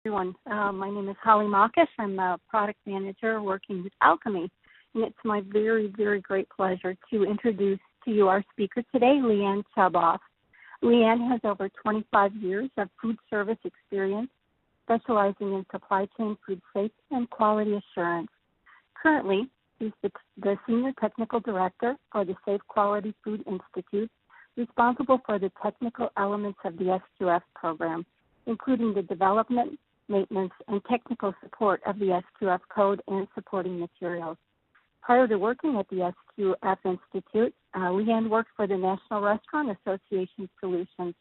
Everyone. My name is Holly Marcus. I'm a product manager working with Alchemy, and it's my very, very great pleasure to introduce to you our speaker today, Leanne Chuboff. Leanne has over 25 years of food service experience, specializing in supply chain food safety and quality assurance. Currently, she's the Senior Technical Director for the Safe Quality Food Institute, responsible for the technical elements of the SQF program, including the development, maintenance, and technical support of the SQF code and supporting materials. Prior to working at the SQF Institute, Leanne worked for the National Restaurant Association Solutions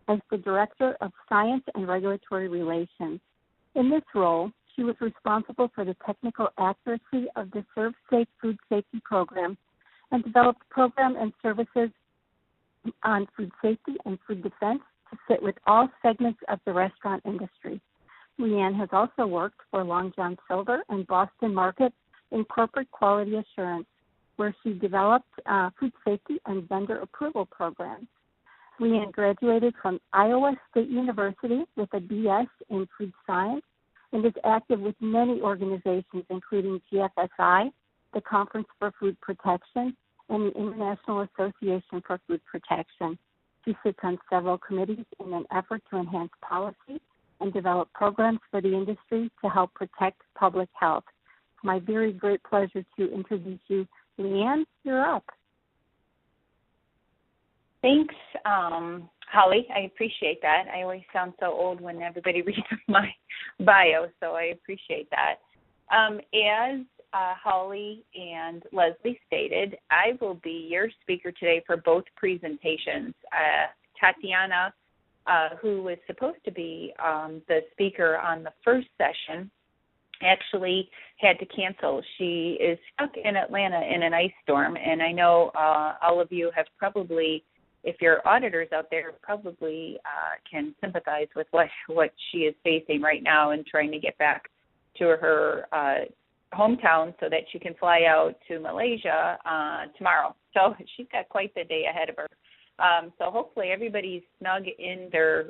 as the Director of Science and Regulatory Relations. In this role, she was responsible for the technical accuracy of the Serve Safe Food Safety Program and developed program and services on food safety and food defense to fit with all segments of the restaurant industry. Leanne has also worked for Long John Silver and Boston Market in corporate quality assurance, where she developed food safety and vendor approval programs. Leanne graduated from Iowa State University with a BS in food science and is active with many organizations, including GFSI, the Conference for Food Protection, and the International Association for Food Protection. She sits on several committees in an effort to enhance policy and develop programs for the industry to help protect public health. It's my very great pleasure to introduce you. Leanne, you're up. Thanks, Holly. I appreciate that. I always sound so old when everybody reads my bio, so I appreciate that. As Holly and Leslie stated, I will be your speaker today for both presentations. Tatiana, who was supposed to be the speaker on the first session, actually had to cancel. She is stuck in Atlanta in an ice storm, and I know all of you have probably, if you're auditors out there, probably can sympathize with what she is facing right now and trying to get back to her hometown so that she can fly out to Malaysia tomorrow. So she's got quite the day ahead of her. So hopefully everybody's snug in their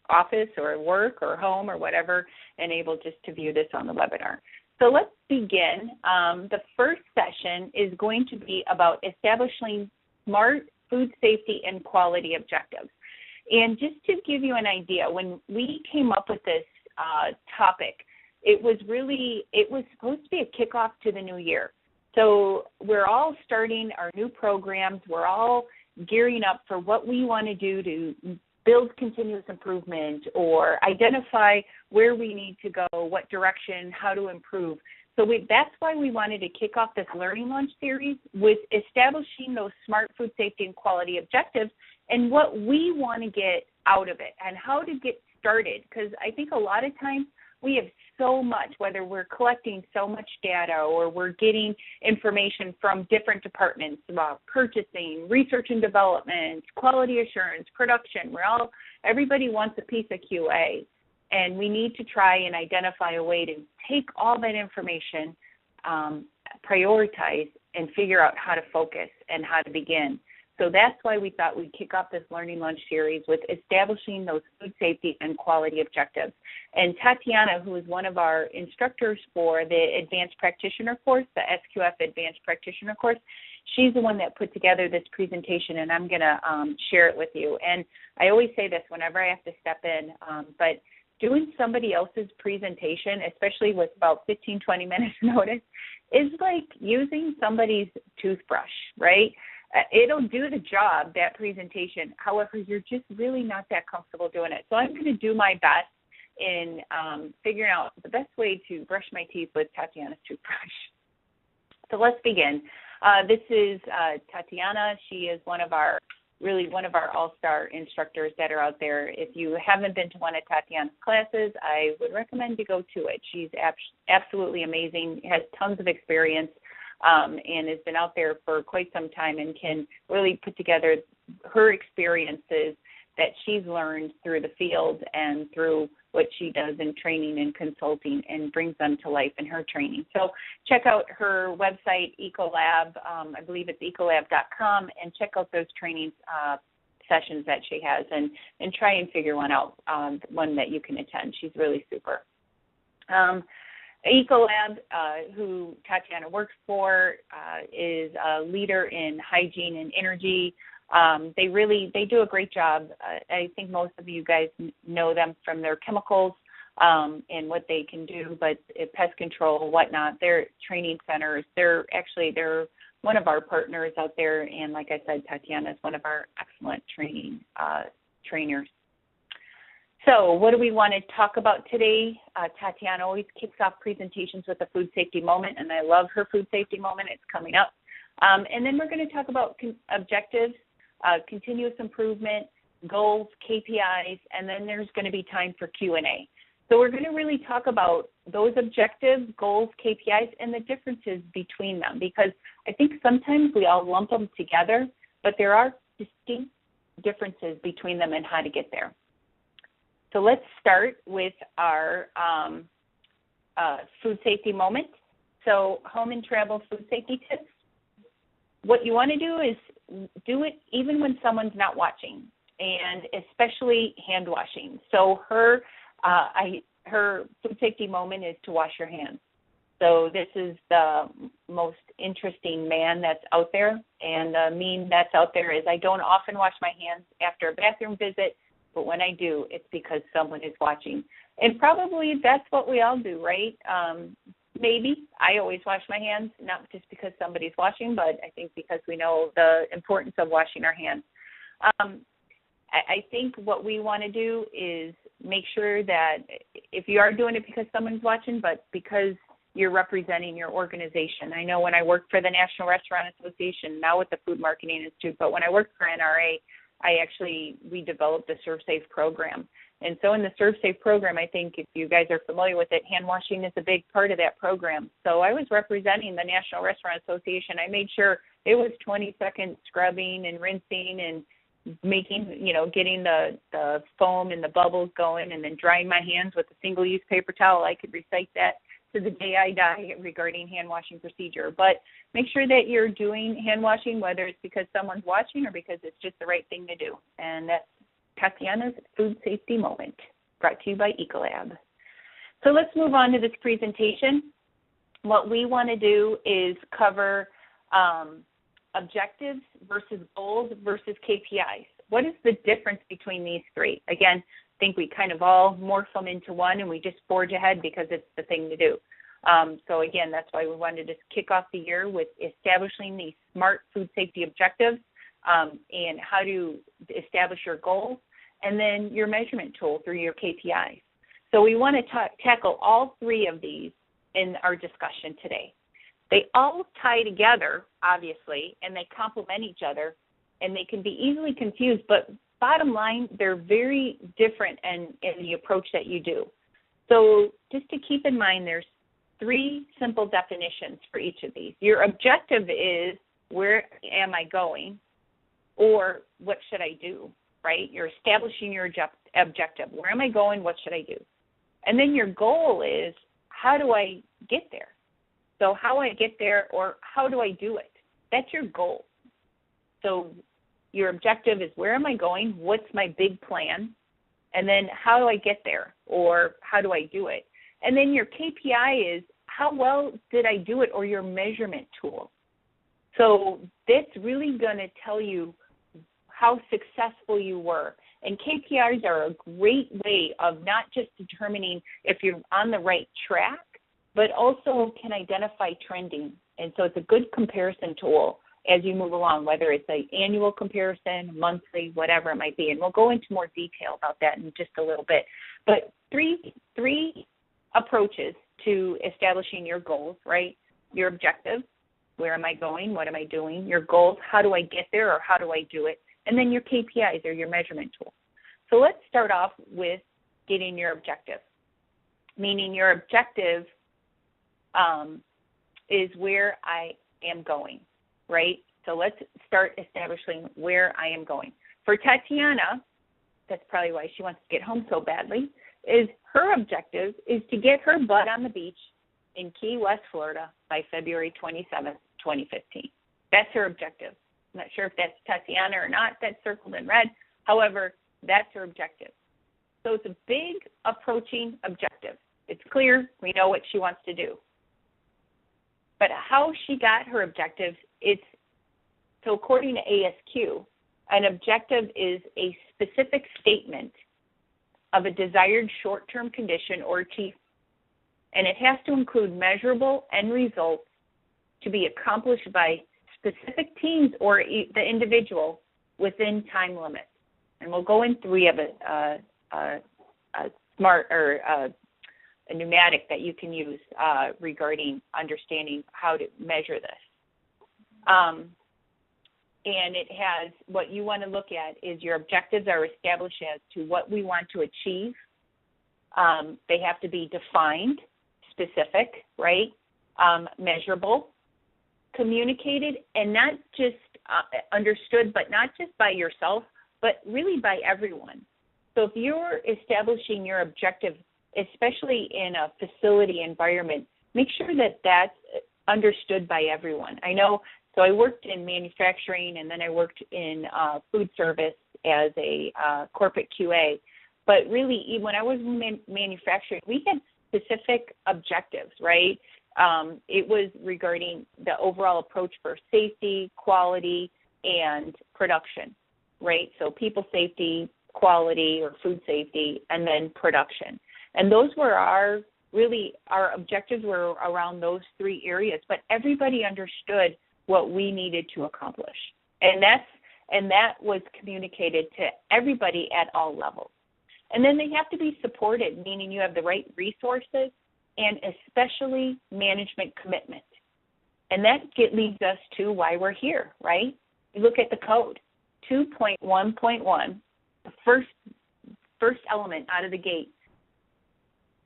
office or work or home or whatever and able just to view this on the webinar. So let's begin. The first session is going to be about establishing smart food safety and quality objectives. And just to give you an idea, when we came up with this topic, it was supposed to be a kickoff to the new year. So we're all starting our new programs. We're all gearing up for what we want to do to build continuous improvement or identify where we need to go, what direction, how to improve. So that's why we wanted to kick off this Learning Launch series with establishing those smart food safety and quality objectives and what we want to get out of it and how to get started. Because I think a lot of times we have so much, whether we're collecting so much data or we're getting information from different departments about purchasing, research and development, quality assurance, production. Everybody wants a piece of QA, and we need to try and identify a way to take all that information, prioritize, and figure out how to focus and how to begin. So that's why we thought we'd kick off this Learning Launch series with establishing those food safety and quality objectives. And Tatiana, who is one of our instructors for the Advanced Practitioner course, the SQF Advanced Practitioner course, she's the one that put together this presentation, and I'm going to share it with you. And I always say this whenever I have to step in, but doing somebody else's presentation, especially with about 15, 20 minutes notice, is like using somebody's toothbrush, right? It'll do the job, that presentation. However, you're just really not that comfortable doing it. So I'm going to do my best in figuring out the best way to brush my teeth with Tatiana's toothbrush. So let's begin. This is Tatiana. She is one of our all-star instructors that are out there. If you haven't been to one of Tatiana's classes, I would recommend you go to it. She's absolutely amazing, has tons of experience, and has been out there for quite some time and can really put together her experiences that she's learned through the field and through what she does in training and consulting and brings them to life in her training. So check out her website, Ecolab. I believe it's ecolab.com, and check out those trainings sessions that she has, and try and figure one out, one that you can attend. She's really super. Ecolab, who Tatiana works for, is a leader in hygiene and energy. They do a great job. I think most of you guys know them from their chemicals and what they can do, but pest control, whatnot, their training centers, they're one of our partners out there, and like I said, Tatiana is one of our excellent trainers. So what do we want to talk about today? Tatiana always kicks off presentations with a food safety moment, and I love her food safety moment. It's coming up. And then we're going to talk about objectives, continuous improvement, goals, KPIs, and then there's going to be time for Q&A. So we're going to really talk about those objectives, goals, KPIs, and the differences between them, because I think sometimes we all lump them together, but there are distinct differences between them and how to get there. So let's start with our food safety moment. So home and travel food safety tips. What you want to do is do it even when someone's not watching, and especially hand washing. So her food safety moment is to wash your hands. So this is the most interesting man that's out there, and the meme that's out there is, I don't often wash my hands after a bathroom visit, but when I do, it's because someone is watching. And probably that's what we all do, right? Maybe I always wash my hands, not just because somebody's watching, but I think because we know the importance of washing our hands. I think what we want to do is make sure that if you are doing it because someone's watching, but because you're representing your organization. I know when I worked for the National Restaurant Association, now with the Food Marketing Institute, but when I worked for NRA, we developed the ServSafe program. And so in the ServSafe program, I think if you guys are familiar with it, hand washing is a big part of that program. So I was representing the National Restaurant Association. I made sure it was 20-second scrubbing and rinsing and making, getting the foam and the bubbles going, and then drying my hands with a single-use paper towel. I could recite that to the day I die regarding hand washing procedure. But make sure that you're doing hand washing, whether it's because someone's watching or because it's just the right thing to do. And that's Tatiana's food safety moment, brought to you by Ecolab. So let's move on to this presentation. What we want to do is cover objectives versus goals versus KPIs. What is the difference between these three? Again, I think we kind of all morph them into one and we just forge ahead because it's the thing to do. So again, that's why we wanted to kick off the year with establishing these SMART food safety objectives and how to establish your goals, and then your measurement tool through your KPIs. So we want to tackle all three of these in our discussion today. They all tie together, obviously, and they complement each other, and they can be easily confused, but bottom line, they're very different in the approach that you do. So just to keep in mind, there's three simple definitions for each of these. Your objective is, where am I going, or what should I do, right? You're establishing your objective. Where am I going? What should I do? And then your goal is, how do I get there? So how I get there, or how do I do it? That's your goal. So your objective is, where am I going? What's my big plan? And then how do I get there, or how do I do it? And then your KPI is, how well did I do it, or your measurement tool. So that's really going to tell you how successful you were. And KPIs are a great way of not just determining if you're on the right track, but also can identify trending. And so it's a good comparison tool as you move along, whether it's an annual comparison, monthly, whatever it might be. And we'll go into more detail about that in just a little bit. But three approaches to establishing your goals, right? Your objective, where am I going, what am I doing? Your goals, how do I get there, or how do I do it? And then your KPIs, or your measurement tool. So let's start off with getting your objective, meaning your objective is where I am going, right? So let's start establishing where I am going. For Tatiana, that's probably why she wants to get home so badly, is her objective is to get her butt on the beach in Key West, Florida by February 27th, 2015. That's her objective. I'm not sure if that's Tatiana or not, that's circled in red. However, that's her objective. So it's a big approaching objective. It's clear. We know what she wants to do. But how she got her objectives, so according to ASQ, an objective is a specific statement of a desired short-term condition or achievement. And it has to include measurable end results to be accomplished by specific teams or the individual within time limits. And we'll go in three of it, a pneumatic that you can use regarding understanding how to measure this. And it has, what you want to look at is your objectives are established as to what we want to achieve. They have to be defined, specific, right? Measurable, communicated, and not just understood, but not just by yourself, but really by everyone. So if you're establishing your objective, especially in a facility environment, make sure that that's understood by everyone. I know, so I worked in manufacturing and then I worked in food service as a corporate QA. But really, when I was manufacturing, we had specific objectives, right? It was regarding the overall approach for safety, quality, and production, right? So people safety, quality, or food safety, and then production. And those were our objectives were around those three areas, but everybody understood what we needed to accomplish. And that was communicated to everybody at all levels. And then they have to be supported, meaning you have the right resources and especially management commitment. And that leads us to why we're here, right? You look at the code, 2.1.1, the first element out of the gate,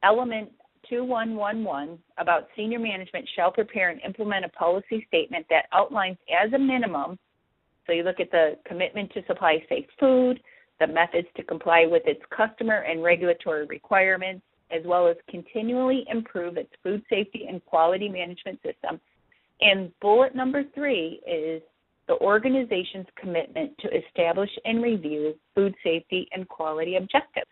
element 2111 about senior management shall prepare and implement a policy statement that outlines as a minimum, so you look at the commitment to supply safe food, the methods to comply with its customer and regulatory requirements, as well as continually improve its food safety and quality management system. And bullet number 3 is the organization's commitment to establish and review food safety and quality objectives.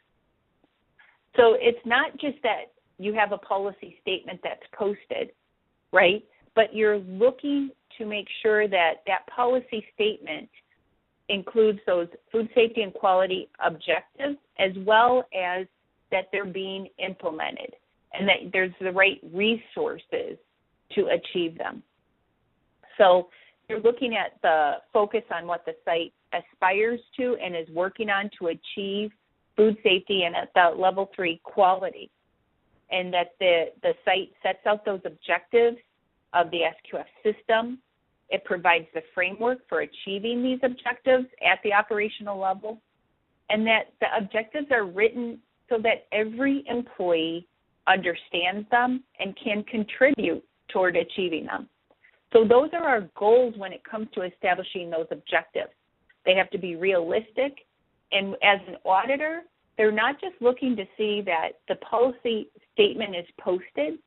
So it's not just that you have a policy statement that's posted, right? But you're looking to make sure that that policy statement includes those food safety and quality objectives, as well as that they're being implemented and that there's the right resources to achieve them. So you're looking at the focus on what the site aspires to and is working on to achieve food safety and at the level 3 quality, and that the site sets out those objectives of the SQF system. It provides the framework for achieving these objectives at the operational level, and that the objectives are written so that every employee understands them and can contribute toward achieving them. So those are our goals when it comes to establishing those objectives. They have to be realistic, and as an auditor, they're not just looking to see that the policy statement is posted,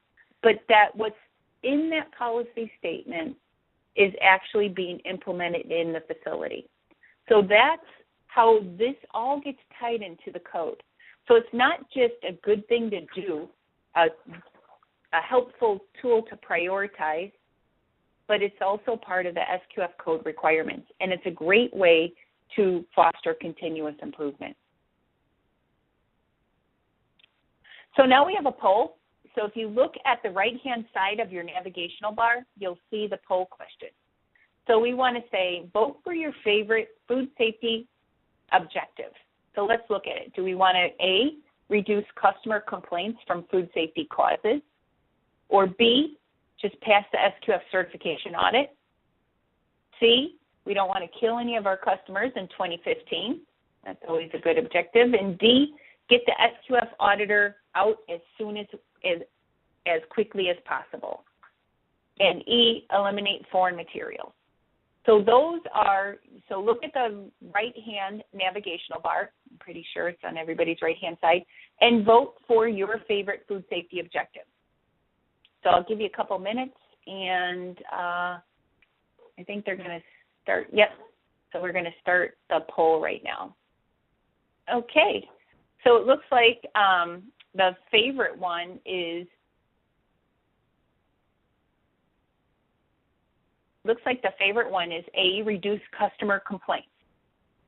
but that what's in that policy statement is actually being implemented in the facility. So that's how this all gets tied into the code. So it's not just a good thing to do, a helpful tool to prioritize, but it's also part of the SQF code requirements, and it's a great way to foster continuous improvement. So now we have a poll. So if you look at the right-hand side of your navigational bar, you'll see the poll question. So we want to say, vote for your favorite food safety objective. So let's look at it. Do we want to, A, reduce customer complaints from food safety causes, or B, just pass the SQF certification audit? C, we don't want to kill any of our customers in 2015. That's always a good objective. And D, get the SQF auditor out as soon as quickly as possible. And E, eliminate foreign materials. So those are, so look at the right-hand navigational bar. I'm pretty sure it's on everybody's right-hand side. And vote for your favorite food safety objective. So I'll give you a couple minutes, and I think they're going to start. Yep. So we're going to start the poll right now. Okay. So it looks like the favorite one is, A, reduce customer complaints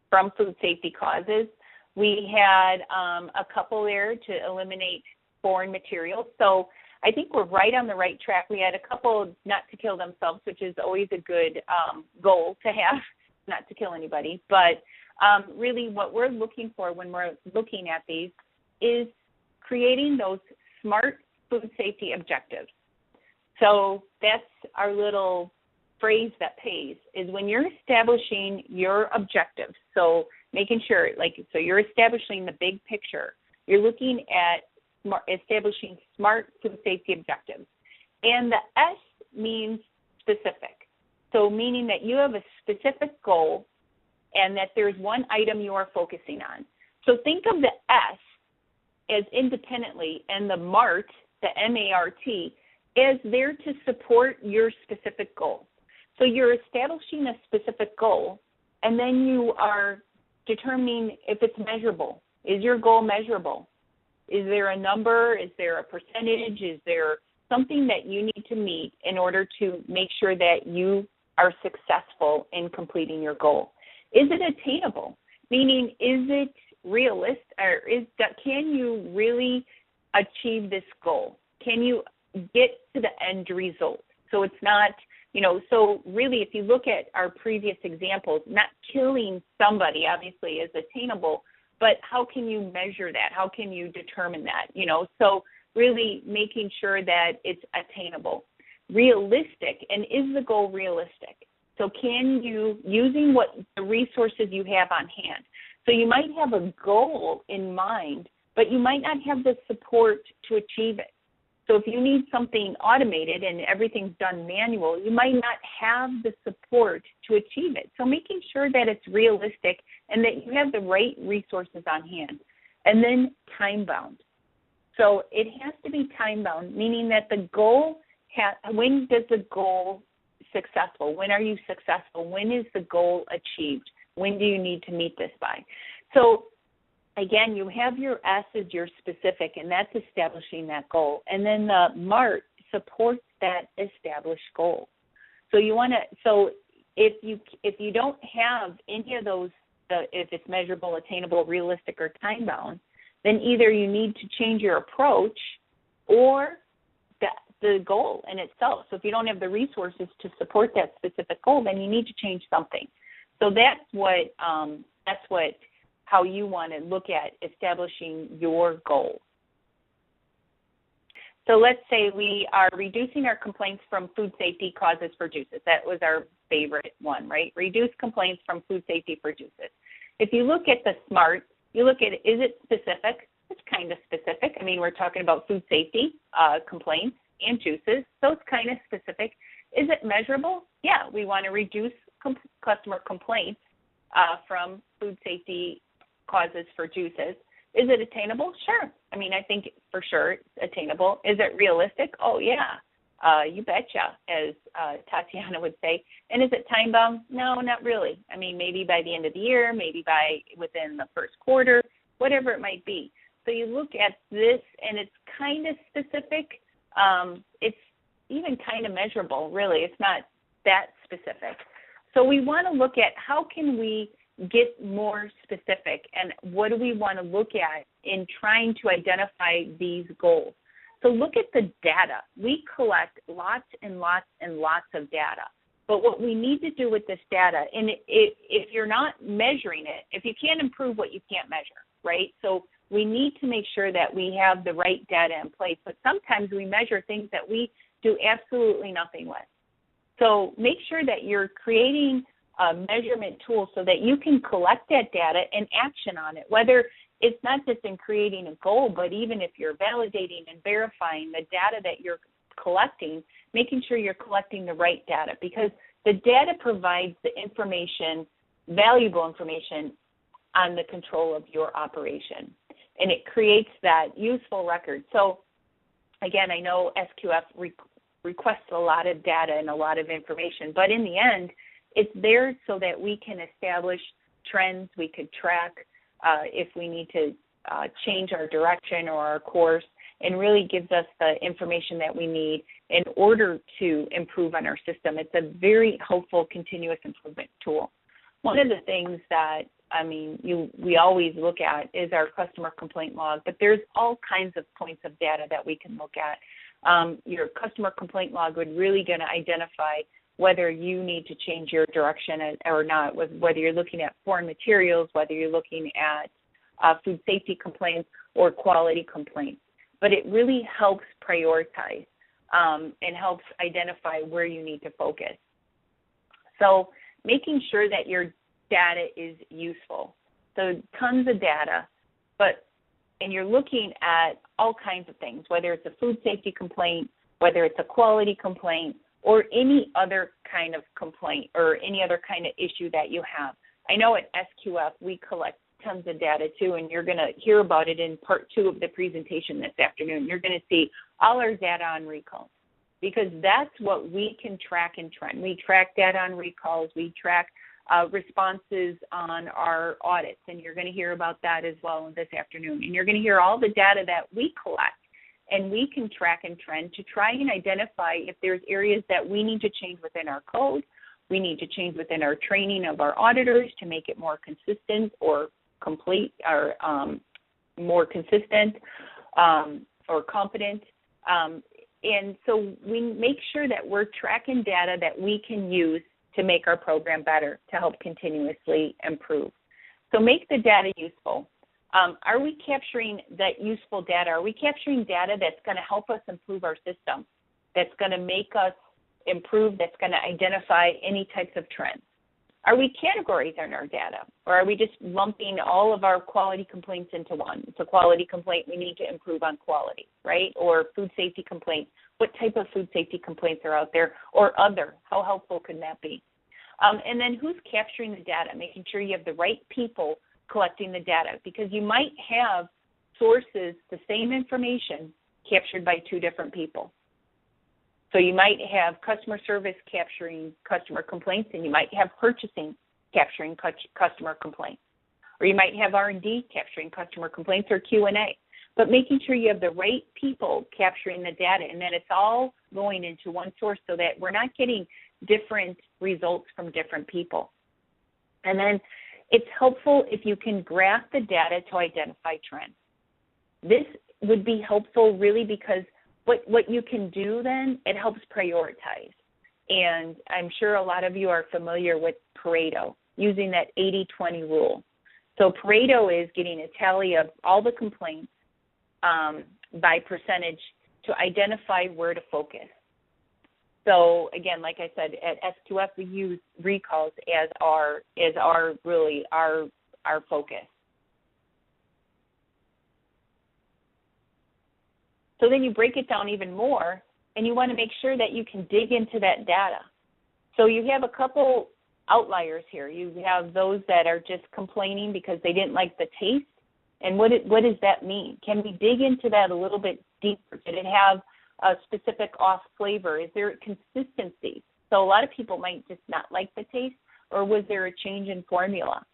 from food safety causes. We had a couple there to eliminate foreign materials. So I think we're right on the right track. We had a couple not to kill themselves, which is always a good goal to have, not to kill anybody. But really what we're looking for when we're looking at these is creating those smart food safety objectives. So that's our little phrase that pays, is when you're establishing your objectives. So making sure, so you're establishing the big picture. You're looking at establishing smart food safety objectives. And the S means specific. So meaning that you have a specific goal and that there's one item you are focusing on. So think of the S as independently and the MART, the M-A-R-T, as there to support your specific goal. So you're establishing a specific goal, and then you are determining if it's measurable. Is your goal measurable? Is there a number? Is there a percentage? Is there something that you need to meet in order to make sure that you are successful in completing your goal? Is it attainable? Meaning, is it realistic, or can you really achieve this goal? Can you get to the end result? So it's not, so really if you look at our previous examples, not killing somebody obviously is attainable, but how can you measure that? How can you determine that? So really making sure that it's attainable. Realistic, and is the goal realistic? So can you, using what the resources you have on hand, so you might have a goal in mind, but you might not have the support to achieve it. So if you need something automated and everything's done manual, you might not have the support to achieve it. So making sure that it's realistic and that you have the right resources on hand. And then time-bound. So it has to be time-bound, meaning that the goal, when does the goal successful? When are you successful? When is the goal achieved? When do you need to meet this by? So again, you have your S as your specific, and that's establishing that goal. And then the MART supports that established goal. So you want to, so if you don't have any of those, if it's measurable, attainable, realistic, or time-bound, then either you need to change your approach or the goal in itself. So if you don't have the resources to support that specific goal, then you need to change something. So that's how you want to look at establishing your goal. So let's say we are reducing our complaints from food safety causes for juices. That was our favorite one, right? Reduce complaints from food safety for juices. If you look at the SMART, you look at, is it specific? It's kind of specific. I mean, we're talking about food safety complaints and juices, so it's kind of specific. Is it measurable? Yeah, we want to reduce customer complaints from food safety causes for juices. Is it attainable? Sure. I mean, I think for sure it's attainable. Is it realistic? Oh, yeah. You betcha, as Tatiana would say. And is it time-bound? No, not really. I mean, maybe by the end of the year, maybe within the first quarter, whatever it might be. So you look at this, and it's kind of specific. It's even kind of measurable, really. It's not that specific. So we want to look at how can we get more specific, and what do we want to look at in trying to identify these goals. So look at the data. We collect lots and lots and lots of data. But what we need to do with this data, and if you're not measuring it, if you can't improve what you can't measure, right? So we need to make sure that we have the right data in place. But sometimes we measure things that we do absolutely nothing with. So make sure that you're creating a measurement tool so that you can collect that data and action on it, whether it's not just in creating a goal, but even if you're validating and verifying the data that you're collecting, making sure you're collecting the right data, because the data provides the information, valuable information on the control of your operation, and it creates that useful record. So again, I know SQF requests a lot of data and a lot of information, but in the end, it's there so that we can establish trends. We could track if we need to change our direction or our course, and really gives us the information that we need in order to improve on our system. It's a very helpful continuous improvement tool. One of the things that, we always look at is our customer complaint log, but there's all kinds of points of data that we can look at. Your customer complaint log would really going to identify whether you need to change your direction or not, whether you're looking at foreign materials, whether you're looking at food safety complaints or quality complaints. But it really helps prioritize and helps identify where you need to focus. So making sure that your data is useful. So tons of data, and you're looking at all kinds of things, whether it's a food safety complaint, whether it's a quality complaint, or any other kind of complaint or any other kind of issue that you have. I know at SQF we collect tons of data too, and you're going to hear about it in part 2 of the presentation this afternoon. You're going to see all our data on recalls, because that's what we can track and trend. We track data on recalls. We track responses on our audits, and you're going to hear about that as well this afternoon. And you're going to hear all the data that we collect, and we can track and trend to try and identify if there's areas that we need to change within our code, we need to change within our training of our auditors to make it more consistent or complete, or more consistent or competent. And so we make sure that we're tracking data that we can use to make our program better, to help continuously improve. So make the data useful. Are we capturing that useful data? Are we capturing data that's going to help us improve our system, that's going to make us improve, that's going to identify any types of trends? Are we categorizing our data, or are we just lumping all of our quality complaints into one? It's a quality complaint, we need to improve on quality, right? Or food safety complaints. What type of food safety complaints are out there? Or other, how helpful can that be? And then who's capturing the data, making sure you have the right people collecting the data, because you might have sources, the same information, captured by 2 different people. So you might have customer service capturing customer complaints, and you might have purchasing capturing customer complaints. Or you might have R&D capturing customer complaints, or Q&A. But making sure you have the right people capturing the data, and that it's all going into one source so that we're not getting different results from different people. And then it's helpful if you can graph the data to identify trends. This would be helpful really because what you can do then, it helps prioritize. And I'm sure a lot of you are familiar with Pareto, using that 80-20 rule. So Pareto is getting a tally of all the complaints by percentage to identify where to focus. So again, like I said, at SQF we use recalls as our focus. So then you break it down even more, and you want to make sure that you can dig into that data. So you have a couple outliers here. You have those that are just complaining because they didn't like the taste. And what does that mean? Can we dig into that a little bit deeper? Did it have a specific off flavor? Is there consistency? So a lot of people might just not like the taste, or was there a change in formula?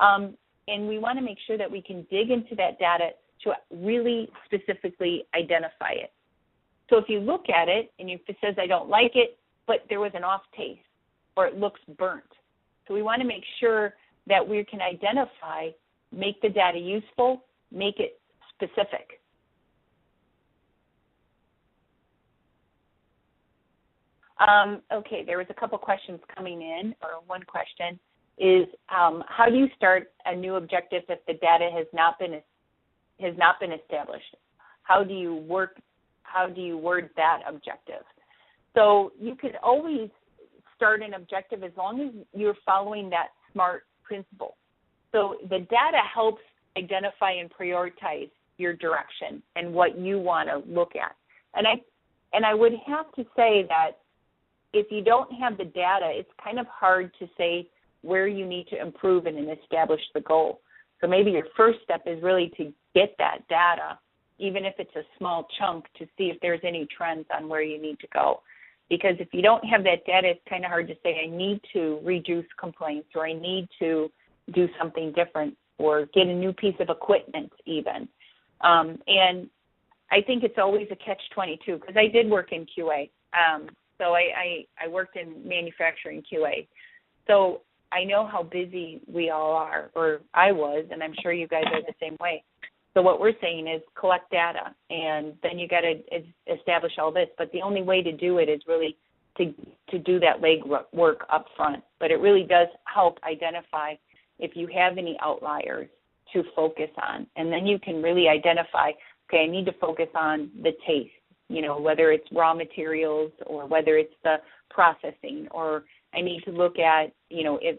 And we want to make sure that we can dig into that data to really specifically identify it. So if you look at it and if it says I don't like it, but there was an off taste, or it looks burnt. So we want to make sure that we can identify, make the data useful, make it specific. Okay, there was a couple questions coming in, or one question is, how do you start a new objective if the data has not been established? How do you word that objective? So you could always start an objective as long as you're following that SMART principle. So the data helps identify and prioritize your direction and what you want to look at. And I would have to say that if you don't have the data, it's kind of hard to say where you need to improve and establish the goal. So maybe your first step is really to get that data, even if it's a small chunk, to see if there's any trends on where you need to go. Because if you don't have that data, it's kind of hard to say, I need to reduce complaints, or I need to do something different, or get a new piece of equipment even. And I think it's always a catch-22, because I did work in QA. So I worked in manufacturing QA. So I know how busy we all are, or I was, and I'm sure you guys are the same way. So what we're saying is collect data, and then you got to establish all this. But the only way to do it is really to do that leg work up front. But it really does help identify if you have any outliers to focus on. And then you can really identify, okay, I need to focus on the taste, whether it's raw materials or whether it's the processing, or I need to look at, if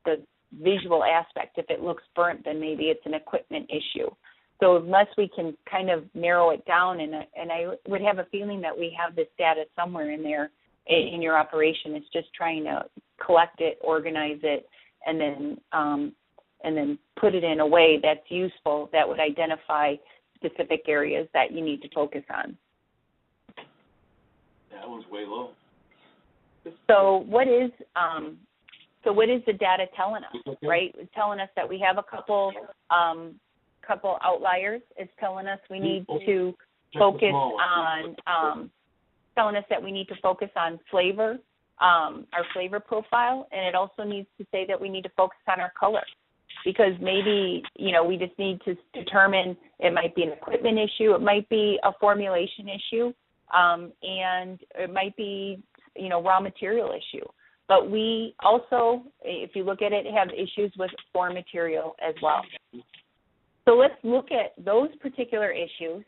the visual aspect. If it looks burnt, then maybe it's an equipment issue. So unless we can kind of narrow it down, and I would have a feeling that we have this data somewhere in there in your operation. It's just trying to collect it, organize it, and then put it in a way that's useful, that would identify specific areas that you need to focus on. That one's way low. So what is the data telling us, right? It's telling us that we have a couple outliers. It's telling us we need to focus on flavor, our flavor profile, and it also needs to say that we need to focus on our color, because maybe, we just need to determine, it might be an equipment issue, it might be a formulation issue, and it might be, raw material issue. But we also, if you look at it, have issues with form material as well. So let's look at those particular issues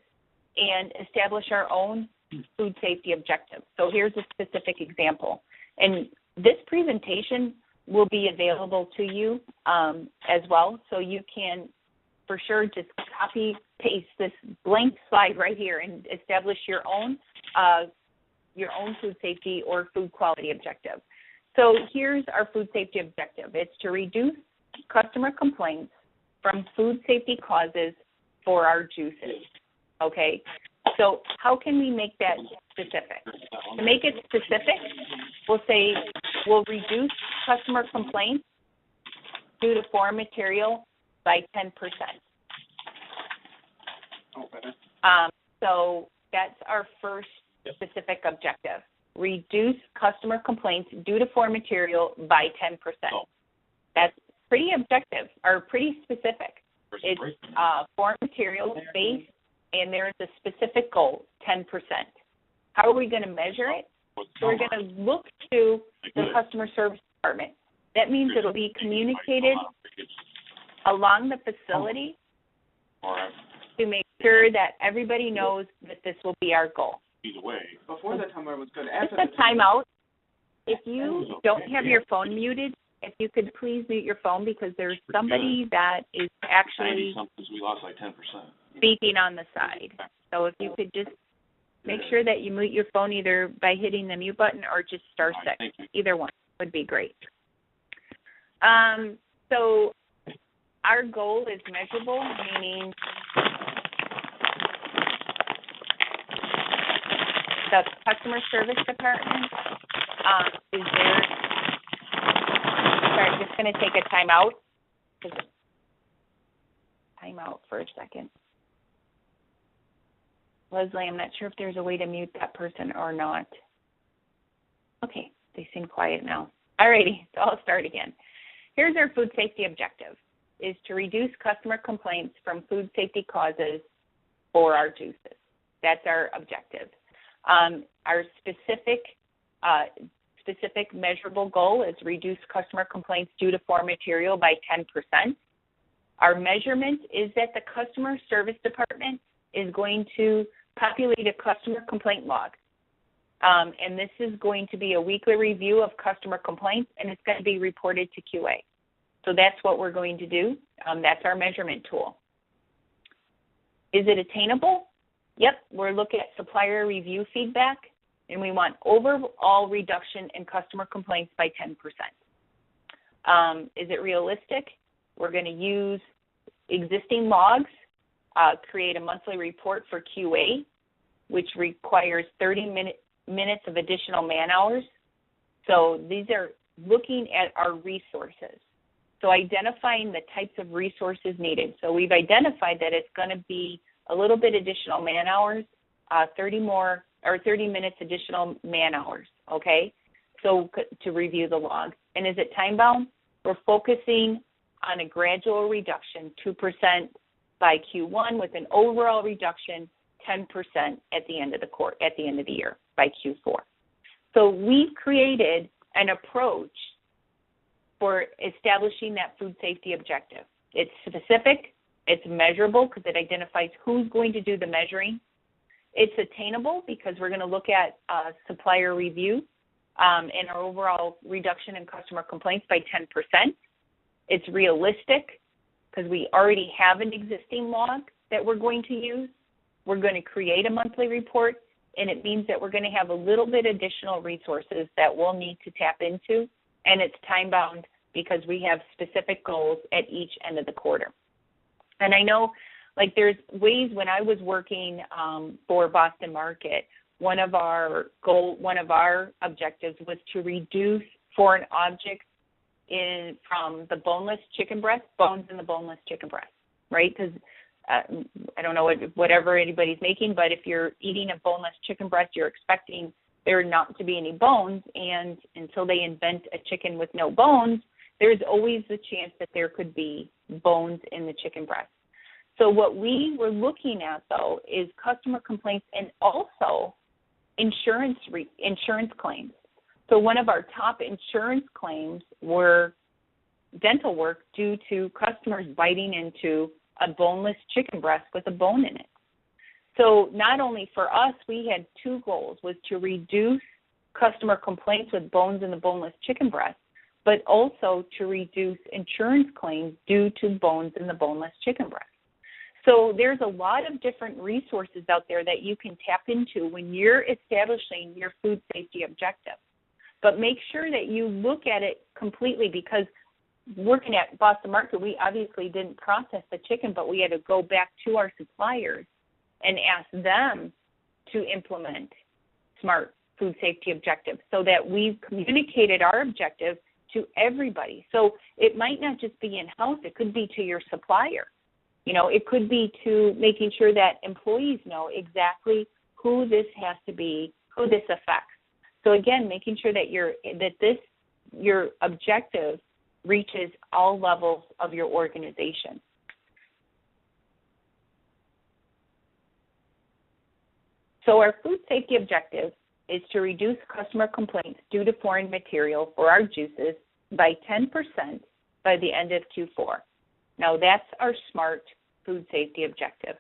and establish our own food safety objective. So here's a specific example. And this presentation will be available to you as well. So you can, for sure, just copy, paste this blank slide right here and establish your own food safety or food quality objective. So here's our food safety objective. It's to reduce customer complaints from food safety causes for our juices. Okay? So how can we make that specific? To make it specific, we'll say we'll reduce customer complaints due to foreign material by 10%. So that's our first specific objective. Reduce customer complaints due to foreign material by 10%. That's pretty objective, or pretty specific. It's foreign material based, and there's a specific goal, 10%. How are we going to measure it? So we're going to look to the customer service department. That means it'll be communicated along the facility to make sure that everybody knows that this will be our goal. Either way. Before that time, I was going to ask. Just a timeout. If you don't have your phone muted, if you could please mute your phone, because there's somebody that is actually we lost like 10%. Speaking on the side. So if you could just make sure that you mute your phone either by hitting the mute button or just *6. Either one would be great. So our goal is measurable, meaning the customer service department is there. Sorry, I'm just going to take a timeout. Timeout for a second. Leslie, I'm not sure if there's a way to mute that person or not. Okay, they seem quiet now. Alrighty, so I'll start again. Here's our food safety objective, is to reduce customer complaints from food safety causes for our juices. That's our objective. Our specific measurable goal is reduce customer complaints due to foreign material by 10%. Our measurement is that the customer service department is going to populate a customer complaint log. And this is going to be a weekly review of customer complaints, and it's going to be reported to QA. So that's what we're going to do. That's our measurement tool. Is it attainable? Yep, we're looking at supplier review feedback, and we want overall reduction in customer complaints by 10%. Is it realistic? We're going to use existing logs, create a monthly report for QA, which requires 30 minutes of additional man hours. So these are looking at our resources. So identifying the types of resources needed. So we've identified that it's going to be a little bit additional man hours, 30 minutes additional man hours, okay? So to review the log. And is it time bound? We're focusing on a gradual reduction, 2% by Q1 with an overall reduction 10% at the end of the year by Q4. So we've created an approach for establishing that food safety objective. It's specific, it's measurable because it identifies who's going to do the measuring. It's attainable because we're going to look at supplier review and our overall reduction in customer complaints by 10%. It's realistic because we already have an existing log that we're going to use. We're going to create a monthly report, and it means that we're going to have a little bit additional resources that we'll need to tap into, and it's time-bound because we have specific goals at each end of the quarter. And I know, like, there's ways when I was working for Boston Market, one of our objectives was to reduce foreign objects from the boneless chicken breast, bones in the boneless chicken breast, right? Because I don't know whatever anybody's making, but if you're eating a boneless chicken breast, you're expecting there not to be any bones, and until they invent a chicken with no bones, there's always the chance that there could be bones in the chicken breast. So what we were looking at, though, is customer complaints and also insurance claims. So one of our top insurance claims were dental work due to customers biting into a boneless chicken breast with a bone in it. So not only for us, we had two goals, was to reduce customer complaints with bones in the boneless chicken breast, but also to reduce insurance claims due to bones in the boneless chicken breast. So there's a lot of different resources out there that you can tap into when you're establishing your food safety objective. But make sure that you look at it completely, because working at Boston Market, we obviously didn't process the chicken, but we had to go back to our suppliers and ask them to implement smart food safety objectives so that we've communicated our objective to everybody. So it might not just be in-house, it could be to your supplier. You know, it could be to making sure that employees know exactly who this has to be, who this affects. So again, making sure that your objective reaches all levels of your organization. So our food safety objective is to reduce customer complaints due to foreign material for our juices by 10% by the end of Q4. Now that's our SMART food safety objective.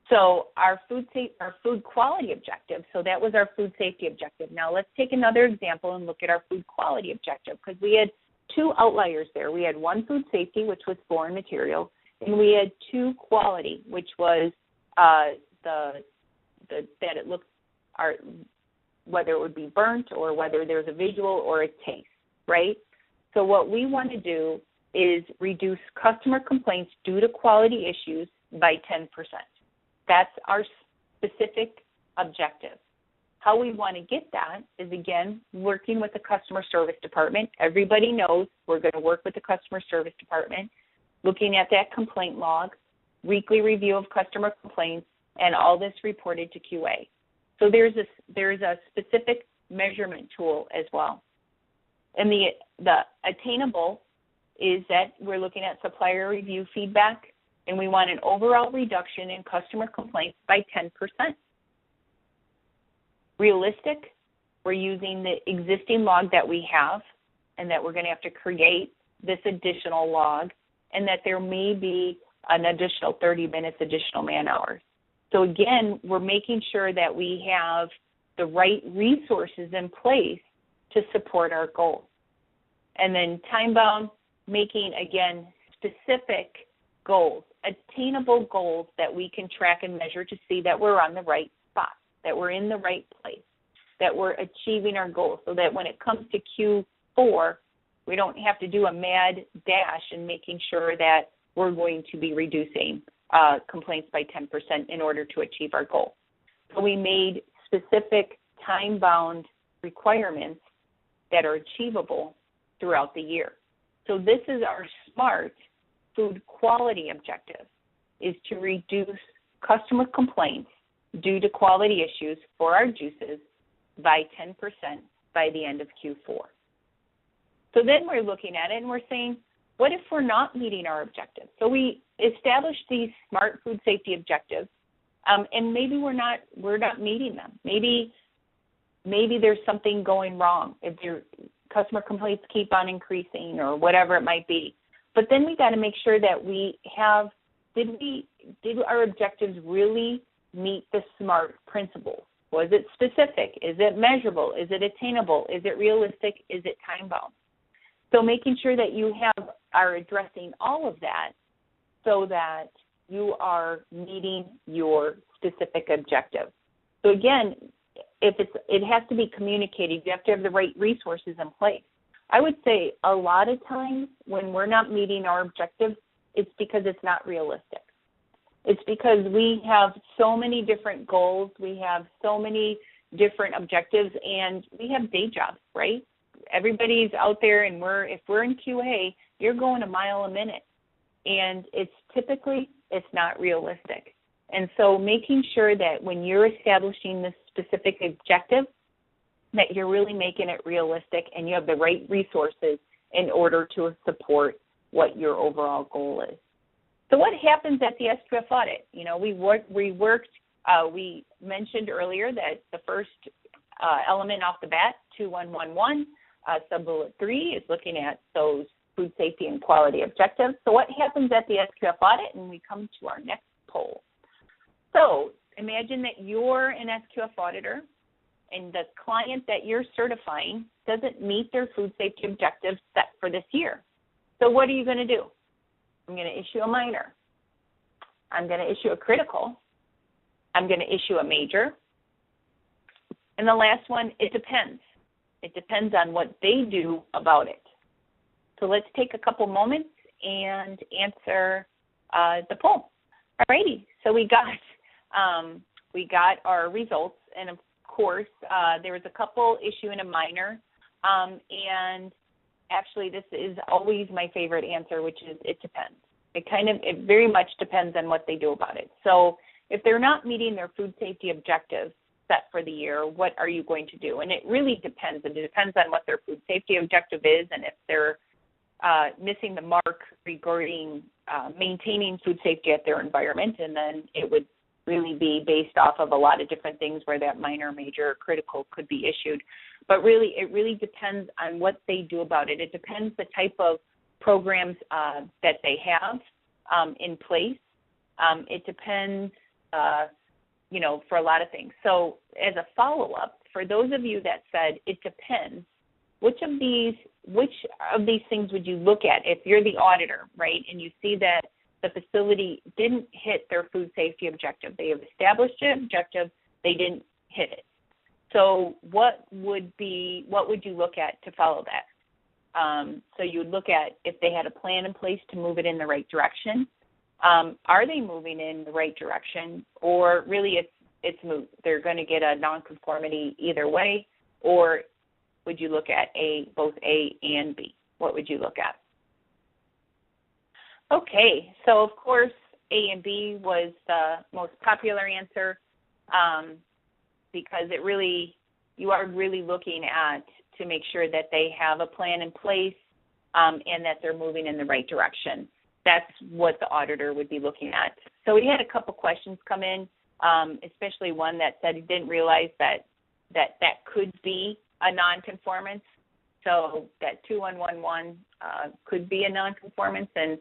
So our food quality objective, so that was our food safety objective. Now let's take another example and look at our food quality objective, because we had two outliers there. We had one food safety, which was foreign material, and we had two quality, which was that it looked, whether it would be burnt or whether there's a visual or a taste, right? So what we want to do is reduce customer complaints due to quality issues by 10%. That's our specific objective. How we want to get that is, again, working with the customer service department. Everybody knows we're going to work with the customer service department, looking at that complaint log, weekly review of customer complaints, and all this reported to QA. So there's a specific measurement tool as well. And the attainable is that we're looking at supplier review feedback, and we want an overall reduction in customer complaints by 10%. Realistic, we're using the existing log that we have, and that we're going to have to create this additional log, and that there may be an additional 30 minutes additional man hours. So again, we're making sure that we have the right resources in place to support our goals. And then time-bound, making, again, specific goals, attainable goals that we can track and measure to see that we're on the right spot, that we're in the right place, that we're achieving our goals, so that when it comes to Q4, we don't have to do a mad dash in making sure that we're going to be reducing complaints by 10% in order to achieve our goal. So we made specific time-bound requirements that are achievable throughout the year. So this is our SMART food quality objective, is to reduce customer complaints due to quality issues for our juices by 10% by the end of Q4. So then we're looking at it and we're saying, what if we're not meeting our objectives? So we established these SMART food safety objectives, and maybe we're not meeting them. Maybe there's something going wrong. If your customer complaints keep on increasing or whatever it might be. But then we got to make sure that we have, did our objectives really meet the SMART principles? Was it specific? Is it measurable? Is it attainable? Is it realistic? Is it time-bound? So making sure that you are addressing all of that so that you are meeting your specific objective. So again, it has to be communicated. You have to have the right resources in place. I would say a lot of times when we're not meeting our objectives, it's because it's not realistic. It's because we have so many different goals, we have so many different objectives, and we have day jobs, right? Everybody's out there, and if we're in QA, you're going a mile a minute, and it's not realistic. And so making sure that when you're establishing this specific objective, that you're really making it realistic and you have the right resources in order to support what your overall goal is. So what happens at the SQF audit? You know, we mentioned earlier that the first element off the bat, 2111, sub-bullet 3, is looking at those food safety and quality objectives. So what happens at the SQF audit? And we come to our next poll. So imagine that you're an SQF auditor and the client that you're certifying doesn't meet their food safety objectives set for this year. So what are you going to do? I'm going to issue a minor. I'm going to issue a critical. I'm going to issue a major. And the last one, it depends. It depends on what they do about it. So let's take a couple moments and answer the poll. All righty. So we got our results, and of course, there was a couple issuing a minor, and actually this is always my favorite answer, which is it depends. It very much depends on what they do about it. So if they're not meeting their food safety objectives set for the year, what are you going to do? And it really depends. It depends on what their food safety objective is, and if they're missing the mark regarding maintaining food safety at their environment, and then it would really be based off of a lot of different things where that minor, major, or critical could be issued. But really, it really depends on what they do about it. It depends the type of programs that they have in place. It depends, for a lot of things. So as a follow-up, for those of you that said it depends, which of these things would you look at if you're the auditor, right, and you see that the facility didn't hit their food safety objective? They have established an objective, they didn't hit it. So what would you look at to follow that? So you would look at if they had a plan in place to move it in the right direction. Are they moving in the right direction, or really it's moot? They're going to get a non-conformity either way, or would you look at both A and B? What would you look at? Okay, so of course A and B was the most popular answer because you are really looking at to make sure that they have a plan in place and that they're moving in the right direction. That's what the auditor would be looking at. So we had a couple questions come in, especially one that said he didn't realize that could be a nonconformance. So that 2111 could be a nonconformance, and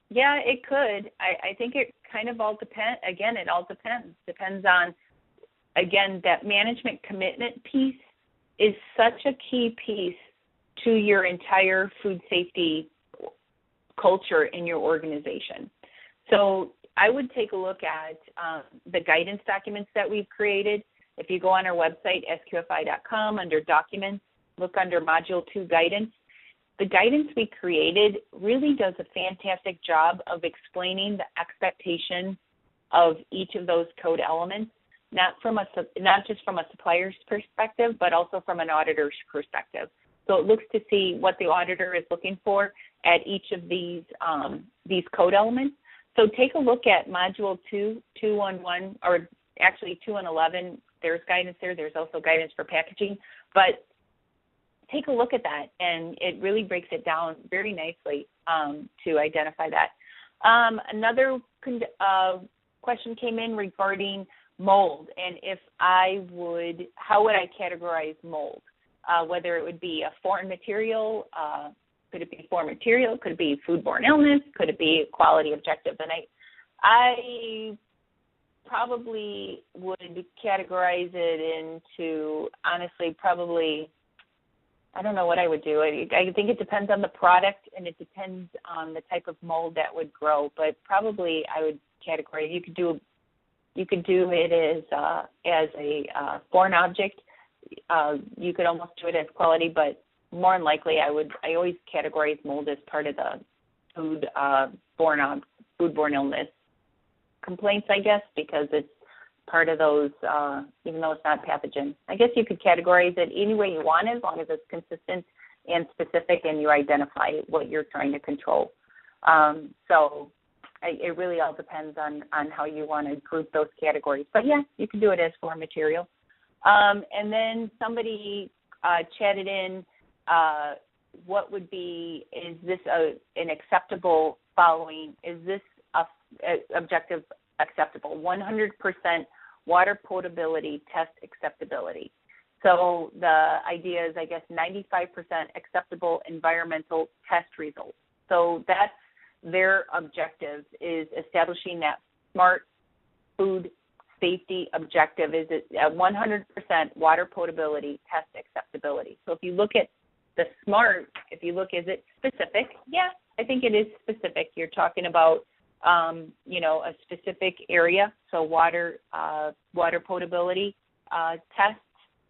yeah, it could. I think it kind of all depends. Again, it all depends. Depends on, again, that management commitment piece is such a key piece to your entire food safety culture in your organization. So I would take a look at the guidance documents that we've created. If you go on our website, sqfi.com, under documents, look under Module 2 guidance, the guidance we created really does a fantastic job of explaining the expectation of each of those code elements, not just from a supplier's perspective, but also from an auditor's perspective. So it looks to see what the auditor is looking for at each of these code elements. So take a look at Module 2.1, or actually 2 and 11. There's guidance there. There's also guidance for packaging. But take a look at that, and it really breaks it down very nicely to identify that. Another question came in regarding mold, and how would I categorize mold? Whether it would be a foreign material, could it be foreign material? Could it be foodborne illness? Could it be quality objective? And I probably would categorize it into, honestly, probably, I don't know what I would do. I think it depends on the product, and it depends on the type of mold that would grow. But probably I would categorize. You could do it as a foreign object. You could almost do it as quality, but more than likely, I always categorize mold as part of the foodborne illness complaints, I guess, because it's part of those, even though it's not pathogen. I guess you could categorize it any way you want, as long as it's consistent and specific and you identify what you're trying to control. So it really all depends on how you want to group those categories. But, yeah, you can do it as foreign material. And then somebody chatted in, what would be, is this an acceptable following? Is this objective acceptable? 100% water potability test acceptability. So the idea is, I guess, 95% acceptable environmental test results. So that's their objective, is establishing that SMART food safety objective. Is it at 100% water potability test acceptability? So if you look at the SMART, is it specific? Yeah, I think it is specific. You're talking about, a specific area, so water potability tests,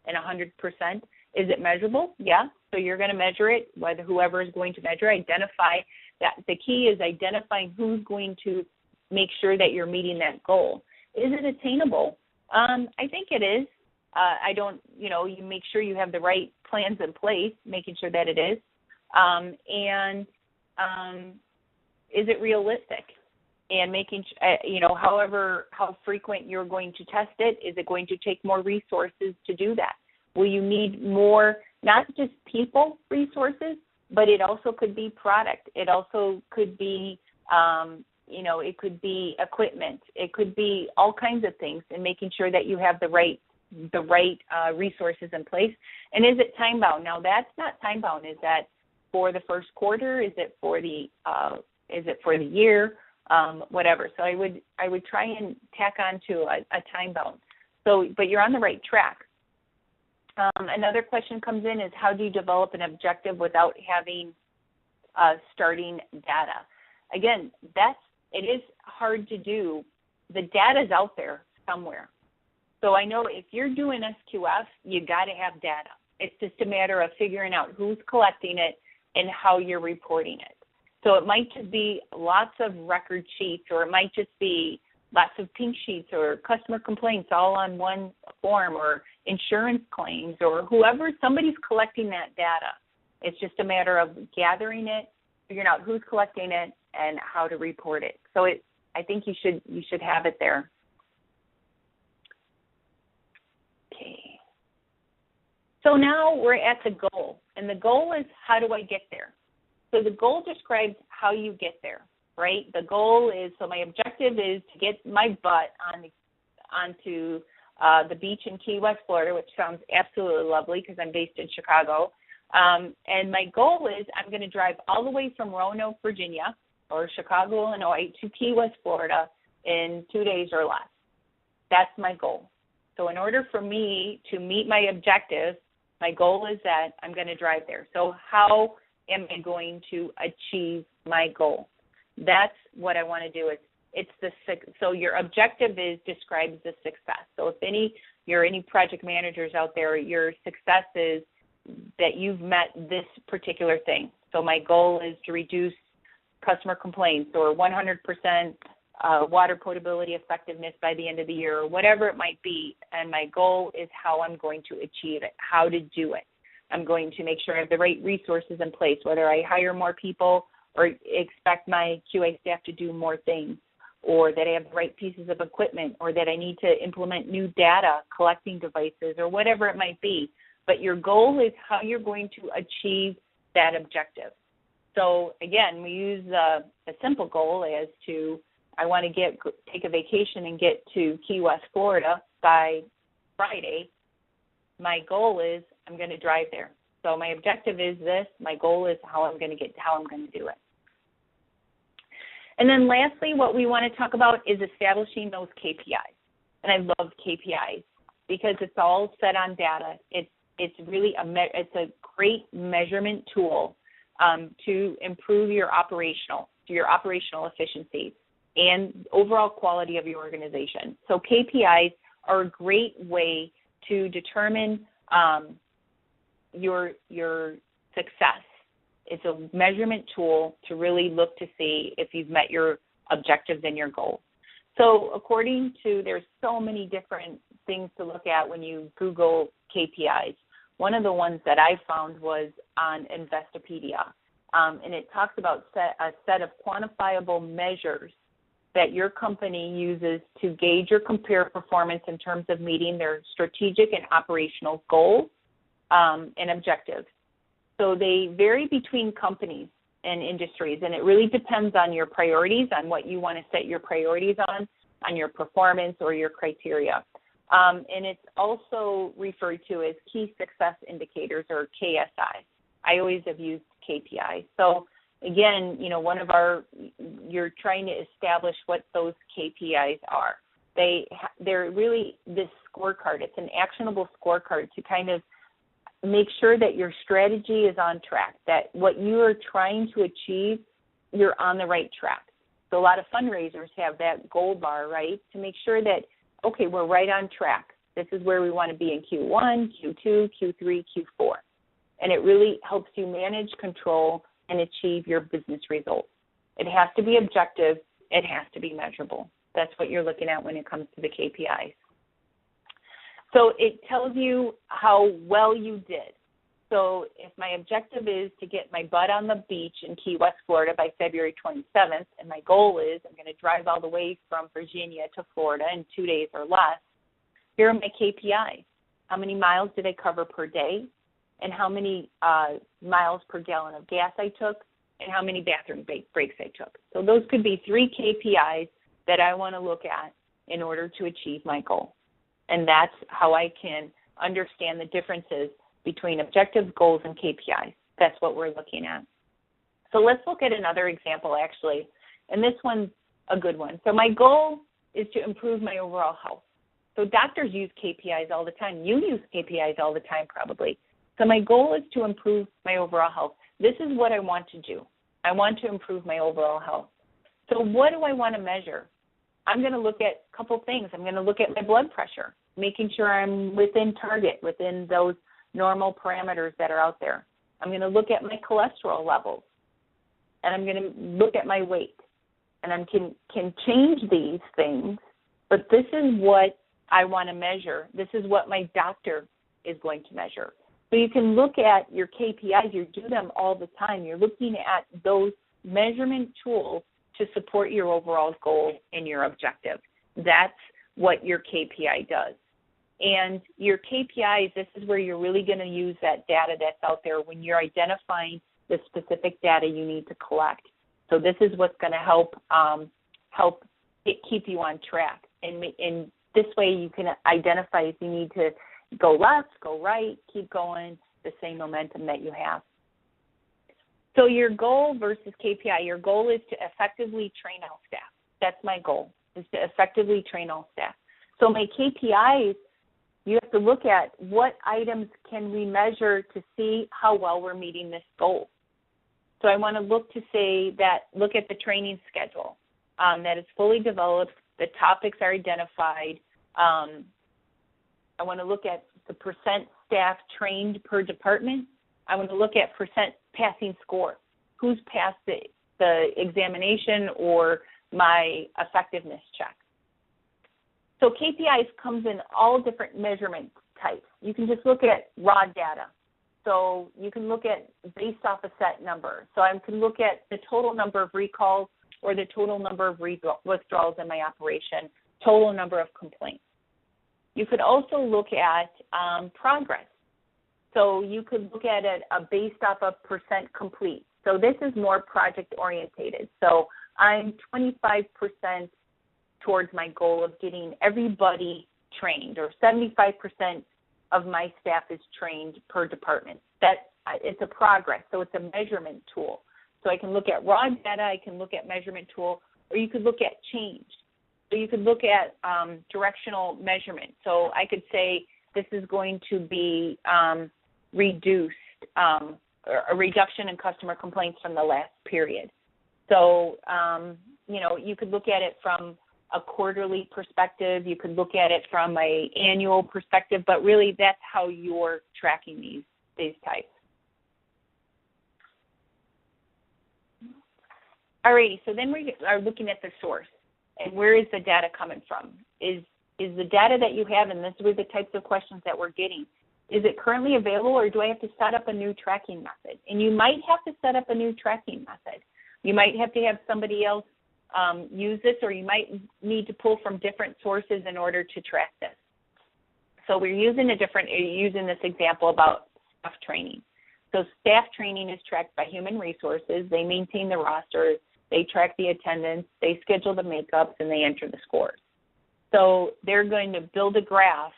and 100%. Is it measurable? Yeah. So you're going to measure it, whoever is going to measure, identify that. The key is identifying who's going to make sure that you're meeting that goal. Is it attainable? I think it is. You make sure you have the right plans in place, making sure that it is. And is it realistic? And making, how frequent you're going to test it. Is it going to take more resources to do that? Will you need more, not just people resources, but it also could be product. It also could be, it could be equipment. It could be all kinds of things, and making sure that you have the right resources in place. And is it time bound? Now, that's not time bound. Is that for the first quarter? Is it for the year? Whatever. So I would try and tack on to a time bound. So, but you're on the right track. Another question comes in is, how do you develop an objective without having starting data? Again, it is hard to do. The data is out there somewhere. So I know if you're doing SQF, you got to have data. It's just a matter of figuring out who's collecting it and how you're reporting it. So it might just be lots of record sheets, or it might just be lots of pink sheets or customer complaints all on one form, or insurance claims, or somebody's collecting that data. It's just a matter of gathering it, figuring out who's collecting it, and how to report it. So I think you should have it there. Okay. So now we're at the goal, and the goal is, how do I get there? So the goal describes how you get there, right? The goal is, so my objective is to get my butt onto the beach in Key West, Florida, which sounds absolutely lovely because I'm based in Chicago. And my goal is, I'm going to drive all the way from Roanoke, Virginia, or Chicago, Illinois, to Key West, Florida in 2 days or less. That's my goal. So in order for me to meet my objective, my goal is that I'm going to drive there. So how am I going to achieve my goal? That's what I want to do. So your objective describes the success. So if you're any project managers out there, your success is that you've met this particular thing. So my goal is to reduce customer complaints or 100% water potability effectiveness by the end of the year, or whatever it might be. And my goal is how I'm going to achieve it, how to do it. I'm going to make sure I have the right resources in place, whether I hire more people or expect my QA staff to do more things, or that I have the right pieces of equipment, or that I need to implement new data collecting devices, or whatever it might be. But your goal is how you're going to achieve that objective. So again, we use a simple goal as to, I want to take a vacation and get to Key West, Florida by Friday. My goal is I'm going to drive there. So my objective is this. My goal is how I'm going to do it. And then lastly, what we want to talk about is establishing those KPIs. And I love KPIs because it's all set on data. It's really it's a great measurement tool to improve your operational efficiency and overall quality of your organization. So KPIs are a great way to determine your success. It's a measurement tool to really look to see if you've met your objectives and your goals. So there's so many different things to look at when you Google KPIs. One of the ones that I found was on Investopedia, and it talks about a set of quantifiable measures that your company uses to gauge or compare performance in terms of meeting their strategic and operational goals and objectives. So they vary between companies and industries, and it really depends on your priorities, on what you want to set your priorities on your performance or your criteria. And it's also referred to as key success indicators, or KSI. I always have used KPI. So again, you're trying to establish what those KPIs are. They're really this scorecard. It's an actionable scorecard to kind of make sure that your strategy is on track, that what you are trying to achieve, you're on the right track. So a lot of fundraisers have that goal bar, right, to make sure that, okay, we're right on track. This is where we want to be in Q1, Q2, Q3, Q4. And it really helps you manage, control, and achieve your business results. It has to be objective. It has to be measurable. That's what you're looking at when it comes to the KPIs. So it tells you how well you did. So if my objective is to get my butt on the beach in Key West, Florida by February 27th, and my goal is I'm going to drive all the way from Virginia to Florida in 2 days or less, here are my KPIs. How many miles did I cover per day? And how many miles per gallon of gas I took? And how many bathroom breaks I took? So those could be 3 KPIs that I want to look at in order to achieve my goal. And that's how I can understand the differences between objectives, goals, and KPIs. That's what we're looking at. So let's look at another example, actually. And this one's a good one. So my goal is to improve my overall health. So doctors use KPIs all the time. You use KPIs all the time, probably. So my goal is to improve my overall health. This is what I want to do. I want to improve my overall health. So what do I want to measure? I'm going to look at a couple things. I'm going to look at my blood pressure, making sure I'm within target, within those normal parameters that are out there. I'm going to look at my cholesterol levels, and I'm going to look at my weight. And I can change these things, but this is what I want to measure. This is what my doctor is going to measure. So you can look at your KPIs. You do them all the time. You're looking at those measurement tools to support your overall goal and your objective. That's what your KPI does. And your KPIs, this is where you're really going to use that data that's out there when you're identifying the specific data you need to collect. So this is what's going to help keep you on track. And this way you can identify if you need to go left, go right, keep going, the same momentum that you have. So your goal versus KPI, your goal is to effectively train all staff. That's my goal, is to effectively train all staff. So my KPIs, you have to look at what items can we measure to see how well we're meeting this goal. So I want to look at the training schedule that is fully developed, the topics are identified. I want to look at the % staff trained per department. I want to look at % passing score. who's passed the examination or my effectiveness check. So KPIs comes in all different measurement types. You can just look at raw data. So you can look at based off a set number. So I can look at the total number of recalls or the total number of withdrawals in my operation, total number of complaints. You could also look at progress. So you could look at it based off of percent complete. So this is more project orientated. So I'm 25% towards my goal of getting everybody trained, or 75% of my staff is trained per department. It's a progress, so it's a measurement tool. So I can look at raw data, I can look at measurement tool, or you could look at change. So you could look at directional measurement. So I could say this is going to be reduced, a reduction in customer complaints from the last period. So, you could look at it from a quarterly perspective. You could look at it from an annual perspective, but really that's how you're tracking these types. Alrighty, so then we are looking at the source, and where is the data coming from? Is the data that you have, and this were the types of questions that we're getting, is it currently available, or do I have to set up a new tracking method? And you might have to set up a new tracking method. You might have to have somebody else use this, or you might need to pull from different sources in order to track this. So we're using this example about staff training. So staff training is tracked by human resources. They maintain the rosters, they track the attendance, they schedule the makeups, and they enter the scores. So they're going to build a graph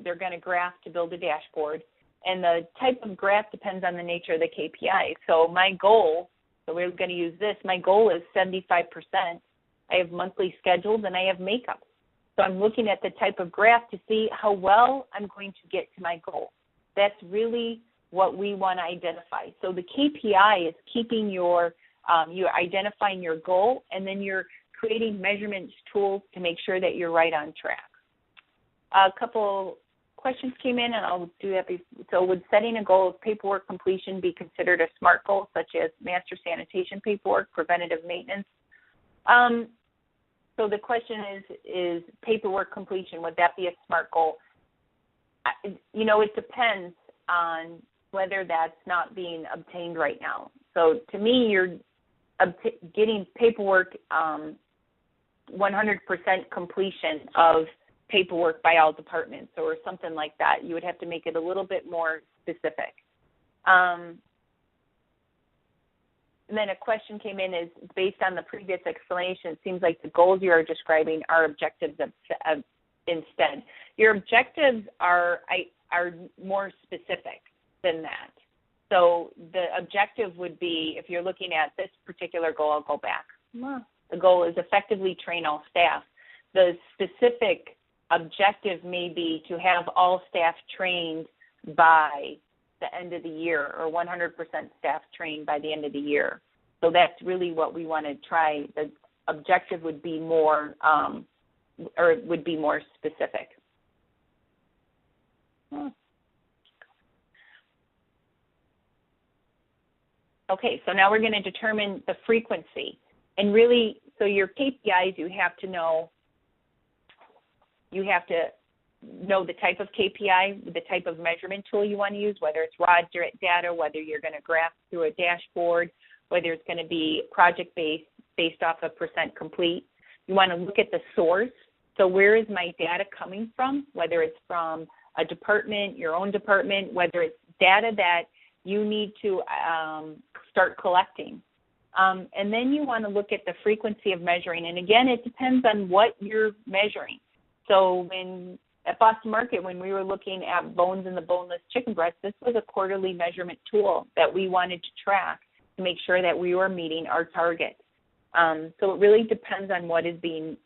they're going to graph to build a dashboard. And the type of graph depends on the nature of the KPI. So my goal, so we're going to use this, my goal is 75%. I have monthly schedules and I have makeup. So I'm looking at the type of graph to see how well I'm going to get to my goal. That's really what we want to identify. So the KPI is keeping you're identifying your goal, and then you're creating measurement tools to make sure that you're right on track. A couple questions came in, and I'll do that. So would setting a goal of paperwork completion be considered a SMART goal, such as master sanitation paperwork, preventative maintenance? So the question is paperwork completion, would that be a SMART goal? It depends on whether that's not being obtained right now. So to me, you're getting paperwork 100% completion of paperwork by all departments or something like that. You would have to make it a little bit more specific. And then a question came in is, based on the previous explanation, it seems like the goals you are describing are objectives instead. Your objectives are more specific than that. So the objective would be, if you're looking at this particular goal, I'll go back. The goal is effectively train all staff. The specific objective may be to have all staff trained by the end of the year, or 100% staff trained by the end of the year. So that's really what we want to try. The objective would be more, specific. Okay, so now we're going to determine the frequency. And really, so your KPIs, you have to know the type of KPI, the type of measurement tool you want to use, whether it's raw data, whether you're going to graph through a dashboard, whether it's going to be project-based, based off of percent complete. You want to look at the source. So where is my data coming from, whether it's from a department, your own department, whether it's data that you need to start collecting. And then you want to look at the frequency of measuring. And again, it depends on what you're measuring. So at Boston Market, when we were looking at bones in the boneless chicken breast, this was a quarterly measurement tool that we wanted to track to make sure that we were meeting our target. So it really depends on what is being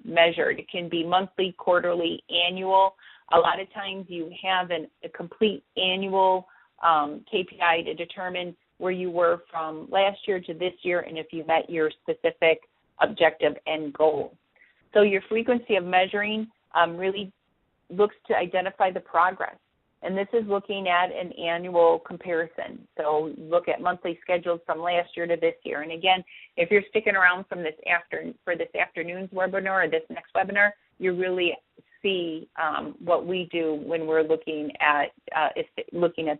measured. It can be monthly, quarterly, annual. A lot of times you have a complete annual KPI to determine where you were from last year to this year and if you met your specific objective and goal. So your frequency of measuring really looks to identify the progress. And this is looking at an annual comparison. So look at monthly schedules from last year to this year. And again, if you're sticking around for this afternoon's webinar or this next webinar, you really see what we do when we're looking at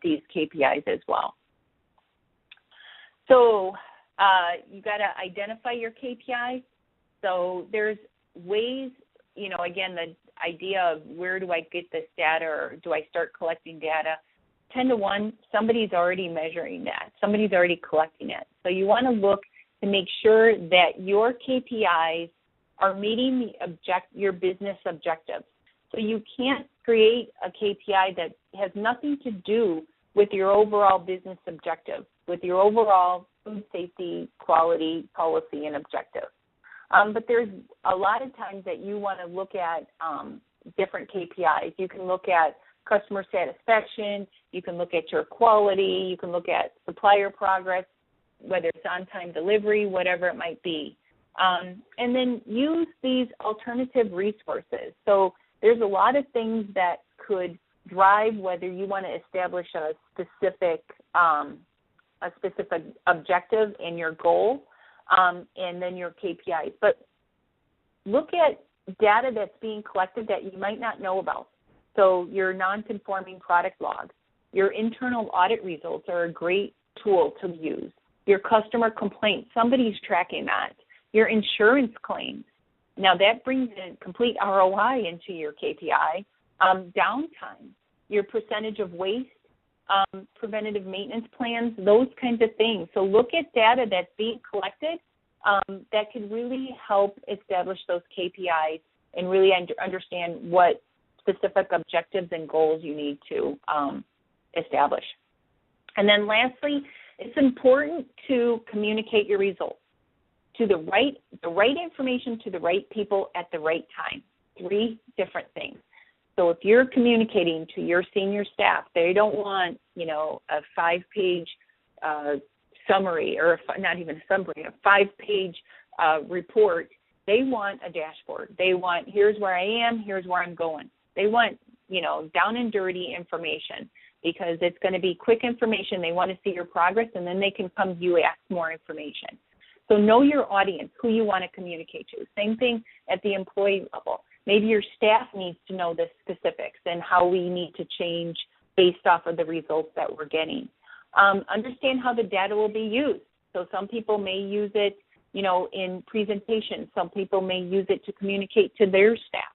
these KPIs as well. So you got to identify your KPIs. So there's ways, again, the idea of where do I get this data or do I start collecting data? 10 to 1, somebody's already measuring that. Somebody's already collecting it. So you want to look to make sure that your KPIs are meeting your business objectives. So you can't create a KPI that has nothing to do with your overall business objective, with your overall food safety, quality, policy, and objective. But there's a lot of times that you want to look at different KPIs. You can look at customer satisfaction, you can look at your quality, you can look at supplier progress, whether it's on-time delivery, whatever it might be. And then use these alternative resources. So there's a lot of things that could drive whether you want to establish a specific objective and your goal, and then your KPIs. But look at data that's being collected that you might not know about. So your non-conforming product logs, your internal audit results are a great tool to use. Your customer complaints, somebody's tracking that. Your insurance claims. Now that brings in complete ROI into your KPI. Downtime, your percentage of waste, preventative maintenance plans, those kinds of things. So look at data that's being collected that can really help establish those KPIs and really understand what specific objectives and goals you need to establish. And then lastly, it's important to communicate your results to the right information to the right people at the right time. 3 different things. So if you're communicating to your senior staff, they don't want, a 5-page summary, or not even a summary, a 5-page report. They want a dashboard. They want, here's where I am, here's where I'm going. They want, down and dirty information because it's going to be quick information. They want to see your progress, and then they can come to you, ask more information. So know your audience, who you want to communicate to. Same thing at the employee level. Maybe your staff needs to know the specifics and how we need to change based off of the results that we're getting. Understand how the data will be used. So some people may use it, in presentations. Some people may use it to communicate to their staff.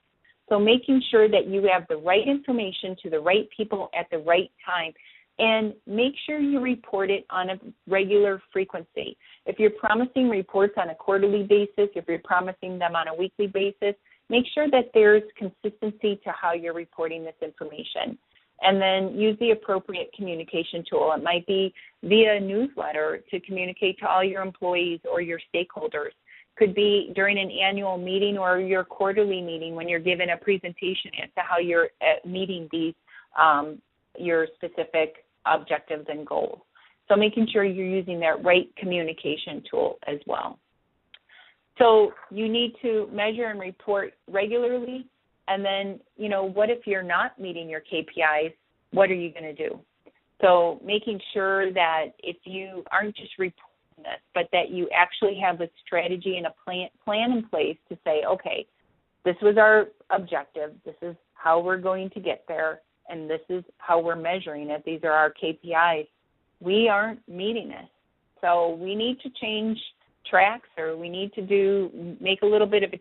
So making sure that you have the right information to the right people at the right time, and make sure you report it on a regular frequency. If you're promising reports on a quarterly basis, if you're promising them on a weekly basis, make sure that there's consistency to how you're reporting this information. And then use the appropriate communication tool. It might be via newsletter to communicate to all your employees or your stakeholders. Could be during an annual meeting or your quarterly meeting when you're given a presentation as to how you're meeting these your specific objectives and goals. So making sure you're using that right communication tool as well. So you need to measure and report regularly. And then, what if you're not meeting your KPIs? What are you going to do? So making sure that if you aren't just reporting this, but that you actually have a strategy and a plan in place to say, okay, this was our objective. This is how we're going to get there. And this is how we're measuring it. These are our KPIs. We aren't meeting this. So we need to change tracks, or we need to make a little bit of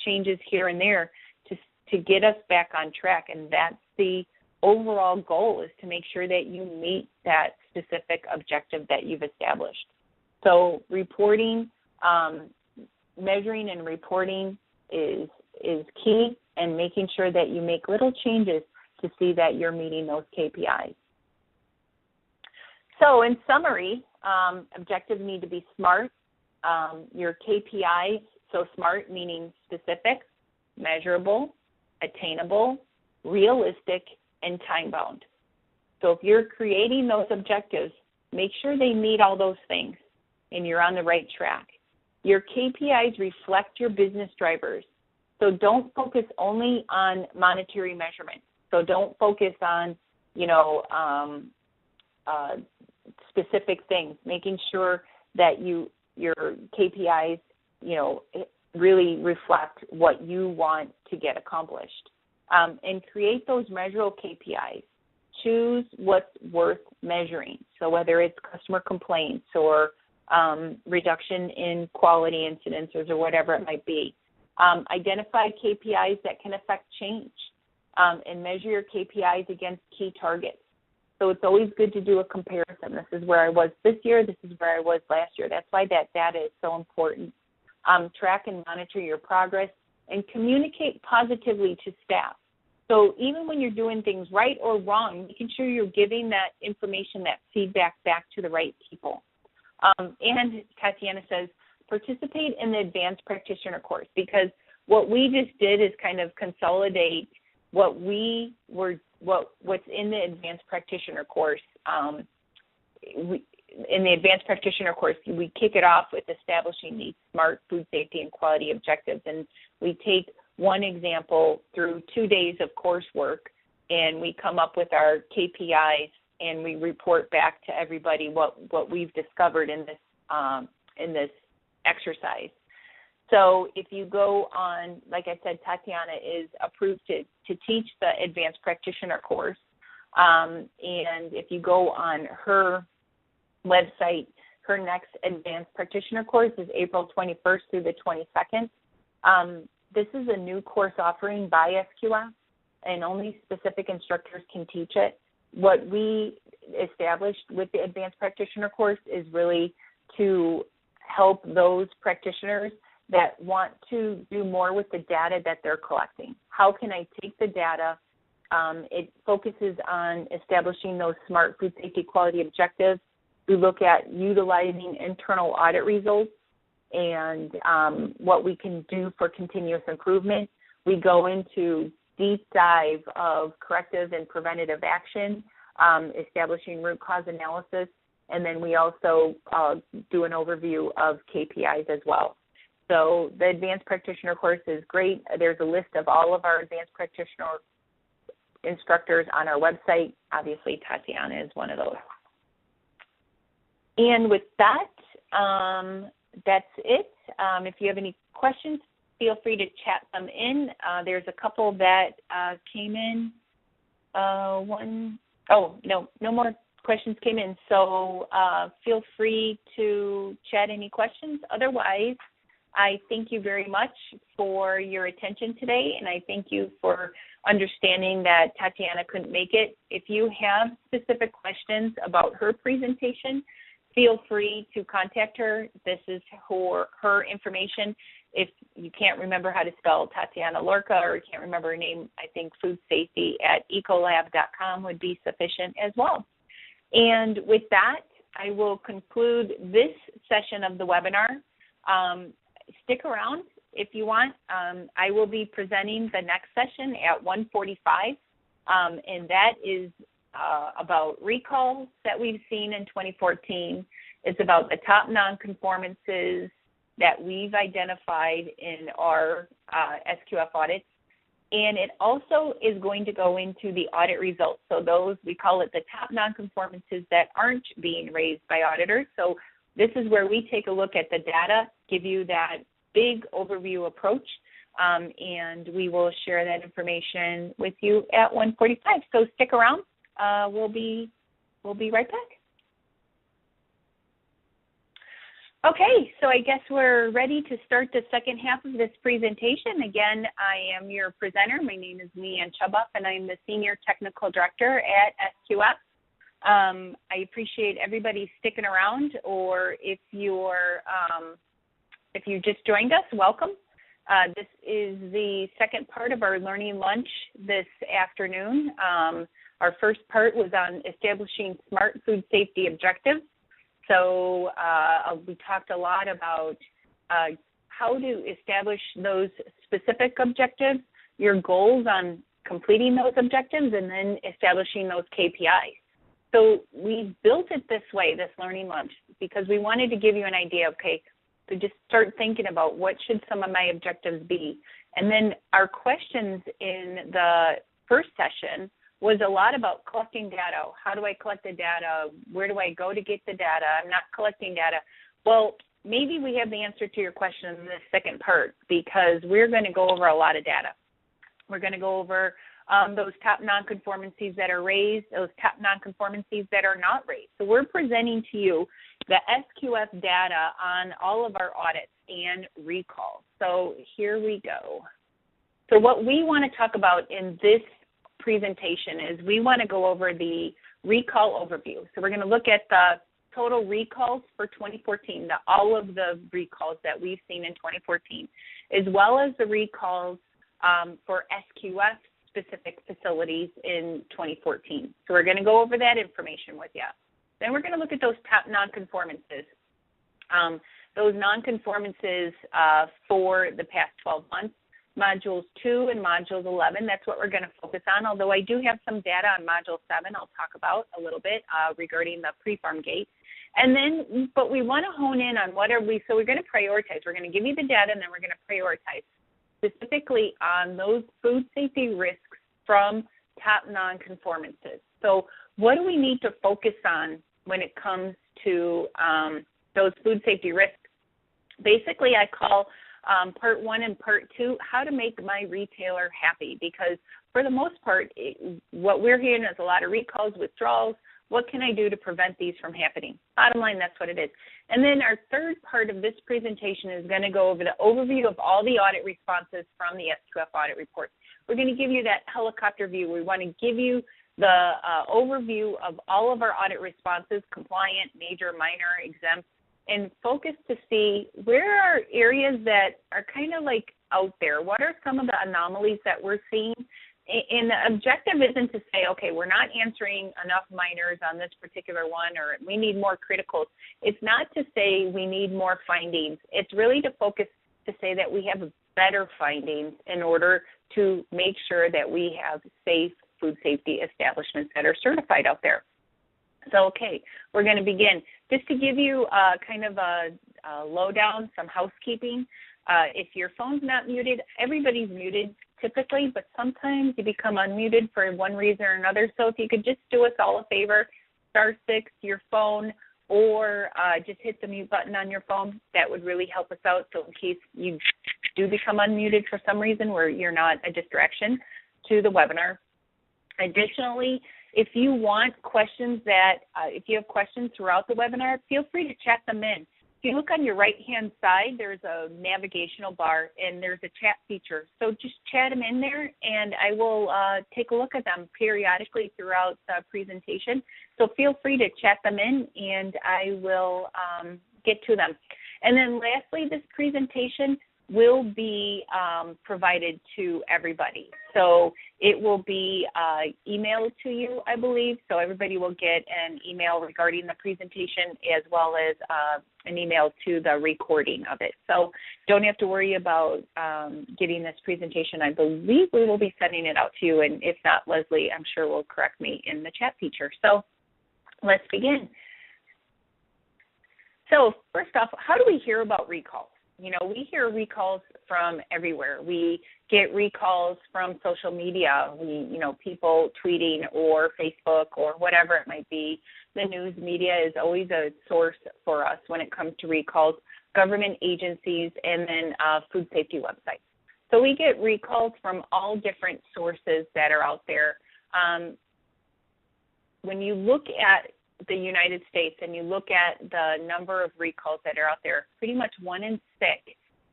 changes here and there to get us back on track. And that's the overall goal, is to make sure that you meet that specific objective that you've established. So reporting, measuring and reporting is key, and making sure that you make little changes to see that you're meeting those KPIs. So in summary, objectives need to be SMART. Your KPIs, so SMART meaning specific, measurable, attainable, realistic, and time-bound. So if you're creating those objectives, make sure they meet all those things and you're on the right track. Your KPIs reflect your business drivers. So don't focus only on monetary measurement. So don't focus on, specific things, making sure that your KPIs, really reflect what you want to get accomplished. And create those measurable KPIs. Choose what's worth measuring. So whether it's customer complaints or reduction in quality incidences or whatever it might be. Identify KPIs that can affect change and measure your KPIs against key targets. So it's always good to do a comparison. This is where I was this year. This is where I was last year. That's why that data is so important. Track and monitor your progress and communicate positively to staff. So even when you're doing things right or wrong, making sure you're giving that information, that feedback back to the right people. And Tatiana says, participate in the advanced practitioner course, because what we just did is kind of consolidate what's in the advanced practitioner course. In the advanced practitioner course, we kick it off with establishing these SMART food safety and quality objectives, and we take one example through 2 days of coursework, and we come up with our KPIs, and we report back to everybody what we've discovered in this exercise. So if you go on, like I said, Tatiana is approved to teach the advanced practitioner course, and if you go on her website, her next advanced practitioner course is April 21st through the 22nd. This is a new course offering by SQF, and only specific instructors can teach it. What we established with the advanced practitioner course is really to help those practitioners that want to do more with the data that they're collecting. How can I take the data? It focuses on establishing those SMART food safety quality objectives. We look at utilizing internal audit results and what we can do for continuous improvement. We go into deep dive of corrective and preventative action, establishing root cause analysis, and then we also do an overview of KPIs as well. So the advanced practitioner course is great. There's a list of all of our advanced practitioner instructors on our website. Obviously, Tatiana is one of those. And with that, that's it. If you have any questions, feel free to chat them in. There's a couple that came in. No more questions came in. So feel free to chat any questions. Otherwise, I thank you very much for your attention today, and I thank you for understanding that Tatiana couldn't make it. If you have specific questions about her presentation, feel free to contact her. This is her information. If you can't remember how to spell Tatiana Lorca or you can't remember her name, I think foodsafety@ecolab.com would be sufficient as well. And with that, I will conclude this session of the webinar. Stick around if you want. I will be presenting the next session at 1:45, and that is about recalls that we've seen in 2014. It's about the top non-conformances that we've identified in our SQF audits. And it also is going to go into the audit results. So those, we call it the top non-conformances that aren't being raised by auditors. So this is where we take a look at the data, give you that big overview approach, and we will share that information with you at 1:45. So stick around. We'll be right back. Okay, so I guess we're ready to start the second half of this presentation. Again, I am your presenter. My name is Leanne Chuboff, and I'm the Senior Technical Director at SQF. I appreciate everybody sticking around, or if you just joined us, welcome. This is the second part of our learning lunch this afternoon. Our first part was on establishing SMART food safety objectives. So we talked a lot about how to establish those specific objectives, your goals on completing those objectives, and then establishing those KPIs. So we built it this way, this learning lunch, because we wanted to give you an idea, okay, so just start thinking about what should some of my objectives be. And then our questions in the first session was a lot about collecting data. How do I collect the data? Where do I go to get the data? I'm not collecting data. Well, maybe we have the answer to your question in the second part, because we're going to go over a lot of data. We're going to go over those top non-conformities that are raised, those top non-conformities that are not raised. So we're presenting to you the SQF data on all of our audits and recalls. So here we go. So what we want to talk about in this presentation is we want to go over the recall overview. So we're going to look at the total recalls for 2014, all of the recalls that we've seen in 2014, as well as the recalls for SQF specific facilities in 2014. So we're going to go over that information with you. Then we're going to look at those top non-conformances. Those non-conformances for the past 12 months, Modules 2 and Modules 11, that's what we're going to focus on, although I do have some data on Module 7 I'll talk about a little bit regarding the pre-farm gate. And then, but we want to hone in on what are we, so we're going to prioritize. We're going to give you the data, and then we're going to prioritize specifically on those food safety risks from top non-conformances. So what do we need to focus on when it comes to those food safety risks? Basically, I call Part 1 and Part 2, how to make my retailer happy, because for the most part, what we're hearing is a lot of recalls, withdrawals. What can I do to prevent these from happening? Bottom line, that's what it is. And then our third part of this presentation is going to go over the overview of all the audit responses from the SQF audit report. We're going to give you that helicopter view. We want to give you the overview of all of our audit responses, compliant, major, minor, exempt, and focus to see where are areas that are kind of like out there. What are some of the anomalies that we're seeing? And the objective isn't to say, okay, we're not answering enough minors on this particular one, or we need more criticals. It's not to say we need more findings. It's really to focus to say that we have better findings in order to make sure that we have safe food safety establishments that are certified out there. So, okay, we're going to begin. Just to give you kind of a lowdown, some housekeeping. If your phone's not muted, everybody's muted typically, but sometimes you become unmuted for one reason or another. So if you could just do us all a favor, *6 your phone, or just hit the mute button on your phone. That would really help us out. So in case you do become unmuted for some reason where you're not a distraction to the webinar. Additionally, if you want questions if you have questions throughout the webinar, feel free to chat them in. If you look on your right-hand side, there's a navigational bar, and there's a chat feature. So just chat them in there, and I will take a look at them periodically throughout the presentation. So feel free to chat them in, and I will get to them. And then lastly, this presentation will be provided to everybody. So it will be emailed to you, I believe. So everybody will get an email regarding the presentation, as well as an email to the recording of it. So don't have to worry about getting this presentation. I believe we will be sending it out to you, and if not, Leslie, I'm sure will correct me in the chat feature. So let's begin. So first off, how do we hear about recalls? You know, we hear recalls from everywhere. We get recalls from social media. People tweeting or Facebook or whatever it might be. The news media is always a source for us when it comes to recalls, government agencies, and then food safety websites. So we get recalls from all different sources that are out there. When you look at the United States and you look at the number of recalls that are out there, pretty much 1 in 6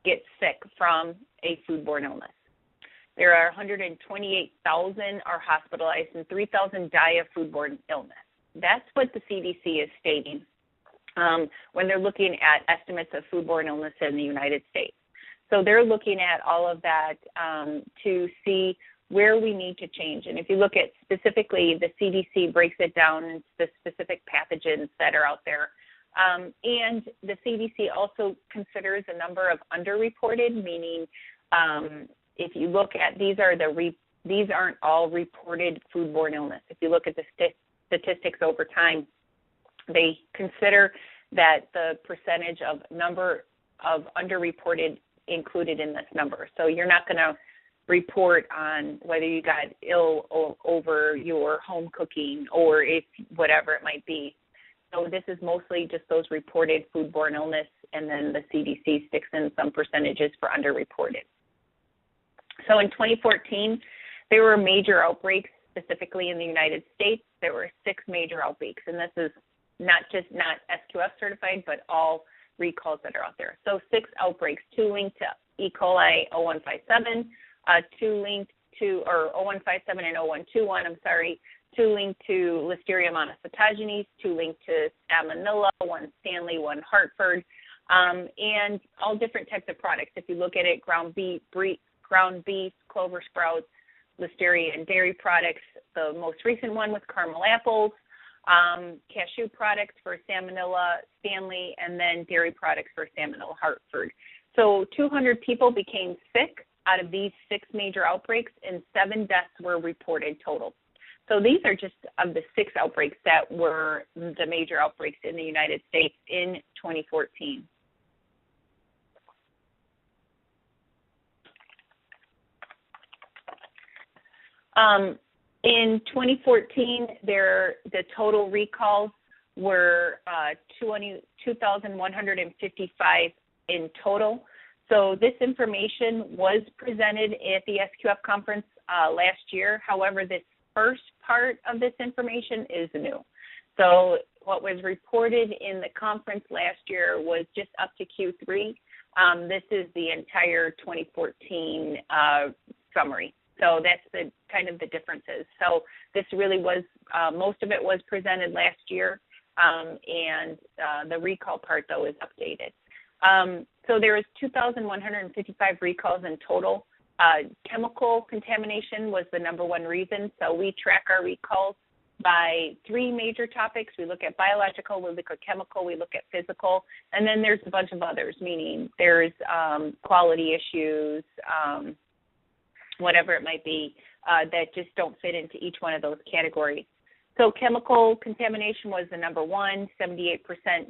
gets sick from a foodborne illness. There are 128,000 are hospitalized and 3,000 die of foodborne illness. That's what the CDC is stating when they're looking at estimates of foodborne illness in the United States. So they're looking at all of that to see where we need to change. And if you look at specifically, the CDC breaks it down into the specific pathogens that are out there. And the CDC also considers a number of underreported, meaning if you look at, these aren't all reported foodborne illness. If you look at the statistics over time, they consider that the percentage of number of underreported included in this number. So you're not going to report on whether you got ill over your home cooking or if whatever it might be. So this is mostly just those reported foodborne illness, and then the CDC sticks in some percentages for underreported. So in 2014, there were major outbreaks, specifically in the United States. There were 6 major outbreaks, and this is not SQF certified, but all recalls that are out there. So 6 outbreaks, 2 linked to E. coli 0157, 2 linked to, or 0157 and 0121, 2 linked to Listeria monocytogenes, 2 linked to Salmonella, 1 Stanley, 1 Hartford, and all different types of products. If you look at it, ground beef, clover sprouts, Listeria and dairy products. The most recent one was caramel apples, cashew products for Salmonella, Stanley, and then dairy products for Salmonella, Hartford. So 200 people became sick out of these 6 major outbreaks, and 7 deaths were reported total. So these are just of the 6 outbreaks that were the major outbreaks in the United States in 2014. In 2014, the total recalls were 2,155 in total. So this information was presented at the SQF conference last year. However, this first part of this information is new. So what was reported in the conference last year was just up to Q3. This is the entire 2014 summary. So that's the kind of the differences. So this really was, most of it was presented last year, and the recall part, though, is updated. So there was 2,155 recalls in total. Chemical contamination was the number one reason. So we track our recalls by 3 major topics. We look at biological, we look at chemical, we look at physical, and then there's a bunch of others, meaning there's quality issues, whatever it might be, that just don't fit into each one of those categories. So chemical contamination was the number one, 78%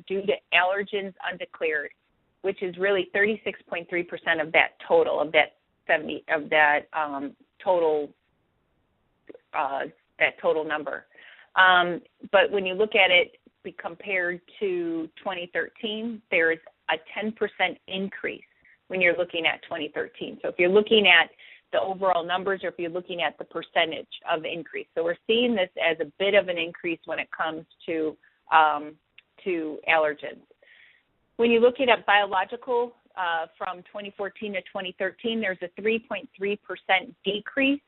due to allergens undeclared, which is really 36.3% of that total, of that 70, of that total number. But when you look at it compared to 2013, there's a 10% increase when you're looking at 2013. So if you're looking at the overall numbers, or if you're looking at the percentage of increase. So we're seeing this as a bit of an increase when it comes to allergens. When you look at biological from 2014 to 2013, there's a 3.3% decrease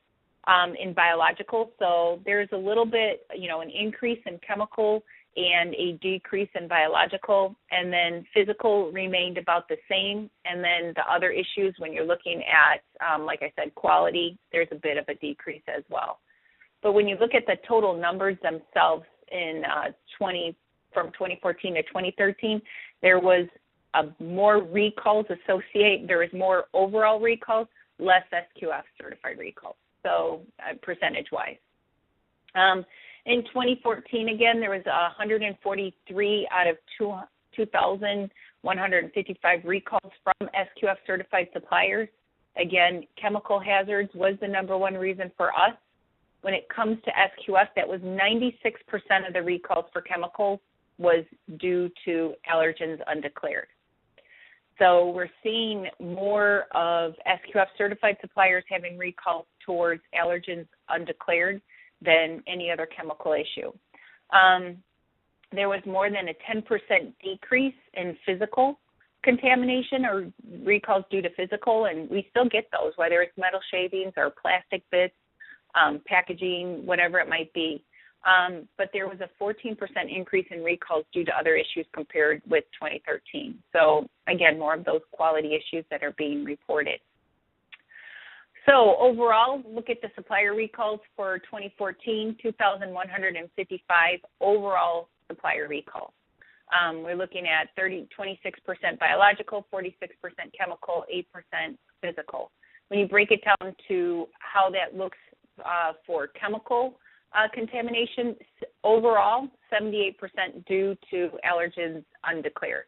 in biological. So there's a little bit, an increase in chemical and a decrease in biological, and then physical remained about the same. And then the other issues, when you're looking at, like I said, quality, there's a bit of a decrease as well. But when you look at the total numbers themselves in from 2014 to 2013, there was more recalls associated. There was more overall recalls, less SQF certified recalls. So percentage-wise. In 2014, again, there was 143 out of 2,155 recalls from SQF certified suppliers. Again, chemical hazards was the number one reason for us. When it comes to SQF, that was 96% of the recalls for chemicals was due to allergens undeclared. So we're seeing more of SQF certified suppliers having recalls towards allergens undeclared than any other chemical issue. There was more than a 10% decrease in physical contamination or recalls due to physical, and we still get those, whether it's metal shavings or plastic bits, packaging, whatever it might be. But there was a 14% increase in recalls due to other issues compared with 2013. So, again, more of those quality issues that are being reported. So, overall, look at the supplier recalls for 2014, 2,155 overall supplier recalls. We're looking at 26% biological, 46% chemical, 8% physical. When you break it down to how that looks for chemical contamination, overall, 78% due to allergens undeclared.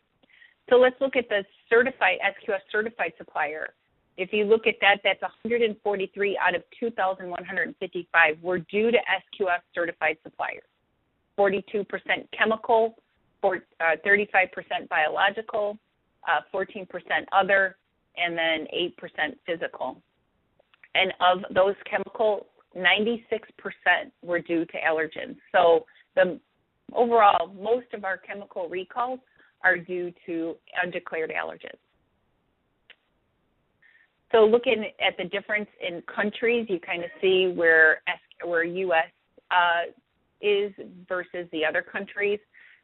So let's look at the certified, SQF certified supplier. if you look at that, that's 143 out of 2,155 were due to SQF certified suppliers. 42% chemical, 35% biological, 14% other, and then 8% physical. And of those chemicals, 96% were due to allergens. So overall, most of our chemical recalls are due to undeclared allergens. So looking at the difference in countries, you kind of see where U.S. Is versus the other countries.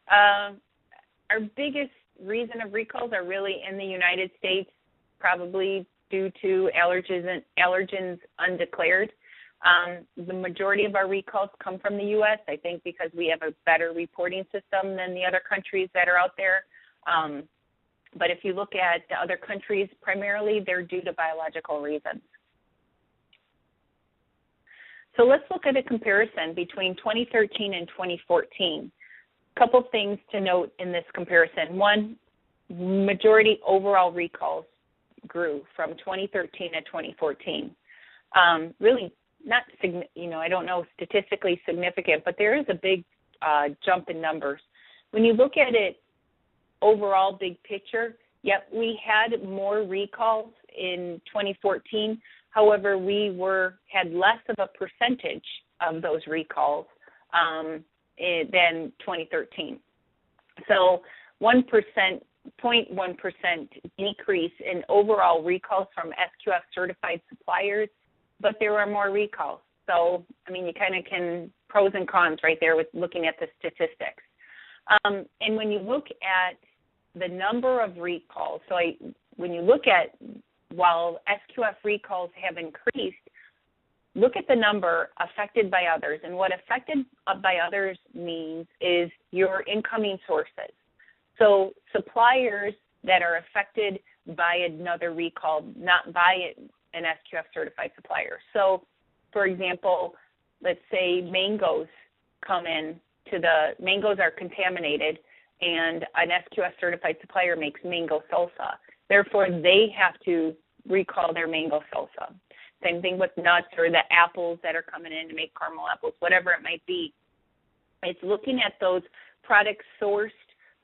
Our biggest reason of recalls are really in the United States, probably due to allergens undeclared. The majority of our recalls come from the U.S., I think, because we have a better reporting system than the other countries that are out there. But if you look at the other countries, primarily they're due to biological reasons. So let's look at a comparison between 2013 and 2014. A couple things to note in this comparison. One, majority overall recalls grew from 2013 to 2014. Really not, I don't know statistically significant, but there is a big jump in numbers. When you look at it overall, big picture, yep, we had more recalls in 2014. However, we had less of a percentage of those recalls than 2013. So 0.1% decrease in overall recalls from SQF certified suppliers, but there are more recalls. So, I mean, you kind of can pros and cons right there with looking at the statistics. And when you look at the number of recalls, when you look at while SQF recalls have increased, look at the number affected by others. And what affected by others means is your incoming sources. So suppliers that are affected by another recall, not by an SQF certified supplier. So, for example, let's say mangoes mangoes are contaminated and an SQF certified supplier makes mango salsa. Therefore, they have to recall their mango salsa. Same thing with nuts or the apples that are coming in to make caramel apples, whatever it might be. It's looking at those products sourced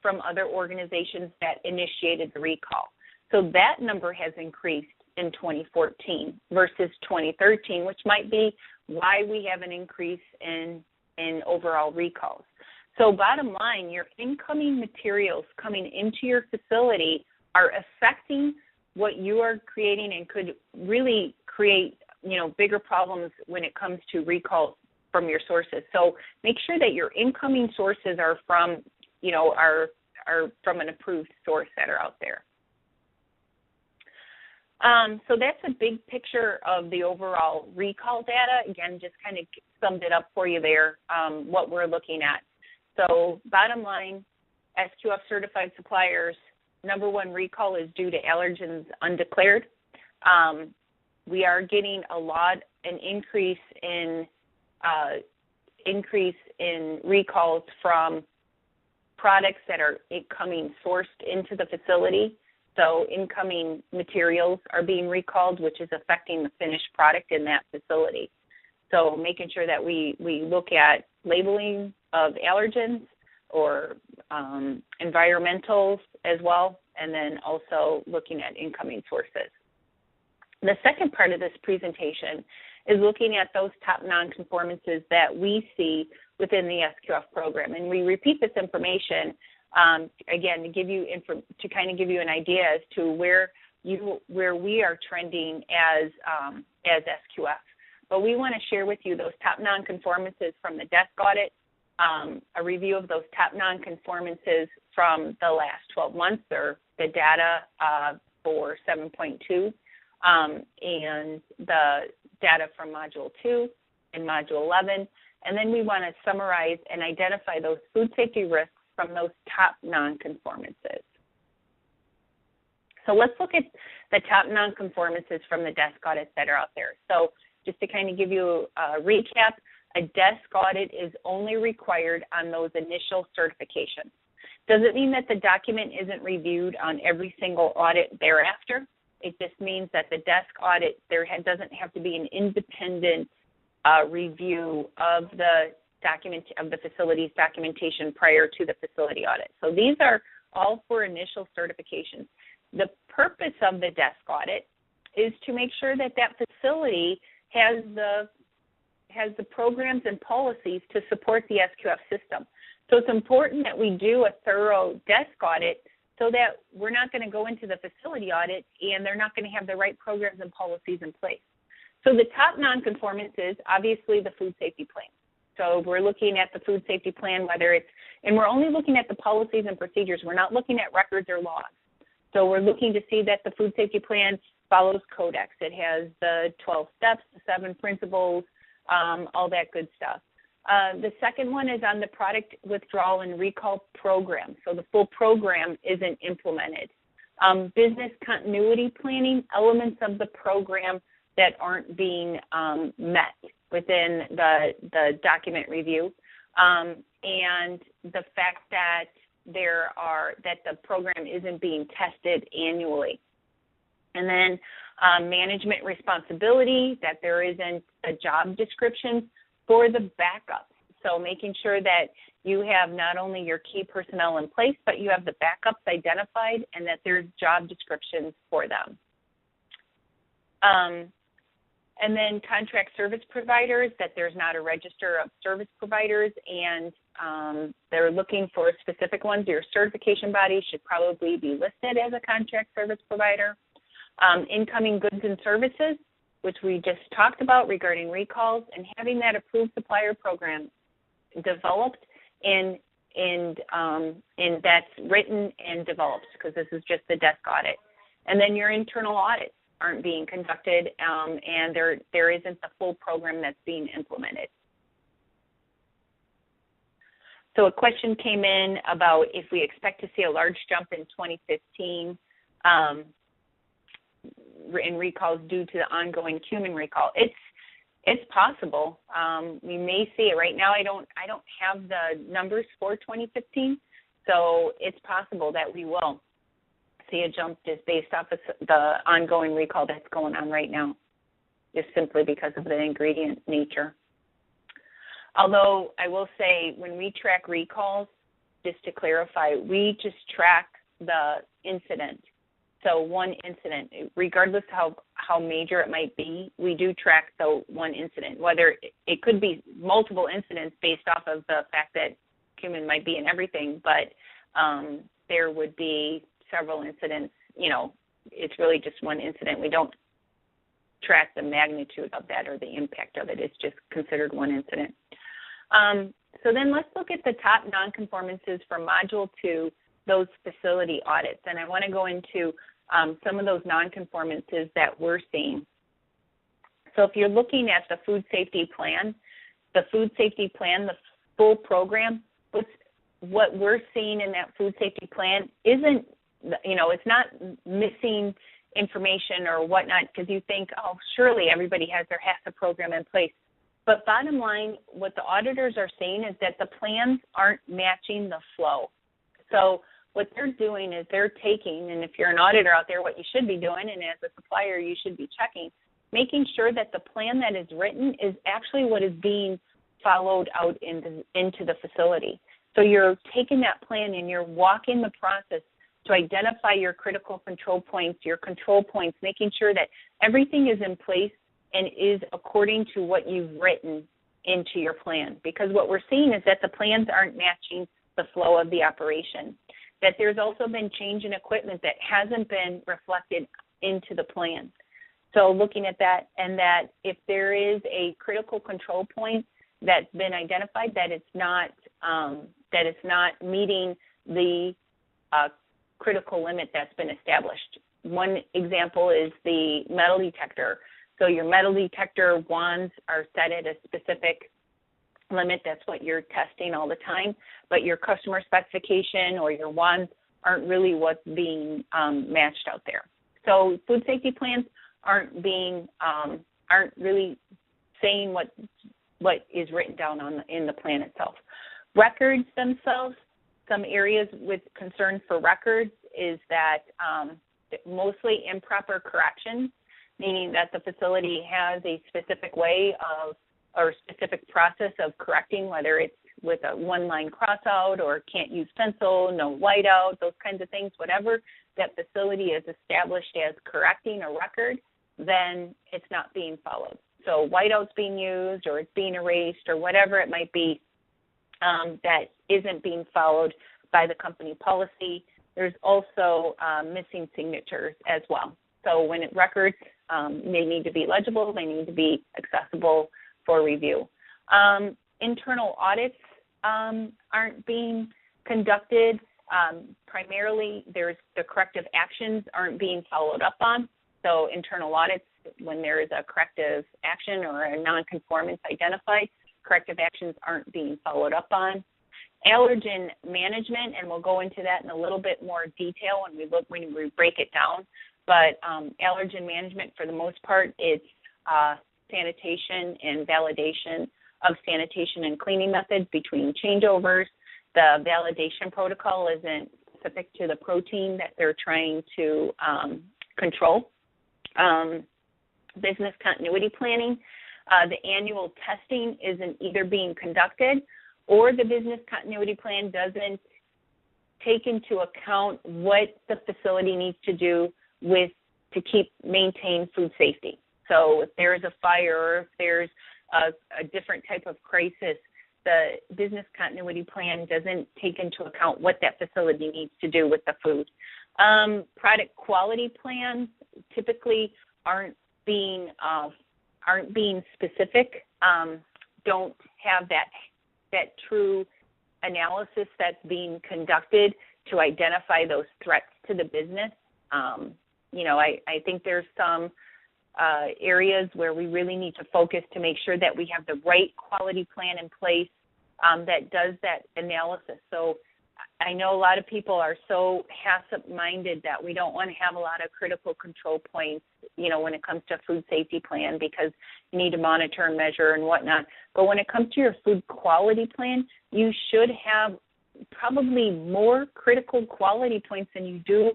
from other organizations that initiated the recall. So that number has increased in 2014 versus 2013, which might be why we have an increase in overall recalls. So bottom line, your incoming materials coming into your facility are affecting what you are creating and could really create, bigger problems when it comes to recalls from your sources. So make sure that your incoming sources are from, are from an approved source that are out there. So that's a big picture of the overall recall data. Again, just kind of summed it up for you there, what we're looking at. So bottom line, SQF certified suppliers, number one recall is due to allergens undeclared. We are getting an increase in recalls from products that are coming sourced into the facility. So incoming materials are being recalled, which is affecting the finished product in that facility. So making sure that we look at labeling of allergens or environmentals as well, and then also looking at incoming sources. The second part of this presentation is looking at those top non-conformances that we see within the SQF program. And we repeat this information, again, to kind of give you an idea as to where we are trending as SQF. But we want to share with you those top non-conformances from the desk audit, a review of those top non-conformances from the last 12 months, or the data for 7.2, and the data from Module 2 and Module 11. And then we want to summarize and identify those food safety risks from those top non-conformances. So let's look at the top non-conformances from the desk audits that are out there. So just to kind of give you a recap, a desk audit is only required on those initial certifications. Does it mean that the document isn't reviewed on every single audit thereafter? It just means that the desk audit, doesn't have to be an independent review of the facility's documentation prior to the facility audit. So these are all for initial certifications. The purpose of the desk audit is to make sure that facility has the programs and policies to support the SQF system. So it's important that we do a thorough desk audit so that we're not going to go into the facility audit and they're not going to have the right programs and policies in place. So the top non-conformance is obviously the food safety plan. So we're looking at the food safety plan, and we're only looking at the policies and procedures. We're not looking at records or logs. So we're looking to see that the food safety plan follows Codex. It has the 12 steps, the 7 principles, all that good stuff. The second one is on the product withdrawal and recall program. So the full program isn't implemented. Business continuity planning, elements of the program that aren't being met within the document review, and the fact that the program isn't being tested annually. And then management responsibility, that there isn't a job description for the backups. So making sure that you have not only your key personnel in place, but you have the backups identified and that there's job descriptions for them. And then contract service providers, that there's not a register of service providers, and they're looking for specific ones. Your certification body should probably be listed as a contract service provider. Incoming goods and services, which we just talked about regarding recalls, and having that approved supplier program developed and that's written and developed, because this is just the desk audit. And then your internal audits aren't being conducted, and there isn't the full program that's being implemented. So a question came in about if we expect to see a large jump in 2015 in recalls due to the ongoing human recall. It's possible. We may see it. Right now I don't have the numbers for 2015, so it's possible that we will see a jump just based off of the ongoing recall that's going on right now, just simply because of the ingredient nature. Although I will say, when we track recalls, just to clarify, we just track the incident. So one incident, regardless how major it might be, we do track the one incident. Whether it could be multiple incidents based off of the fact that cumin might be in everything, but there would be several incidents. It's really just one incident. We don't track the magnitude of that or the impact of it. It's just considered one incident. So then let's look at the top non-conformances for Module 2, those facility audits. And I want to go into some of those non-conformances that we're seeing. So if you're looking at the food safety plan, the full program, what we're seeing in that food safety plan isn't, it's not missing information or whatnot, because you think, oh, surely everybody has their HACCP program in place. But bottom line, what the auditors are saying is that the plans aren't matching the flow. So what they're doing is they're taking, and if you're an auditor out there, what you should be doing, and as a supplier you should be checking, making sure that the plan that is written is actually what is being followed out into the facility. So you're taking that plan and you're walking the process to identify your critical control points, making sure that everything is in place and is according to what you've written into your plan. Because what we're seeing is that the plans aren't matching the flow of the operation, that there's also been change in equipment that hasn't been reflected into the plan. So looking at that, and that if there is a critical control point that's been identified, that it's not meeting the critical limit that's been established. One example is the metal detector. So your metal detector wands are set at a specific limit. That's what you're testing all the time. But your customer specification or your wands aren't really what's being matched out there. So food safety plans aren't really saying what is written down in the plan itself. Records themselves, some areas with concern for records is that mostly improper corrections, meaning that the facility has a specific way of or specific process of correcting, whether it's with a one-line cross-out or can't use pencil, no whiteout, those kinds of things, whatever that facility is established as correcting a record, then it's not being followed. So whiteout's being used or it's being erased or whatever it might be that isn't being followed by the company policy. There's also missing signatures as well. So when records, they need to be legible, they need to be accessible for review. Internal audits aren't being conducted. Primarily, there's the corrective actions aren't being followed up on. So internal audits, when there is a corrective action or a non-conformance identified, corrective actions aren't being followed up on. Allergen management, and we'll go into that in a little bit more detail when we break it down. But allergen management, for the most part, it's sanitation and validation of sanitation and cleaning methods between changeovers. The validation protocol isn't specific to the protein that they're trying to control. Business continuity planning, the annual testing isn't either being conducted or the business continuity plan doesn't take into account what the facility needs to do to maintain food safety. So if there is a fire or if there's a different type of crisis, the business continuity plan doesn't take into account what that facility needs to do with the food. Product quality plans typically aren't being specific, don't have that true analysis that's being conducted to identify those threats to the business. I think there's some areas where we really need to focus to make sure that we have the right quality plan in place that does that analysis. So I know a lot of people are so HACCP-minded that we don't want to have a lot of critical control points, when it comes to food safety plan because you need to monitor and measure and whatnot. But when it comes to your food quality plan, you should have probably more critical quality points than you do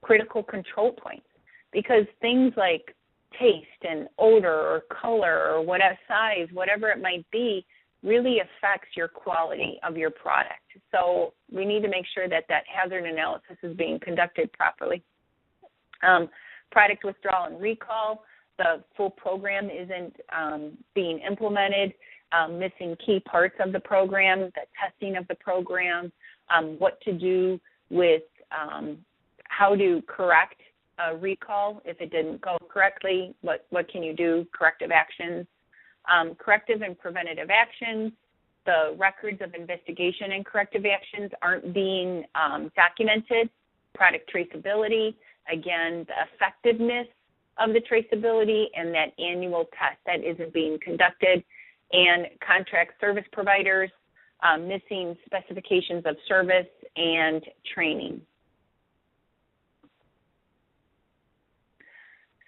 critical control points, because things like taste and odor or color or whatever size, whatever it might be, really affects your quality of your product. So we need to make sure that hazard analysis is being conducted properly. Product withdrawal and recall, the full program isn't being implemented, missing key parts of the program, the testing of the program, what to do with how to correct a recall if it didn't go correctly, what can you do, corrective actions. Corrective and preventative actions, the records of investigation and corrective actions aren't being documented. Product traceability, again, the effectiveness of the traceability and that annual test that isn't being conducted. And contract service providers, missing specifications of service and training.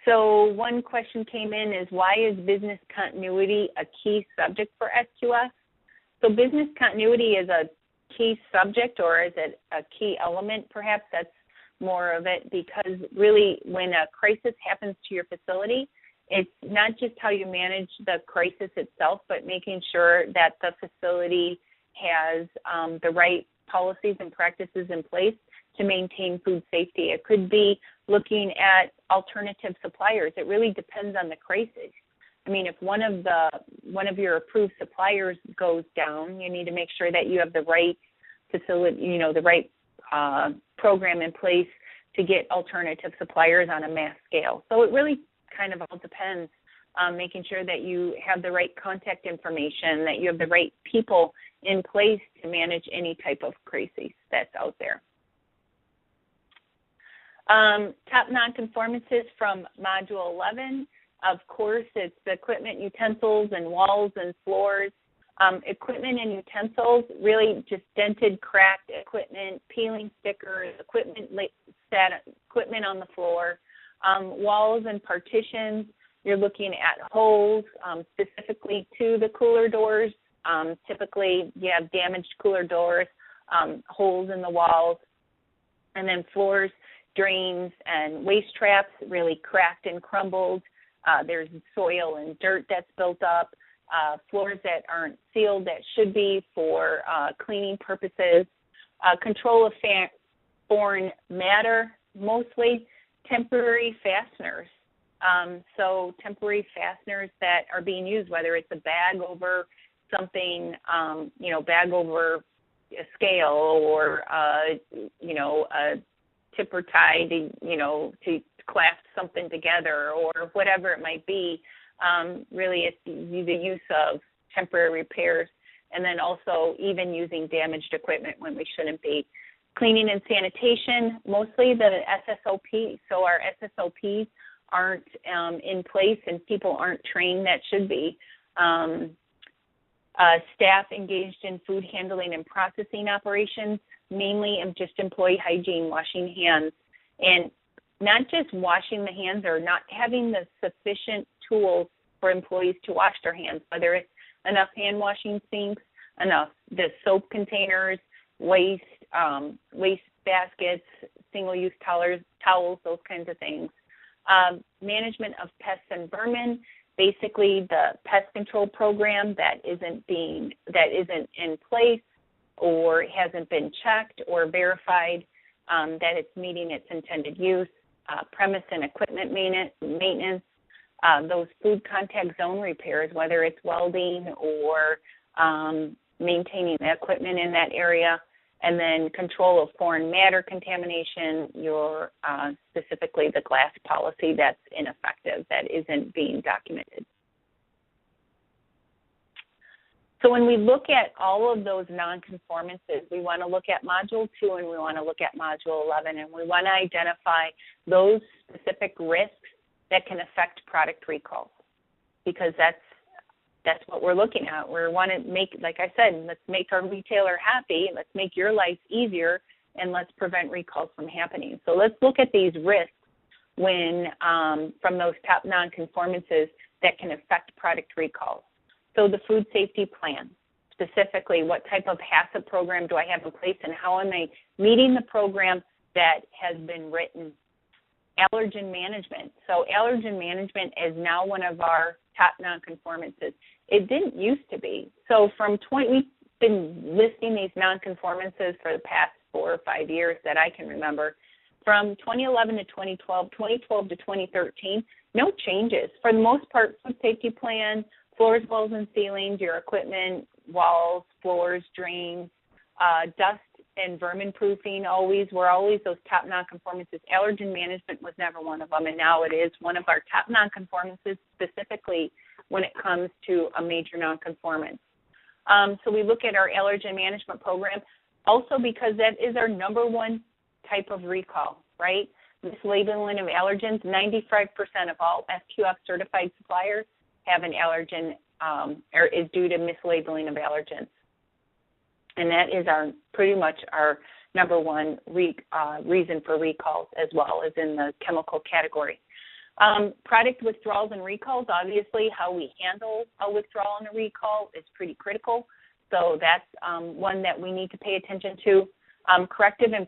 So one question came in is, why is business continuity a key subject for SQF? So business continuity is a key subject, or is it a key element? Perhaps that's more of it, because really when a crisis happens to your facility, it's not just how you manage the crisis itself, but making sure that the facility has the right policies and practices in place to maintain food safety. It could be looking at alternative suppliers. It really depends on the crisis. I mean, if one of your approved suppliers goes down, you need to make sure that you have the right facility, the right program in place to get alternative suppliers on a mass scale. So it really kind of all depends on making sure that you have the right contact information, that you have the right people in place to manage any type of crisis that's out there. Top non-conformances from Module 11. Of course, it's the equipment, utensils, and walls and floors. Equipment and utensils, really just dented, cracked equipment, peeling stickers, equipment on the floor. Walls and partitions, you're looking at holes specifically to the cooler doors. Typically, you have damaged cooler doors, holes in the walls. And then floors, drains and waste traps really cracked and crumbled. There's soil and dirt that's built up, floors that aren't sealed that should be for cleaning purposes, control of foreign matter, mostly temporary fasteners. So temporary fasteners that are being used, whether it's a bag over something, bag over a scale or, a tipper tie to clasp something together or whatever it might be. Really, it's the use of temporary repairs, and then also even using damaged equipment when we shouldn't be. Cleaning and sanitation, mostly the SSOP. So our SSOPs aren't in place and people aren't trained that should be. Staff engaged in food handling and processing operations, mainly just employee hygiene, washing hands, and not just washing the hands or not having the sufficient tools for employees to wash their hands, whether it's enough hand washing sinks, enough the soap containers, waste baskets, single-use towels, those kinds of things. Management of pests and vermin, basically the pest control program that isn't in place or hasn't been checked or verified that it's meeting its intended use. Premise and equipment maintenance, those food contact zone repairs, whether it's welding or maintaining the equipment in that area, and then control of foreign matter contamination, specifically the glass policy that's ineffective, that isn't being documented. So when we look at all of those non-conformances, we want to look at Module 2 and we want to look at Module 11, and we want to identify those specific risks that can affect product recalls, because that's what we're looking at. We want to make, like I said, let's make our retailer happy, let's make your life easier, and let's prevent recalls from happening. So let's look at these risks when from those top non-conformances that can affect product recalls. So the food safety plan, specifically what type of HACCP program do I have in place and how am I meeting the program that has been written. Allergen management. So allergen management is now one of our top non-conformances. It didn't used to be. So we've been listing these non-conformances for the past 4 or 5 years that I can remember. From 2011 to 2012, 2012 to 2013, no changes. For the most part, food safety plan, floors, walls, and ceilings, your equipment, walls, floors, drains, dust and vermin proofing were always those top non-conformances. Allergen management was never one of them, and now it is one of our top non-conformances, specifically when it comes to a major non-conformance. So we look at our allergen management program also because that is our number one type of recall, right? Mislabeling of allergens, 95% of all SQF certified suppliers have an allergen or is due to mislabeling of allergens. And that is pretty much our number one reason for recalls, as well as in the chemical category. Product withdrawals and recalls, obviously how we handle a withdrawal and a recall is pretty critical. So that's one that we need to pay attention to. Corrective and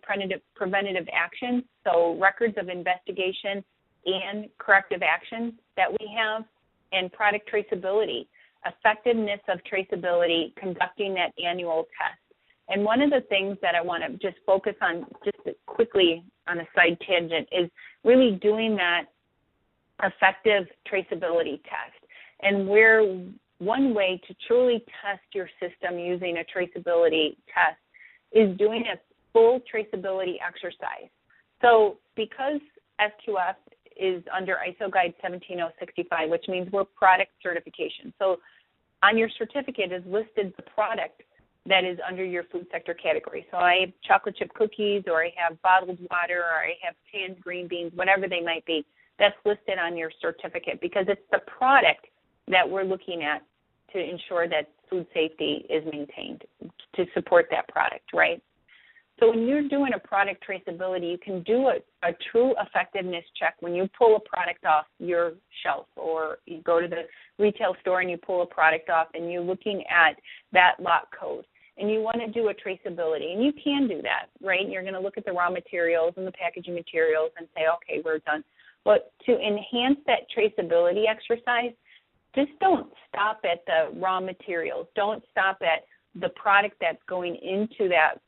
preventative actions, so records of investigation and corrective actions that we have, and product traceability, effectiveness of traceability, conducting that annual test. And one of the things that I want to just focus on just quickly on a side tangent is really doing that effective traceability test. And one way to truly test your system using a traceability test is doing a full traceability exercise. So because SQF is under ISO Guide 17065, which means we're product certification. So on your certificate is listed the product that is under your food sector category. So I have chocolate chip cookies, or I have bottled water, or I have canned green beans, whatever they might be. That's listed on your certificate because it's the product that we're looking at to ensure that food safety is maintained to support that product, right? So when you're doing a product traceability, you can do a true effectiveness check when you pull a product off your shelf, or you go to the retail store and you pull a product off and you're looking at that lot code. and you want to do a traceability, and you can do that, right? You're going to look at the raw materials and the packaging materials and say, okay, we're done. But to enhance that traceability exercise, just don't stop at the raw materials. Don't stop at the product that's going into that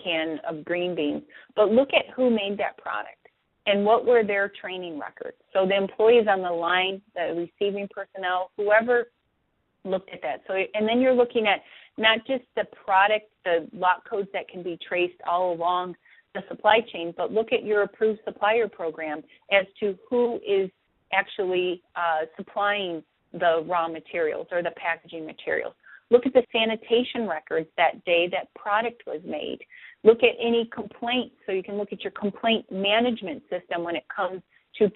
can of green beans, but look at who made that product and what were their training records. So the employees on the line, the receiving personnel, whoever looked at that. So, and then you're looking at not just the product, the lot codes that can be traced all along the supply chain, but look at your approved supplier program as to who is actually supplying the raw materials or the packaging materials. Look at the sanitation records that day that product was made. Look at any complaints, so you can look at your complaint management system when it comes to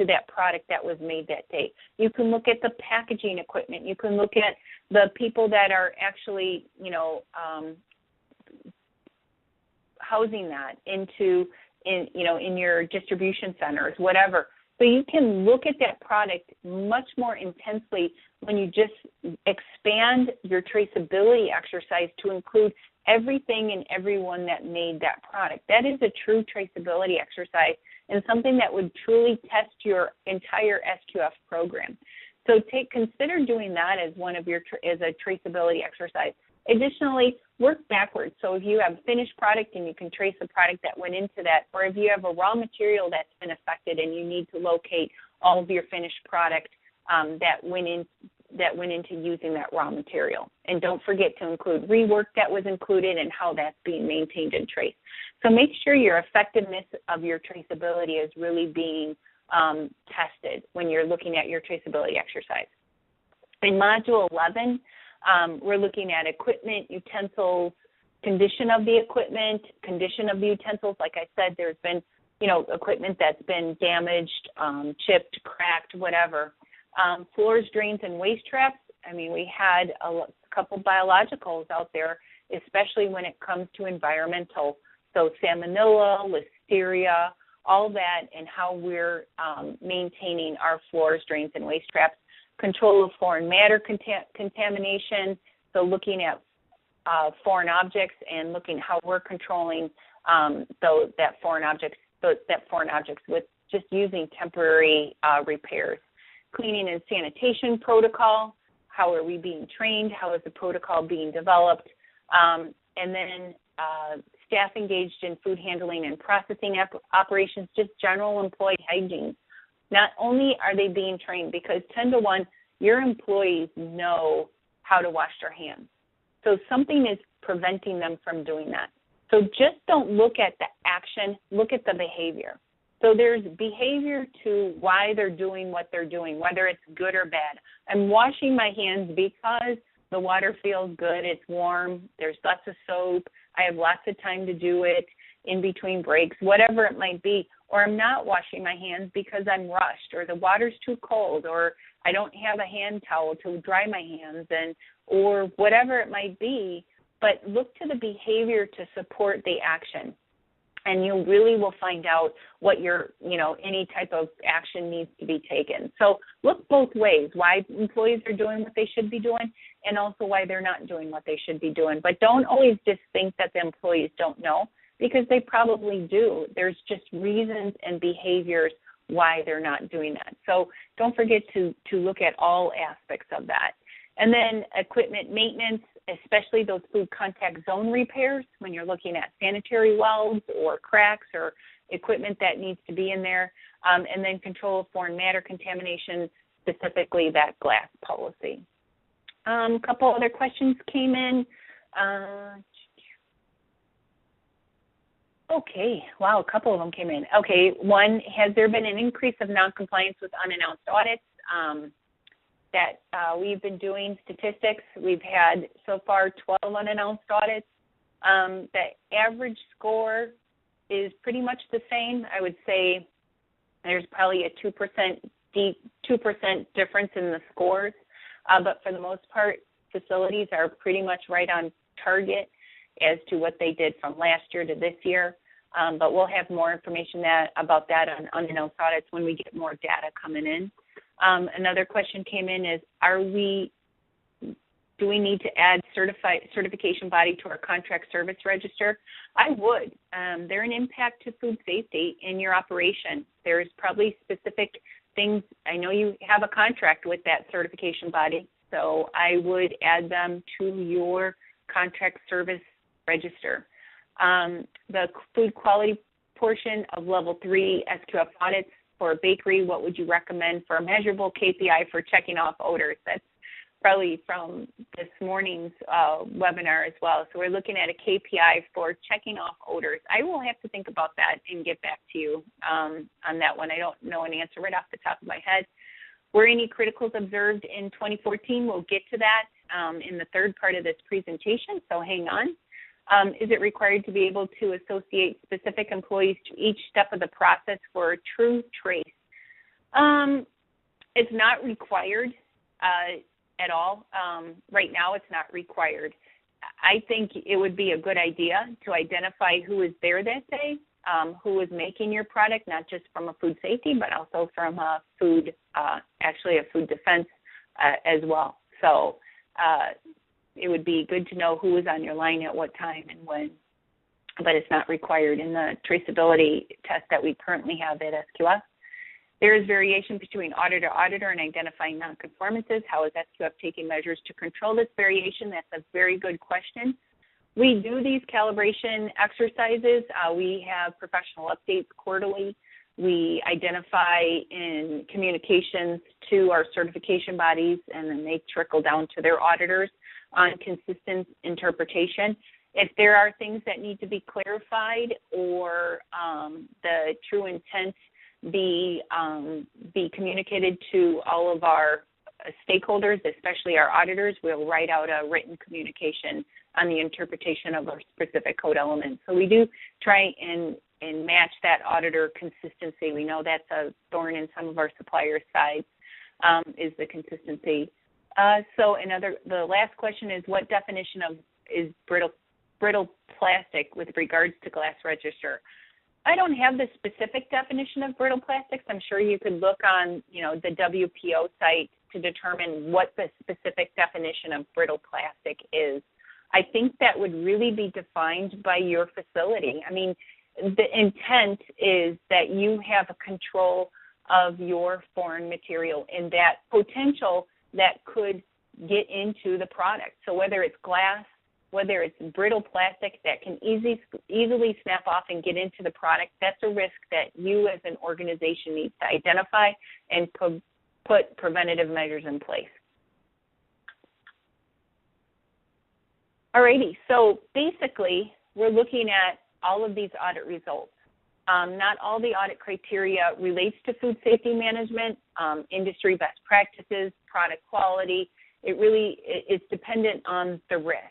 that product that was made that day. You can look at the packaging equipment. You can look at the people that are actually, housing that in your distribution centers, whatever. So you can look at that product much more intensely when you just expand your traceability exercise to include everything and everyone that made that product. That is a true traceability exercise and something that would truly test your entire SQF program. So consider doing that as as a traceability exercise. Additionally, work backwards. So if you have finished product and you can trace the product that went into that, or if you have a raw material that's been affected and you need to locate all of your finished product that went into using that raw material. And don't forget to include rework that was included and how that's being maintained and traced. So make sure your effectiveness of your traceability is really being tested when you're looking at your traceability exercise. In Module 11, we're looking at equipment, utensils, condition of the equipment, condition of the utensils. Like I said, there's been, equipment that's been damaged, chipped, cracked, whatever. Floors, drains, and waste traps. I mean, we had a couple biologicals out there, especially when it comes to environmental. So salmonella, listeria, all that, and how we're maintaining our floors, drains, and waste traps. Control of foreign matter contamination, so looking at foreign objects and looking how we're controlling that foreign objects with just using temporary repairs. Cleaning and sanitation protocol, how are we being trained, how is the protocol being developed, and then staff engaged in food handling and processing operations, just general employee hygiene. Not only are they being trained, because 10 to 1, your employees know how to wash their hands. So something is preventing them from doing that. So just don't look at the action, look at the behavior. So there's behavior to why they're doing what they're doing, whether it's good or bad. I'm washing my hands because the water feels good, it's warm, there's lots of soap, I have lots of time to do it in between breaks, whatever it might be. Or I'm not washing my hands because I'm rushed, or the water's too cold, or I don't have a hand towel to dry my hands, or whatever it might be. But look to the behavior to support the action, and you really will find out what any type of action needs to be taken. So look both ways, why employees are doing what they should be doing and also why they're not doing what they should be doing. But don't always just think that the employees don't know, because they probably do. There's just reasons and behaviors why they're not doing that. So don't forget to look at all aspects of that. And then equipment maintenance, especially those food contact zone repairs when you're looking at sanitary welds or cracks or equipment that needs to be in there. And then control of foreign matter contamination, specifically that glass policy. A couple other questions came in. Okay, wow, a couple of them came in. Okay, one, has there been an increase of noncompliance with unannounced audits? We've been doing statistics. We've had so far 12 unannounced audits. The average score is pretty much the same. I would say there's probably a 2% difference in the scores, but for the most part, facilities are pretty much right on target as to what they did from last year to this year. But we'll have more information about that on unannounced audits when we get more data coming in. Another question came in is, are we do we need to add certification body to our contract service register? I would. They're an impact to food safety in your operation. There's probably specific things. I know you have a contract with that certification body, so I would add them to your contract service register. The food quality portion of level 3 SQF audits for a bakery, what would you recommend for a measurable KPI for checking off odors? That's probably from this morning's webinar as well. So we're looking at a KPI for checking off odors. I will have to think about that and get back to you on that one. I don't know an answer right off the top of my head. Were any criticals observed in 2014? We'll get to that in the third part of this presentation, so hang on. Is it required to be able to associate specific employees to each step of the process for a true trace? It's not required at all. Right now, it's not required. I think it would be a good idea to identify who was there that day, who was making your product, not just from a food safety, but also from a food, actually a food defense as well. So it would be good to know who was on your line at what time and when, but it's not required in the traceability test that we currently have at SQF. There is variation between auditor to auditor in identifying non-conformances. How is SQF taking measures to control this variation? That's a very good question. We do these calibration exercises. We have professional updates quarterly. We identify in communications to our certification bodies, and then they trickle down to their auditors on consistent interpretation. If there are things that need to be clarified or the true intent be communicated to all of our stakeholders, especially our auditors, we'll write out a written communication on the interpretation of our specific code elements. So we do try and match that auditor consistency. We know that's a thorn in some of our suppliers' sides, is the consistency. The last question is, what definition is brittle plastic with regards to glass register? I don't have the specific definition of brittle plastics. I'm sure you could look on, the WPO site to determine what the specific definition of brittle plastic is. I think that would really be defined by your facility. I mean, the intent is that you have a control of your foreign material and that potential that could get into the product. So whether it's glass, whether it's brittle plastic that can easily snap off and get into the product, that's a risk that you as an organization needs to identify and put preventative measures in place. Alrighty, so basically we're looking at all of these audit results. Not all the audit criteria relates to food safety management, industry best practices, product quality. It's dependent on the risk.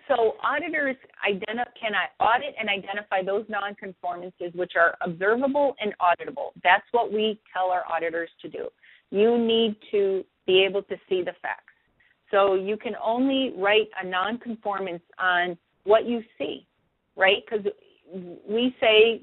So auditors can audit and identify those non-conformances which are observable and auditable. That's what we tell our auditors to do. You need to be able to see the facts. So you can only write a non-conformance on what you see, right? Because we say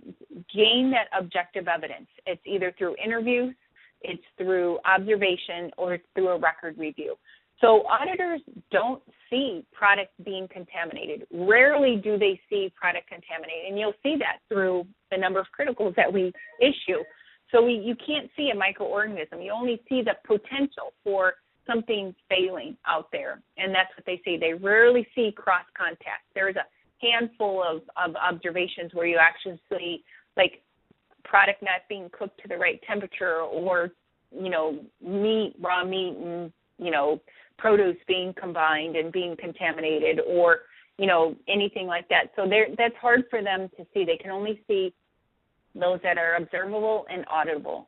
gain that objective evidence. It's either through interviews, it's through observation, or it's through a record review. So auditors don't see product being contaminated. Rarely do they see product contaminated, and you'll see that through the number of criticals that we issue. So you can't see a microorganism. You only see the potential for something failing out there, and that's what they see. They rarely see cross-contact. There's a handful of observations where you actually see, like, product not being cooked to the right temperature, or, raw meat and, produce being combined and being contaminated, or, anything like that. So that's hard for them to see. They can only see those that are observable and auditable.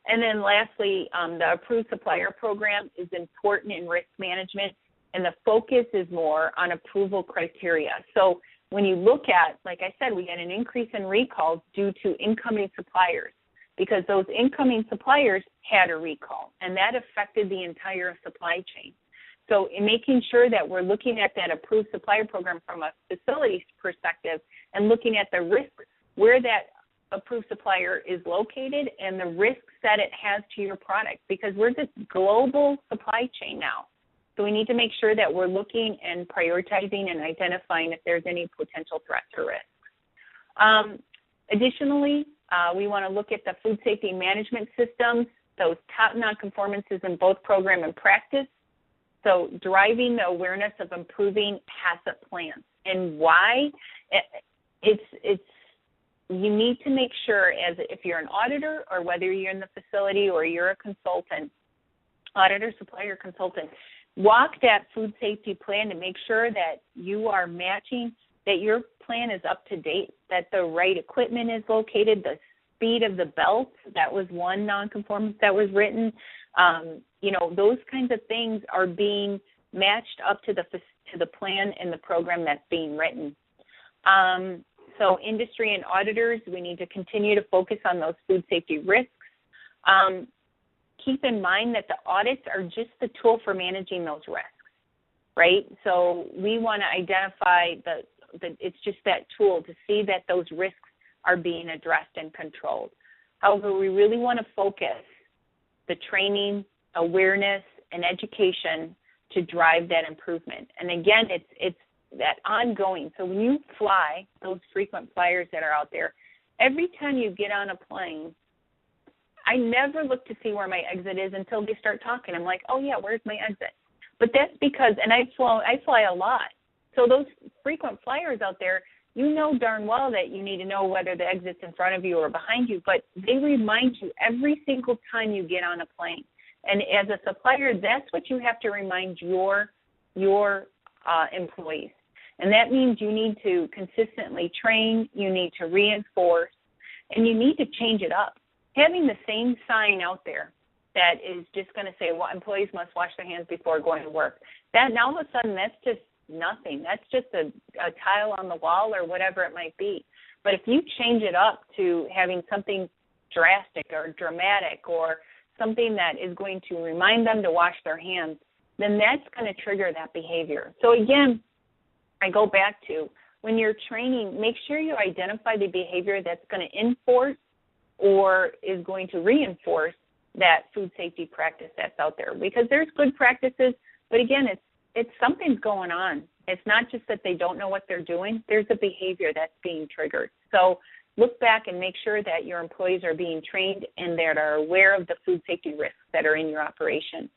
And then lastly, the approved supplier program is important in risk management, and the focus is more on approval criteria. So when you look at, like I said, we had an increase in recalls due to incoming suppliers because those incoming suppliers had a recall, and that affected the entire supply chain. So in making sure that we're looking at that approved supplier program from a facilities perspective and looking at the risks where that approved supplier is located and the risks that it has to your product, because we're the global supply chain now. So we need to make sure that we're looking and prioritizing and identifying if there's any potential threats or risks. Additionally, we want to look at the food safety management systems, those top non-conformances in both program and practice. So driving the awareness of improving HACCP plans. And why? It's you need to make sure, as if you're an auditor or whether you're in the facility or you're a consultant, auditor, supplier, consultant, walk that food safety plan to make sure that you are matching, that your plan is up to date, that the right equipment is located, the speed of the belt, that was one nonconformance that was written. Those kinds of things are being matched up to the plan and the program that's being written. So industry and auditors, we need to continue to focus on those food safety risks. Keep in mind that the audits are just the tool for managing those risks, right? So we want to identify it's just that tool to see that those risks are being addressed and controlled. However, we really want to focus the training, awareness, and education to drive that improvement. And again, it's that ongoing. So when you fly, those frequent flyers that are out there, every time you get on a plane, I never look to see where my exit is until they start talking. I'm like, oh, yeah, where's my exit? But that's because, and I fly a lot. So those frequent flyers out there, you know darn well that you need to know whether the exit's in front of you or behind you, but they remind you every single time you get on a plane. And as a supplier, that's what you have to remind your employees. And that means you need to consistently train, you need to reinforce, and you need to change it up. Having the same sign out there that is just going to say, well, employees must wash their hands before going to work, that now all of a sudden that's just nothing. That's just a tile on the wall or whatever it might be. But if you change it up to having something drastic or dramatic or something that is going to remind them to wash their hands, then that's going to trigger that behavior. So again, I go back to when you're training, make sure you identify the behavior that's going to enforce or is going to reinforce that food safety practice that's out there. Because there's good practices, but again, it's something's going on. It's not just that they don't know what they're doing. There's a behavior that's being triggered. So look back and make sure that your employees are being trained and that are aware of the food safety risks that are in your operation.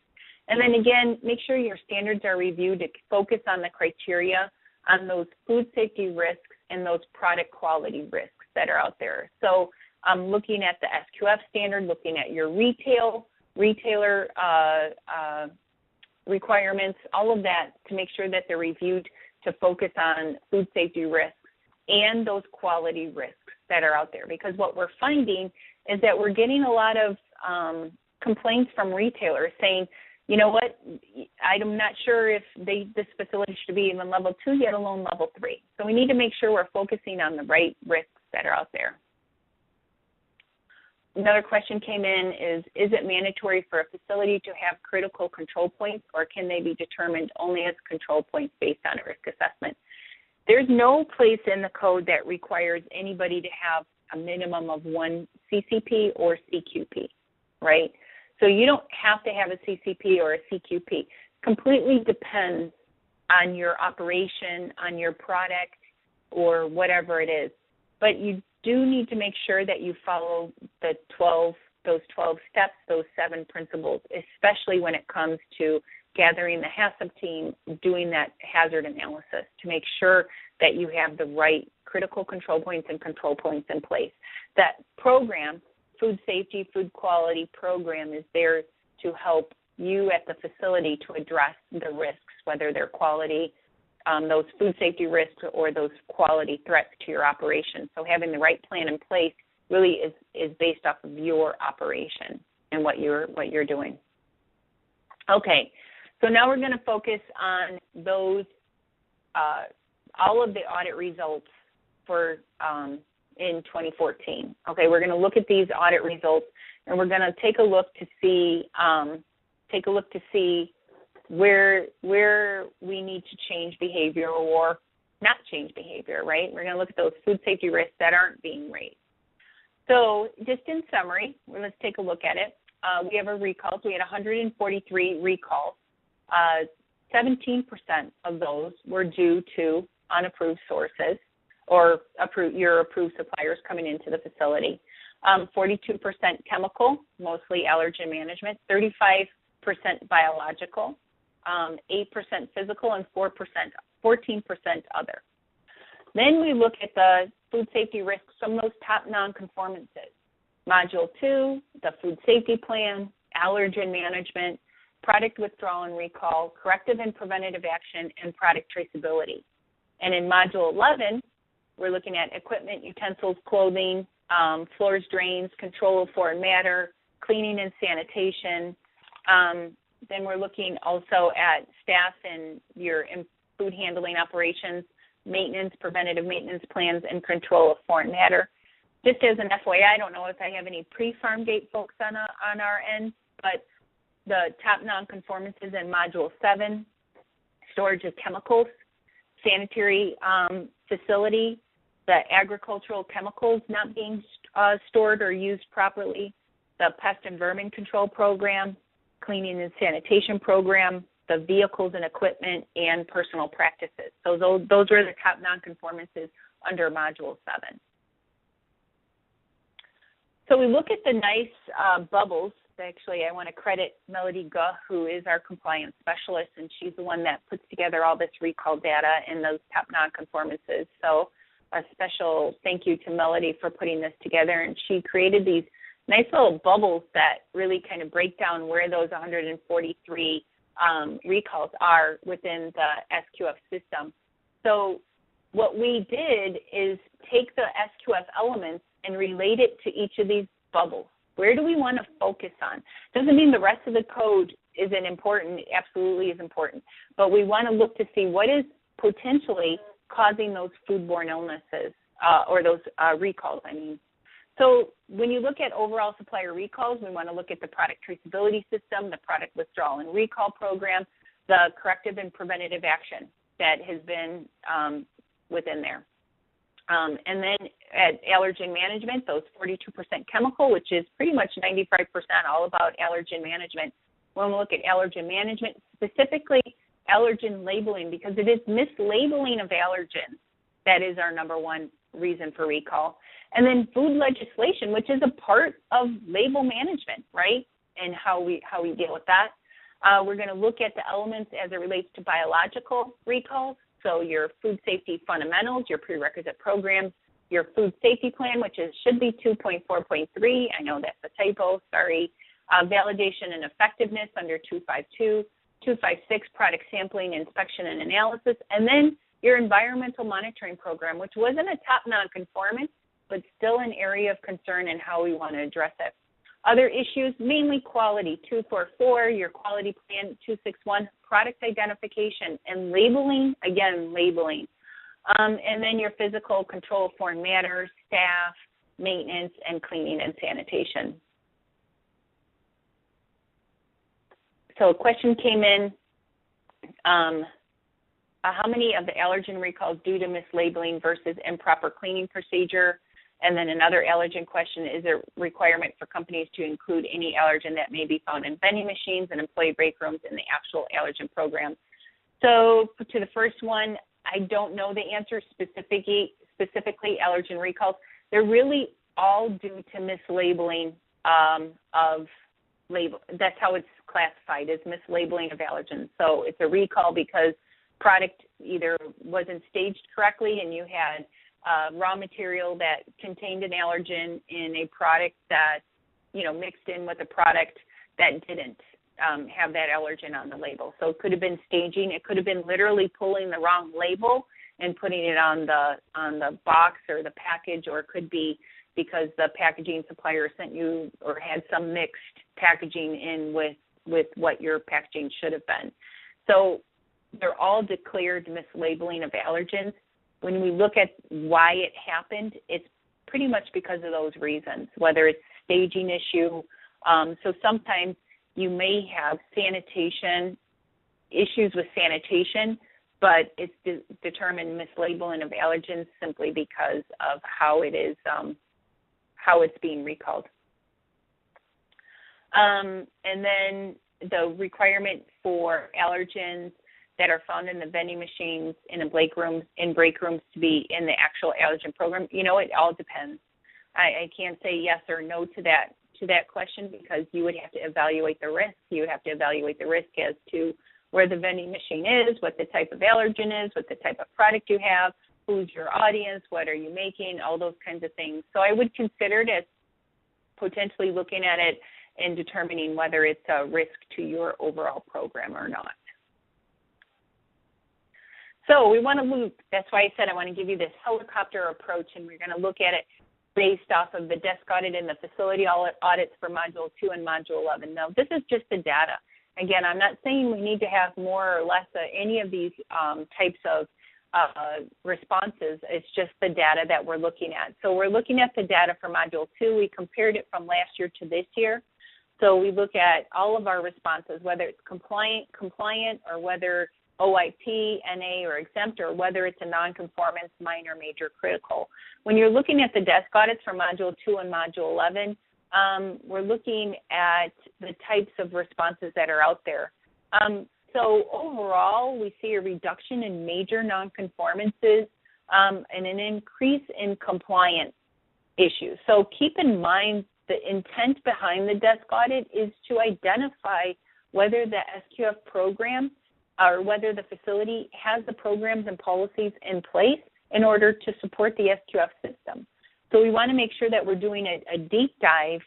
And then again, make sure your standards are reviewed to focus on the criteria on those food safety risks and those product quality risks that are out there. So looking at the SQF standard, looking at your retailer requirements, all of that to make sure that they're reviewed to focus on food safety risks and those quality risks that are out there. Because what we're finding is that we're getting a lot of complaints from retailers saying, you know what, I'm not sure if this facility should be even level 2, yet alone level 3. So we need to make sure we're focusing on the right risks that are out there. Another question came in is it mandatory for a facility to have critical control points, or can they be determined only as control points based on a risk assessment? There's no place in the code that requires anybody to have a minimum of one CCP or CQP, right? So you don't have to have a CCP or a CQP. Completely depends on your operation, on your product, or whatever it is. But you do need to make sure that you follow those 12 steps, those 7 principles, especially when it comes to gathering the HACCP team, doing that hazard analysis to make sure that you have the right critical control points and control points in place. That program, food safety, food quality program, is there to help you at the facility to address the risks, whether they're quality, those food safety risks, or those quality threats to your operation. So having the right plan in place really is based off of your operation and what you're doing. Okay, so now we're going to focus on those all of the audit results for in 2014. Okay, we're going to look at these audit results, and we're going to take a look to see where we need to change behavior or not change behavior, right? We're going to look at those food safety risks that aren't being raised. So just in summary, let's take a look at it. We have our recalls. We had 143 recalls. 17% of those were due to unapproved sources or your approved suppliers coming into the facility. 42% chemical, mostly allergen management, 35% biological, 8% physical, and 14% other. Then we look at the food safety risks from those top non-conformances. Module 2, the food safety plan, allergen management, product withdrawal and recall, corrective and preventative action, and product traceability. And in Module 11, we're looking at equipment, utensils, clothing, floors, drains, control of foreign matter, cleaning and sanitation. Then we're looking also at staff and your food handling operations, maintenance, preventative maintenance plans, and control of foreign matter. Just as an FYI, I don't know if I have any pre-farm gate folks on our end, but the top non-conformances in Module 7, storage of chemicals, sanitary facility, the agricultural chemicals not being stored or used properly, the pest and vermin control program, cleaning and sanitation program, the vehicles and equipment, and personal practices. So those were the top non-conformances under Module 7. So we look at the nice bubbles. Actually, I want to credit Melody Guh, who is our compliance specialist, and she's the one that puts together all this recall data and those top non-conformances. So a special thank you to Melody for putting this together, and she created these nice little bubbles that really kind of break down where those 143 recalls are within the SQF system. So what we did is take the SQF elements and relate it to each of these bubbles. Where do we want to focus on? Doesn't mean the rest of the code isn't important. It absolutely is important. But we want to look to see what is potentially causing those foodborne illnesses or those recalls, I mean. So when you look at overall supplier recalls, we want to look at the product traceability system, the product withdrawal and recall program, the corrective and preventative action that has been within there. And then at allergen management, those 42% chemical, which is pretty much 95% all about allergen management. When we look at allergen management, specifically allergen labeling, because it is mislabeling of allergens that is our number one reason for recall. And then food legislation, which is a part of label management, right, and how we deal with that. We're going to look at the elements as it relates to biological recalls. So your food safety fundamentals, your prerequisite programs, your food safety plan, which should be 2.4.3. I know that's a typo, sorry. Validation and effectiveness under 252, 256, product sampling, inspection, and analysis. And then your environmental monitoring program, which wasn't a top non-conformance, but still an area of concern and how we want to address it. Other issues, mainly quality, 244, your quality plan, 261, product identification, and labeling, again, labeling. And then your physical control of foreign matter, staff, maintenance, and cleaning and sanitation. So a question came in, how many of the allergen recalls due to mislabeling versus improper cleaning procedure? And then another allergen question, is there a requirement for companies to include any allergen that may be found in vending machines and employee break rooms in the actual allergen program? So to the first one, I don't know the answer specifically allergen recalls. They're really all due to mislabeling of label. That's how it's classified, as mislabeling of allergens. So it's a recall because product either wasn't staged correctly and you had raw material that contained an allergen in a product that, mixed in with a product that didn't have that allergen on the label. So it could have been staging. It could have been literally pulling the wrong label and putting it on the box or the package, or it could be because the packaging supplier sent you or had some mixed packaging in with what your packaging should have been. So they're all declared mislabeling of allergens. When we look at why it happened, it's pretty much because of those reasons, whether it's staging issue. So sometimes you may have sanitation, issues with sanitation, but it's determined mislabeling of allergens simply because of how it is how it's being recalled. And then the requirement for allergens that are found in the vending machines in the break rooms to be in the actual allergen program. You know, it all depends. I can't say yes or no to that question, because you would have to evaluate the risk. You would have to evaluate the risk as to where the vending machine is, what the type of allergen is, what the type of product you have, who's your audience, what are you making, all those kinds of things. So I would consider it as potentially looking at it and determining whether it's a risk to your overall program or not. So we want to look, that's why I said I want to give you this helicopter approach, and we're going to look at it based off of the desk audit and the facility audits for Module 2 and Module 11. Now, this is just the data. Again, I'm not saying we need to have more or less any of these types of responses. It's just the data that we're looking at. So we're looking at the data for Module 2. We compared it from last year to this year. So we look at all of our responses, whether it's compliant, or whether OIP, NA, or exempt, or whether it's a non-conformance, minor, major, critical. When you're looking at the desk audits for Module 2 and Module 11, we're looking at the types of responses that are out there. So overall, we see a reduction in major non-conformances and an increase in compliance issues. So keep in mind the intent behind the desk audit is to identify whether the SQF program or whether the facility has the programs and policies in place in order to support the SQF system. So we want to make sure that we're doing a deep dive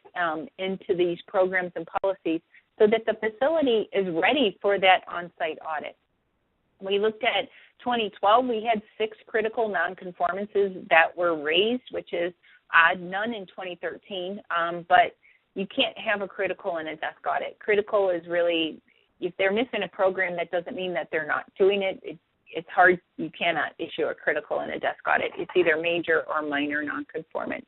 into these programs and policies so that the facility is ready for that on-site audit. We looked at 2012. We had 6 critical nonconformances that were raised, which is odd, none in 2013, but you can't have a critical in a desk audit. Critical is really, if they're missing a program, that doesn't mean that they're not doing it. It's hard. You cannot issue a critical in a desk audit. It's either major or minor nonconformance.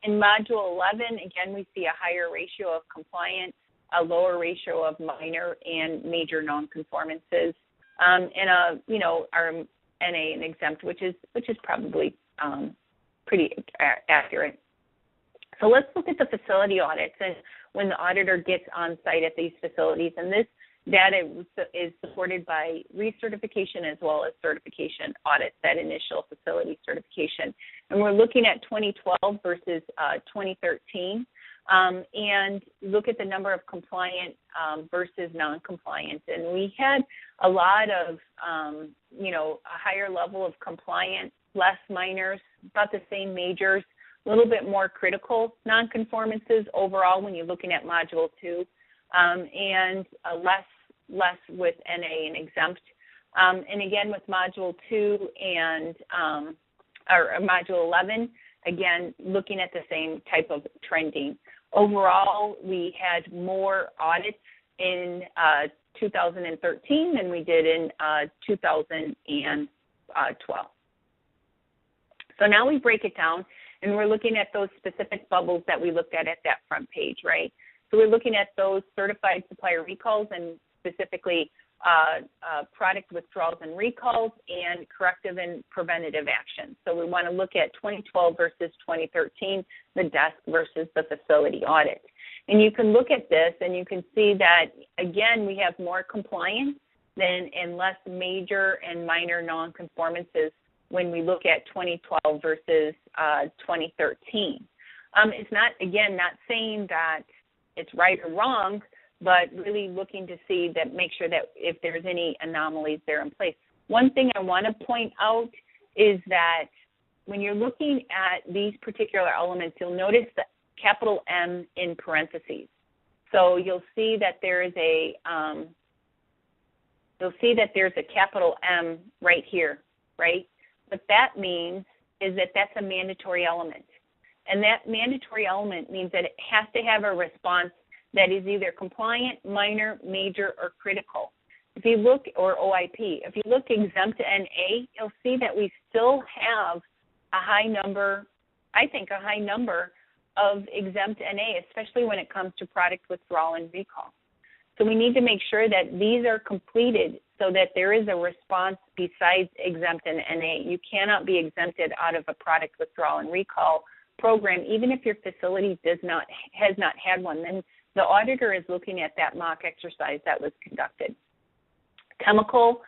In Module 11, again, we see a higher ratio of compliant, a lower ratio of minor and major nonconformances, and our NA and exempt, which is probably pretty accurate. So let's look at the facility audits and when the auditor gets on site at these facilities. And this data is supported by recertification as well as certification audits, that initial facility certification. And we're looking at 2012 versus 2013 and look at the number of compliant versus non-compliant. And we had a lot of, a higher level of compliant, less minors, about the same majors, a little bit more critical non-conformances overall when you're looking at Module 2, and less with NA and exempt. And again, with Module 2 and or Module 11, again, looking at the same type of trending. Overall, we had more audits in 2013 than we did in 2012. So now we break it down, and we're looking at those specific bubbles that we looked at that front page, right? So we're looking at those certified supplier recalls and specifically product withdrawals and recalls and corrective and preventative actions. So we want to look at 2012 versus 2013, the desk versus the facility audit. And you can look at this and you can see that, again, we have more compliance and less major and minor nonconformances when we look at 2012 versus 2013. It's not saying that it's right or wrong, but really looking to see that, make sure that if there's any anomalies there in place. One thing I want to point out is that when you're looking at these particular elements, you'll notice the capital M in parentheses. So you'll see that there is a capital M right here, right? What that means is that that's a mandatory element. And that mandatory element means that it has to have a response that is either compliant, minor, major, or critical. If you look, or OIP, if you look exempt to NA, you'll see that we still have a high number of exempt NA, especially when it comes to product withdrawal and recall. So we need to make sure that these are completed so that there is a response besides exempt and NA. You cannot be exempted out of a product withdrawal and recall program, even if your facility has not had one, then the auditor is looking at that mock exercise that was conducted. Chemical,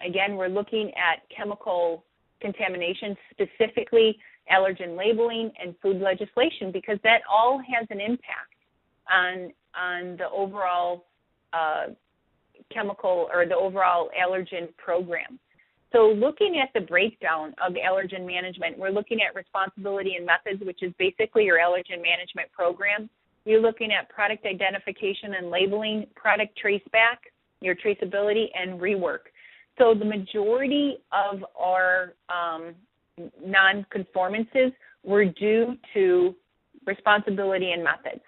again, we're looking at chemical contamination, specifically allergen labeling and food legislation, because that all has an impact on the overall chemical or the overall allergen program. So looking at the breakdown of allergen management, we're looking at responsibility and methods, which is basically your allergen management program. You're looking at product identification and labeling, product traceback, your traceability, and rework. So the majority of our non-conformances were due to responsibility and methods.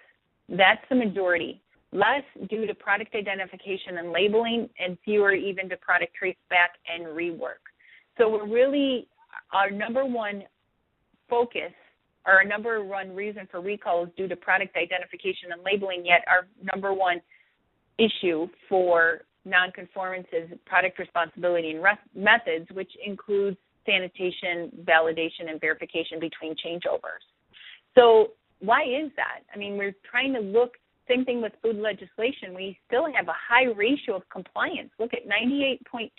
That's the majority. Less due to product identification and labeling, and fewer even to product traceback and rework. So we're really, our number one focus, or our number one reason for recall is due to product identification and labeling, yet our number one issue for non-conformance is product responsibility and methods, which includes sanitation, validation, and verification between changeovers. So why is that? I mean, we're trying to look, same thing with food legislation. We still have a high ratio of compliance. Look at 98.2%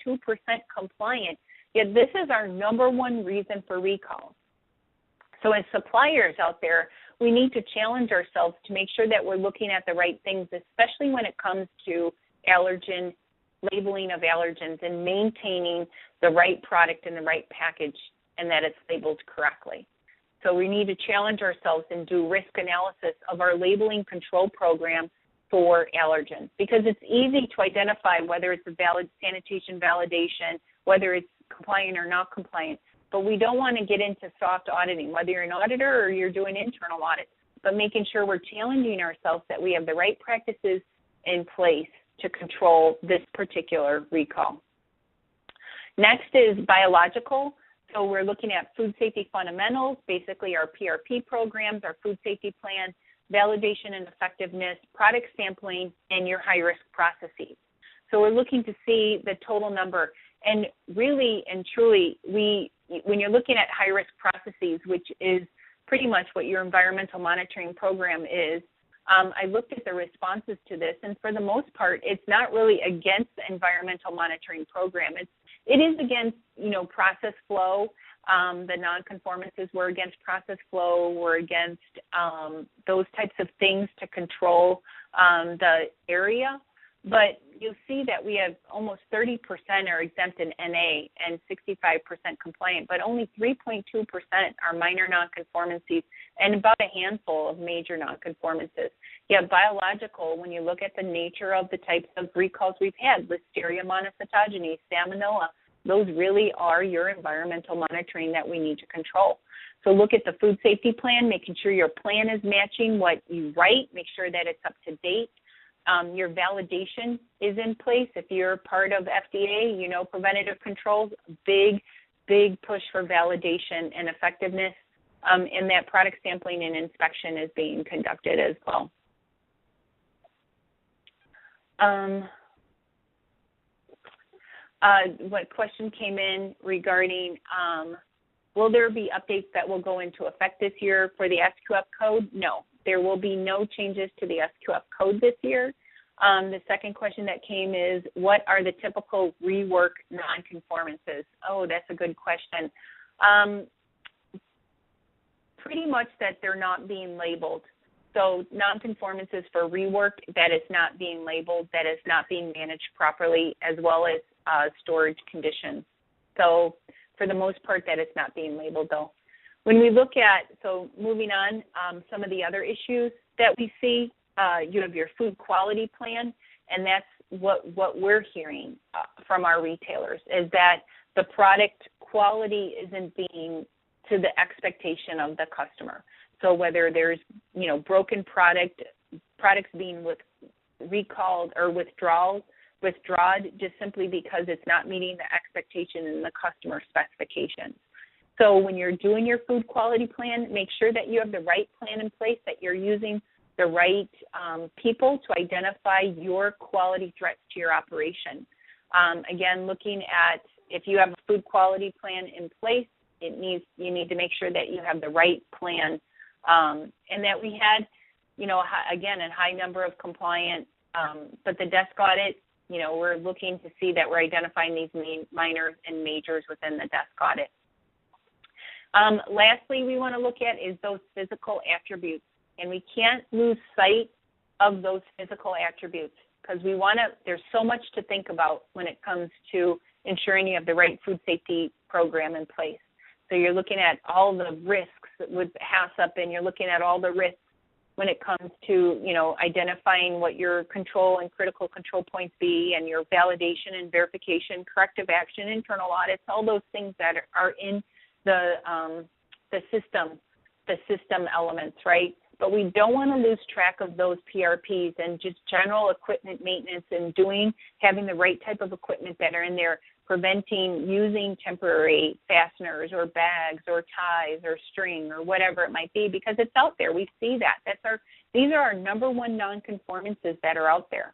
compliant, yet this is our number one reason for recall. So as suppliers out there, we need to challenge ourselves to make sure that we're looking at the right things, especially when it comes to allergen labeling of allergens and maintaining the right product in the right package and that it's labeled correctly. So we need to challenge ourselves and do risk analysis of our labeling control program for allergens, because it's easy to identify whether it's a valid sanitation validation, whether it's compliant or not compliant. But we don't want to get into soft auditing, whether you're an auditor or you're doing internal audits, but making sure we're challenging ourselves that we have the right practices in place to control this particular recall. Next is biological. So we're looking at food safety fundamentals, basically our PRP programs, our food safety plan, validation and effectiveness, product sampling, and your high-risk processes. So we're looking to see the total number. And really and truly, when you're looking at high-risk processes, which is pretty much what your environmental monitoring program is, I looked at the responses to this, and for the most part, it's not really against the environmental monitoring program. It is against, process flow. The non-conformances were against process flow, were against those types of things to control the area. But you'll see that we have almost 30% are exempt in NA and 65% compliant, but only 3.2% are minor nonconformances and about a handful of major nonconformances. Yet biological, when you look at the nature of the types of recalls we've had, Listeria monocytogenes, Salmonella, those really are your environmental monitoring that we need to control. So look at the food safety plan, making sure your plan is matching what you write, make sure that it's up to date. Your validation is in place. If you're part of FDA, preventative controls, big push for validation and effectiveness, and that product sampling and inspection is being conducted as well. What question came in regarding, will there be updates that will go into effect this year for the SQF code? No. There will be no changes to the SQF code this year. The second question that came is, what are the typical rework nonconformances? Oh, that's a good question. Pretty much that they're not being labeled. So nonconformances for rework that is not being labeled, that is not being managed properly, as well as storage conditions. So for the most part, that is not being labeled, though. When we look at, so moving on, some of the other issues that we see, you have your food quality plan, and that's what we're hearing from our retailers, is that the product quality isn't being to the expectation of the customer. So whether there's, broken products being recalled or withdrawn just simply because it's not meeting the expectation in the customer specifications. So when you're doing your food quality plan, make sure that you have the right plan in place, that you're using the right people to identify your quality threats to your operation. Again, looking at if you have a food quality plan in place, you need to make sure that you have the right plan and that we had, again, a high number of compliant, but the desk audit, we're looking to see that we're identifying these minors and majors within the desk audit. Lastly, we want to look at is those physical attributes, and we can't lose sight of those physical attributes because there's so much to think about when it comes to ensuring you have the right food safety program in place. So you're looking at all the risks with HACCP, and you're looking at all the risks when it comes to, identifying what your control and critical control points be, and your validation and verification, corrective action, internal audits, all those things that are in the system elements, right? But we don't want to lose track of those PRPs and just general equipment maintenance and having the right type of equipment that are in there, preventing using temporary fasteners or bags or ties or string or whatever it might be, because it's out there. We see that. These are our number one non-conformances that are out there.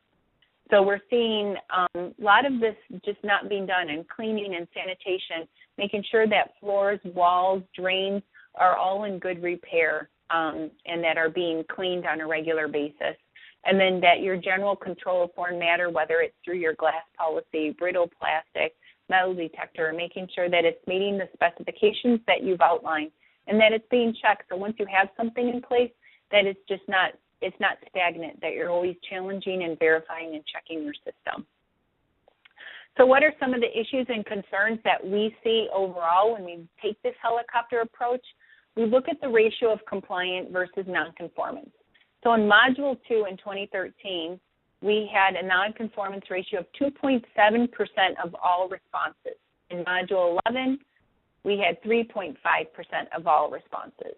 So we're seeing a lot of this just not being done, and cleaning and sanitation, making sure that floors, walls, drains are all in good repair and that are being cleaned on a regular basis. And then that your general control of foreign matter, whether it's through your glass policy, brittle plastic, metal detector, making sure that it's meeting the specifications that you've outlined and that it's being checked. So once you have something in place, that it's just not stagnant, that you're always challenging and verifying and checking your system. So what are some of the issues and concerns that we see overall when we take this helicopter approach? We look at the ratio of compliant versus nonconformance. So in Module 2 in 2013, we had a nonconformance ratio of 2.7% of all responses. In Module 11, we had 3.5% of all responses.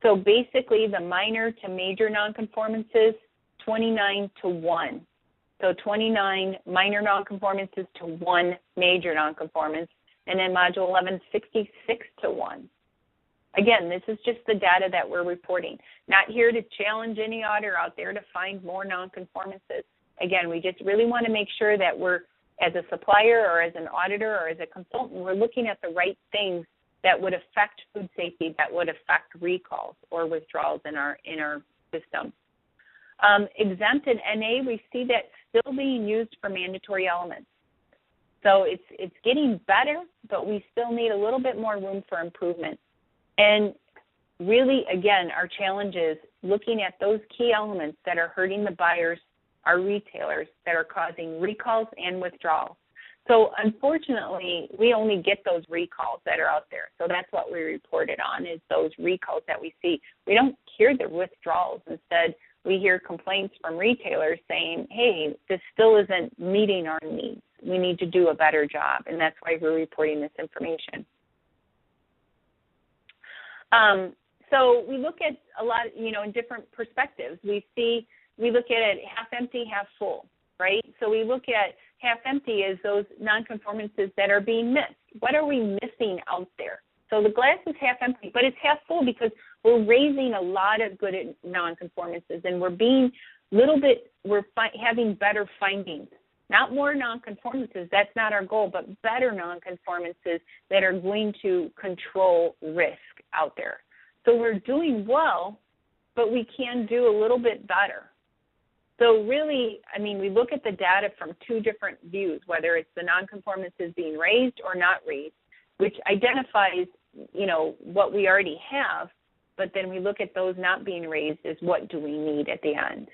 So basically, the minor to major nonconformances, 29 to 1. So 29 minor nonconformances to 1 major nonconformance. And in Module 11, 66 to 1. Again, this is just the data that we're reporting. Not here to challenge any auditor out there to find more nonconformances. Again, we just really want to make sure that we're, as a supplier or as an auditor or as a consultant, we're looking at the right things that would affect food safety, that would affect recalls or withdrawals in our system. Exempt and NA, we see that still being used for mandatory elements. So it's getting better, but we still need a little bit more room for improvement. And really, again, our challenge is looking at those key elements that are hurting the buyers, our retailers, that are causing recalls and withdrawals. So unfortunately, we only get those recalls that are out there. So that's what we reported on, is those recalls that we see. We don't hear the withdrawals. Instead, we hear complaints from retailers saying, hey, this still isn't meeting our needs. We need to do a better job, and that's why we're reporting this information. So we look at a lot, in different perspectives. We look at it half empty, half full, right? So we look at half empty as those nonconformances that are being missed. What are we missing out there? So the glass is half empty, but it's half full because we're raising a lot of good nonconformances, and we're having better findings. Not more nonconformances, that's not our goal, but better nonconformances that are going to control risk out there. So we're doing well, but we can do a little bit better. So really, we look at the data from two different views, whether it's the nonconformances being raised or not raised, which identifies, what we already have, but then we look at those not being raised as what do we need at the end.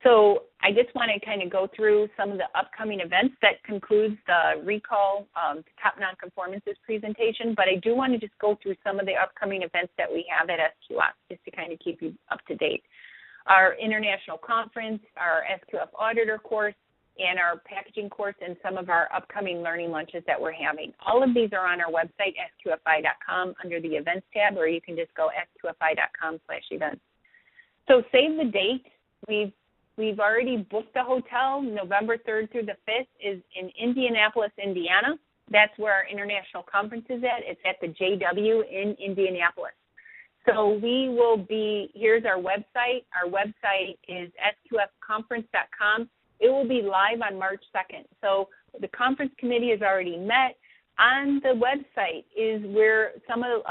So I just want to kind of go through some of the upcoming events that concludes the recall top nonconformances presentation, but I do want to just go through some of the upcoming events that we have at SQF just to kind of keep you up to date. Our international conference, our SQF auditor course, and our packaging course, and some of our upcoming learning lunches that we're having. All of these are on our website, sqfi.com, under the events tab, or you can just go sqfi.com/events. So save the date. We've already booked a hotel. November 3rd through the 5th is in Indianapolis, Indiana. That's where our international conference is at. It's at the JW in Indianapolis. So we will be, here's our website. Our website is sqfconference.com. It will be live on March 2nd. So The conference committee has already met. On the website is where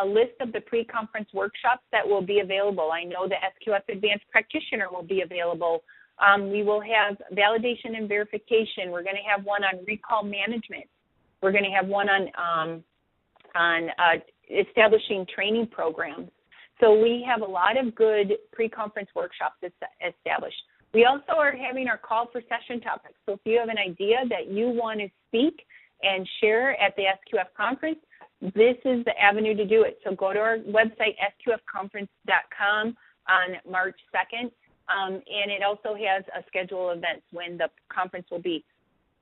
a list of the pre-conference workshops that will be available. I know the SQF Advanced Practitioner will be available. We will have validation and verification. We're going to have one on recall management. We're going to have one on establishing training programs. So we have a lot of good pre-conference workshops established. We also are having our call for session topics. So if you have an idea that you want to speak and share at the SQF conference, this is the avenue to do it. So go to our website, sqfconference.com, on March 2nd, and it also has a schedule of events when the conference will be.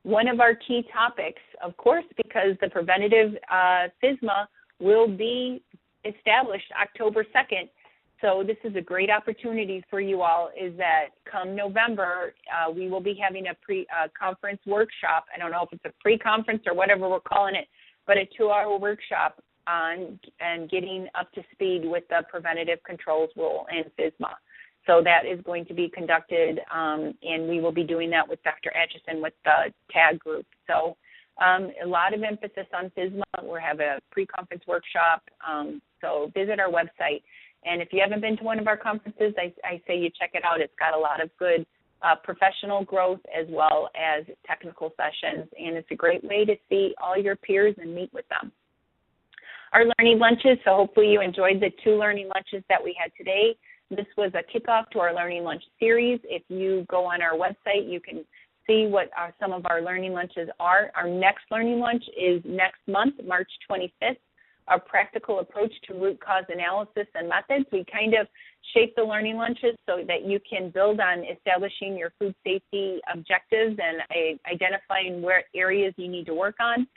One of our key topics, of course, because the preventative FSMA will be established October 2nd, so this is a great opportunity for you all, is that come November, we will be having a pre-conference workshop. I don't know if it's a pre-conference or whatever we're calling it, but a 2-hour workshop on and getting up to speed with the preventative controls rule and FSMA. So that is going to be conducted, and we will be doing that with Dr. Atchison with the TAG group. So a lot of emphasis on FSMA. We'll have a pre-conference workshop, so visit our website. And if you haven't been to one of our conferences, I say you check it out. It's got a lot of good professional growth as well as technical sessions, and it's a great way to see all your peers and meet with them. Our learning lunches, so hopefully you enjoyed the 2 learning lunches that we had today. This was a kickoff to our learning lunch series. If you go on our website, you can see what some of our learning lunches are. Our next learning lunch is next month, March 25th. Our practical approach to root cause analysis and methods. We kind of shape the learning lunches so that you can build on establishing your food safety objectives and identifying where areas you need to work on.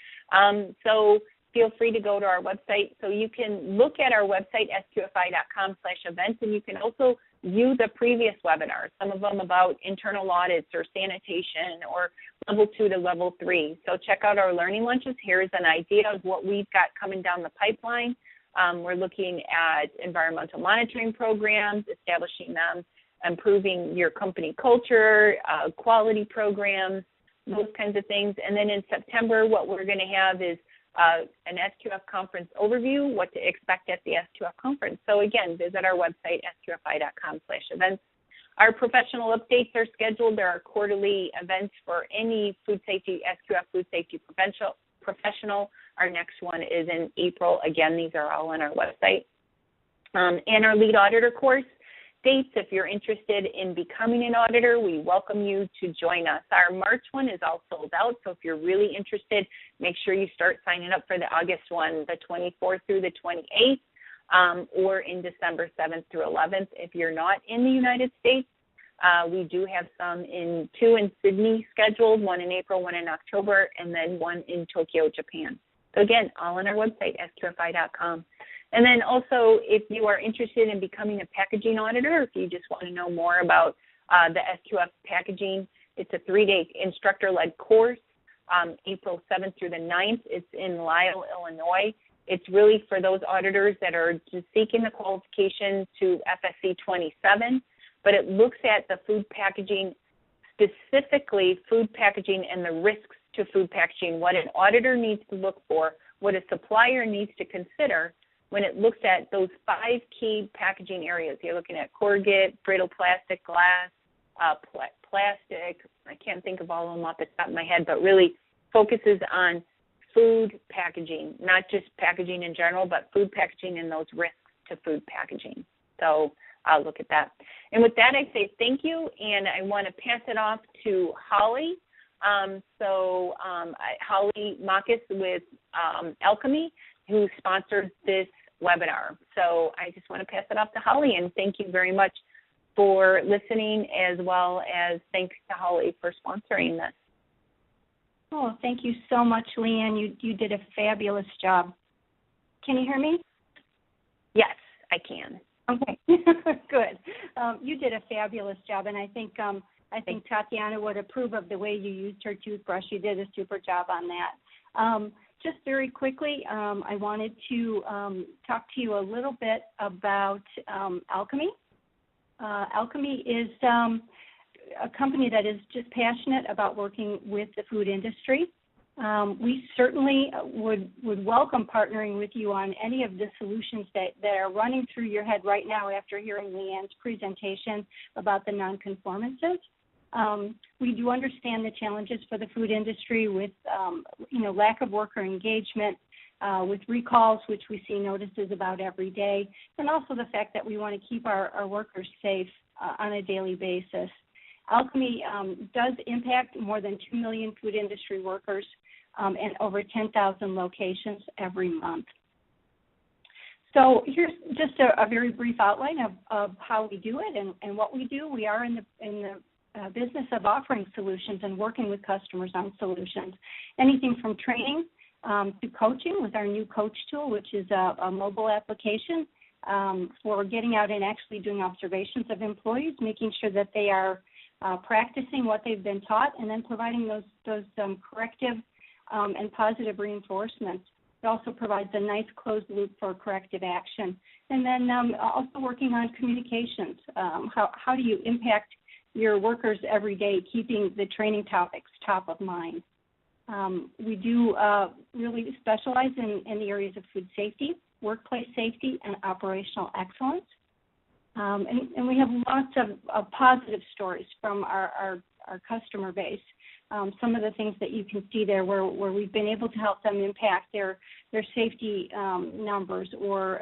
So feel free to go to our website. So you can look at our website, sqfi.com/events, and you can also view the previous webinars, some of them about internal audits or sanitation or level 2 to level 3. So check out our learning lunches. Here's an idea of what we've got coming down the pipeline. We're looking at environmental monitoring programs, establishing them, improving your company culture, quality programs, those kinds of things. And then in September, what we're going to have is an SQF conference overview, what to expect at the SQF conference. So again, visit our website, sqfi.com/events. Our professional updates are scheduled. There are quarterly events for any food safety, SQF food safety professional. Our next one is in April. Again, these are all on our website. And our lead auditor course dates, if you're interested in becoming an auditor, we welcome you to join us. Our March one is all sold out, so if you're really interested, make sure you start signing up for the August one, the 24th through the 28th, or in December 7th through 11th. If you're not in the United States, we do have two in Sydney scheduled, one in April, one in October, and then one in Tokyo, Japan. So again, all on our website, sqfi.com. And then also, if you are interested in becoming a packaging auditor, if you just want to know more about the SQF packaging, it's a 3-day instructor-led course, April 7th through the 9th. It's in Lisle, Illinois. It's really for those auditors that are just seeking the qualification to FSC 27, but it looks at the food packaging, specifically food packaging and the risks to food packaging, what an auditor needs to look for, what a supplier needs to consider when it looks at those 5 key packaging areas. You're looking at corrugate, brittle plastic, glass, plastic. I can't think of all of them off the top of my head, but really focuses on food packaging, not just packaging in general, but food packaging and those risks to food packaging. So I'll look at that. And with that, I say thank you, and I want to pass it off to Holly. Holly Marcus with Alchemy, who sponsored this webinar. So I just want to pass it off to Holly, and thank you very much for listening, as well as thanks to Holly for sponsoring this. Oh, thank you so much, Leanne. You did a fabulous job. Can you hear me? Yes, I can. Okay, good. You did a fabulous job, and I think Tatiana would approve of the way you used her toothbrush. You did a super job on that. Just very quickly, I wanted to talk to you a little bit about Alchemy. Alchemy is a company that is just passionate about working with the food industry. We certainly would welcome partnering with you on any of the solutions that are running through your head right now after hearing Leanne's presentation about the non-conformances. We do understand the challenges for the food industry with, lack of worker engagement, with recalls, which we see notices about every day, and also the fact that we want to keep our workers safe on a daily basis. Alchemy does impact more than 2 million food industry workers and over 10,000 locations every month. So here's just a very brief outline of how we do it and what we do. We are in the business of offering solutions and working with customers on solutions, anything from training to coaching with our new coach tool, which is a mobile application for getting out and actually doing observations of employees, making sure that they are practicing what they've been taught, and then providing those corrective and positive reinforcements. It also provides a nice closed loop for corrective action. And then also working on communications. How do you impact your workers every day, keeping the training topics top of mind? We do really specialize in the areas of food safety, workplace safety, and operational excellence. And we have lots of positive stories from our customer base. Some of the things that you can see there where we've been able to help them impact their safety numbers or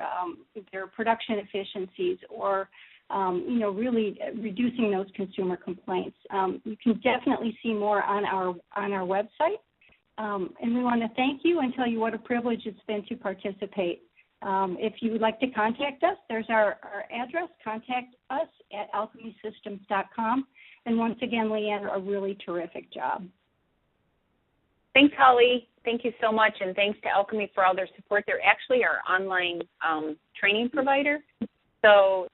their production efficiencies or, really reducing those consumer complaints. You can definitely see more on our website. And we want to thank you and tell you what a privilege it's been to participate. If you would like to contact us, there's our address. Contact us at alchemysystems.com. And once again, Leanne, a really terrific job. Thanks, Holly. Thank you so much, and thanks to Alchemy for all their support. They're actually our online training provider. So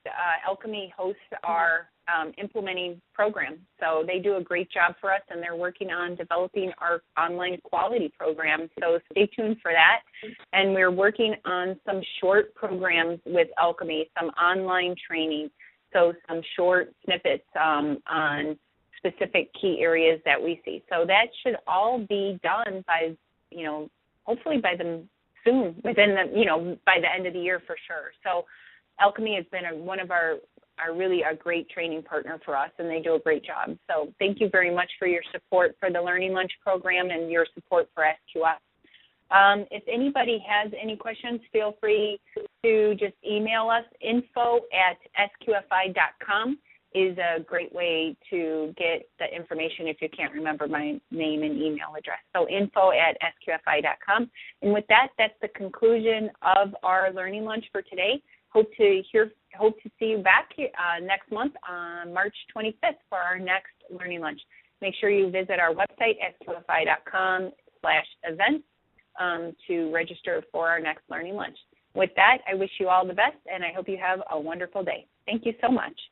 Alchemy hosts our implementing program. So they do a great job for us, and they're working on developing our online quality program. So stay tuned for that. And we're working on some short programs with Alchemy, some online training, so some short snippets on specific key areas that we see. So that should all be done by, hopefully by soon, within by the end of the year for sure. So Alchemy has been one of our really a great training partner for us, and they do a great job. So thank you very much for your support for the Learning Lunch program and your support for SQF. If anybody has any questions, feel free to just email us. info@sqfi.com is a great way to get the information if you can't remember my name and email address. So info@sqfi.com. And with that, that's the conclusion of our Learning Lunch for today. Hope to see you back next month on March 25th for our next Learning Lunch. Make sure you visit our website, sqfi.com/events, to register for our next Learning Lunch. With that, I wish you all the best, and I hope you have a wonderful day. Thank you so much.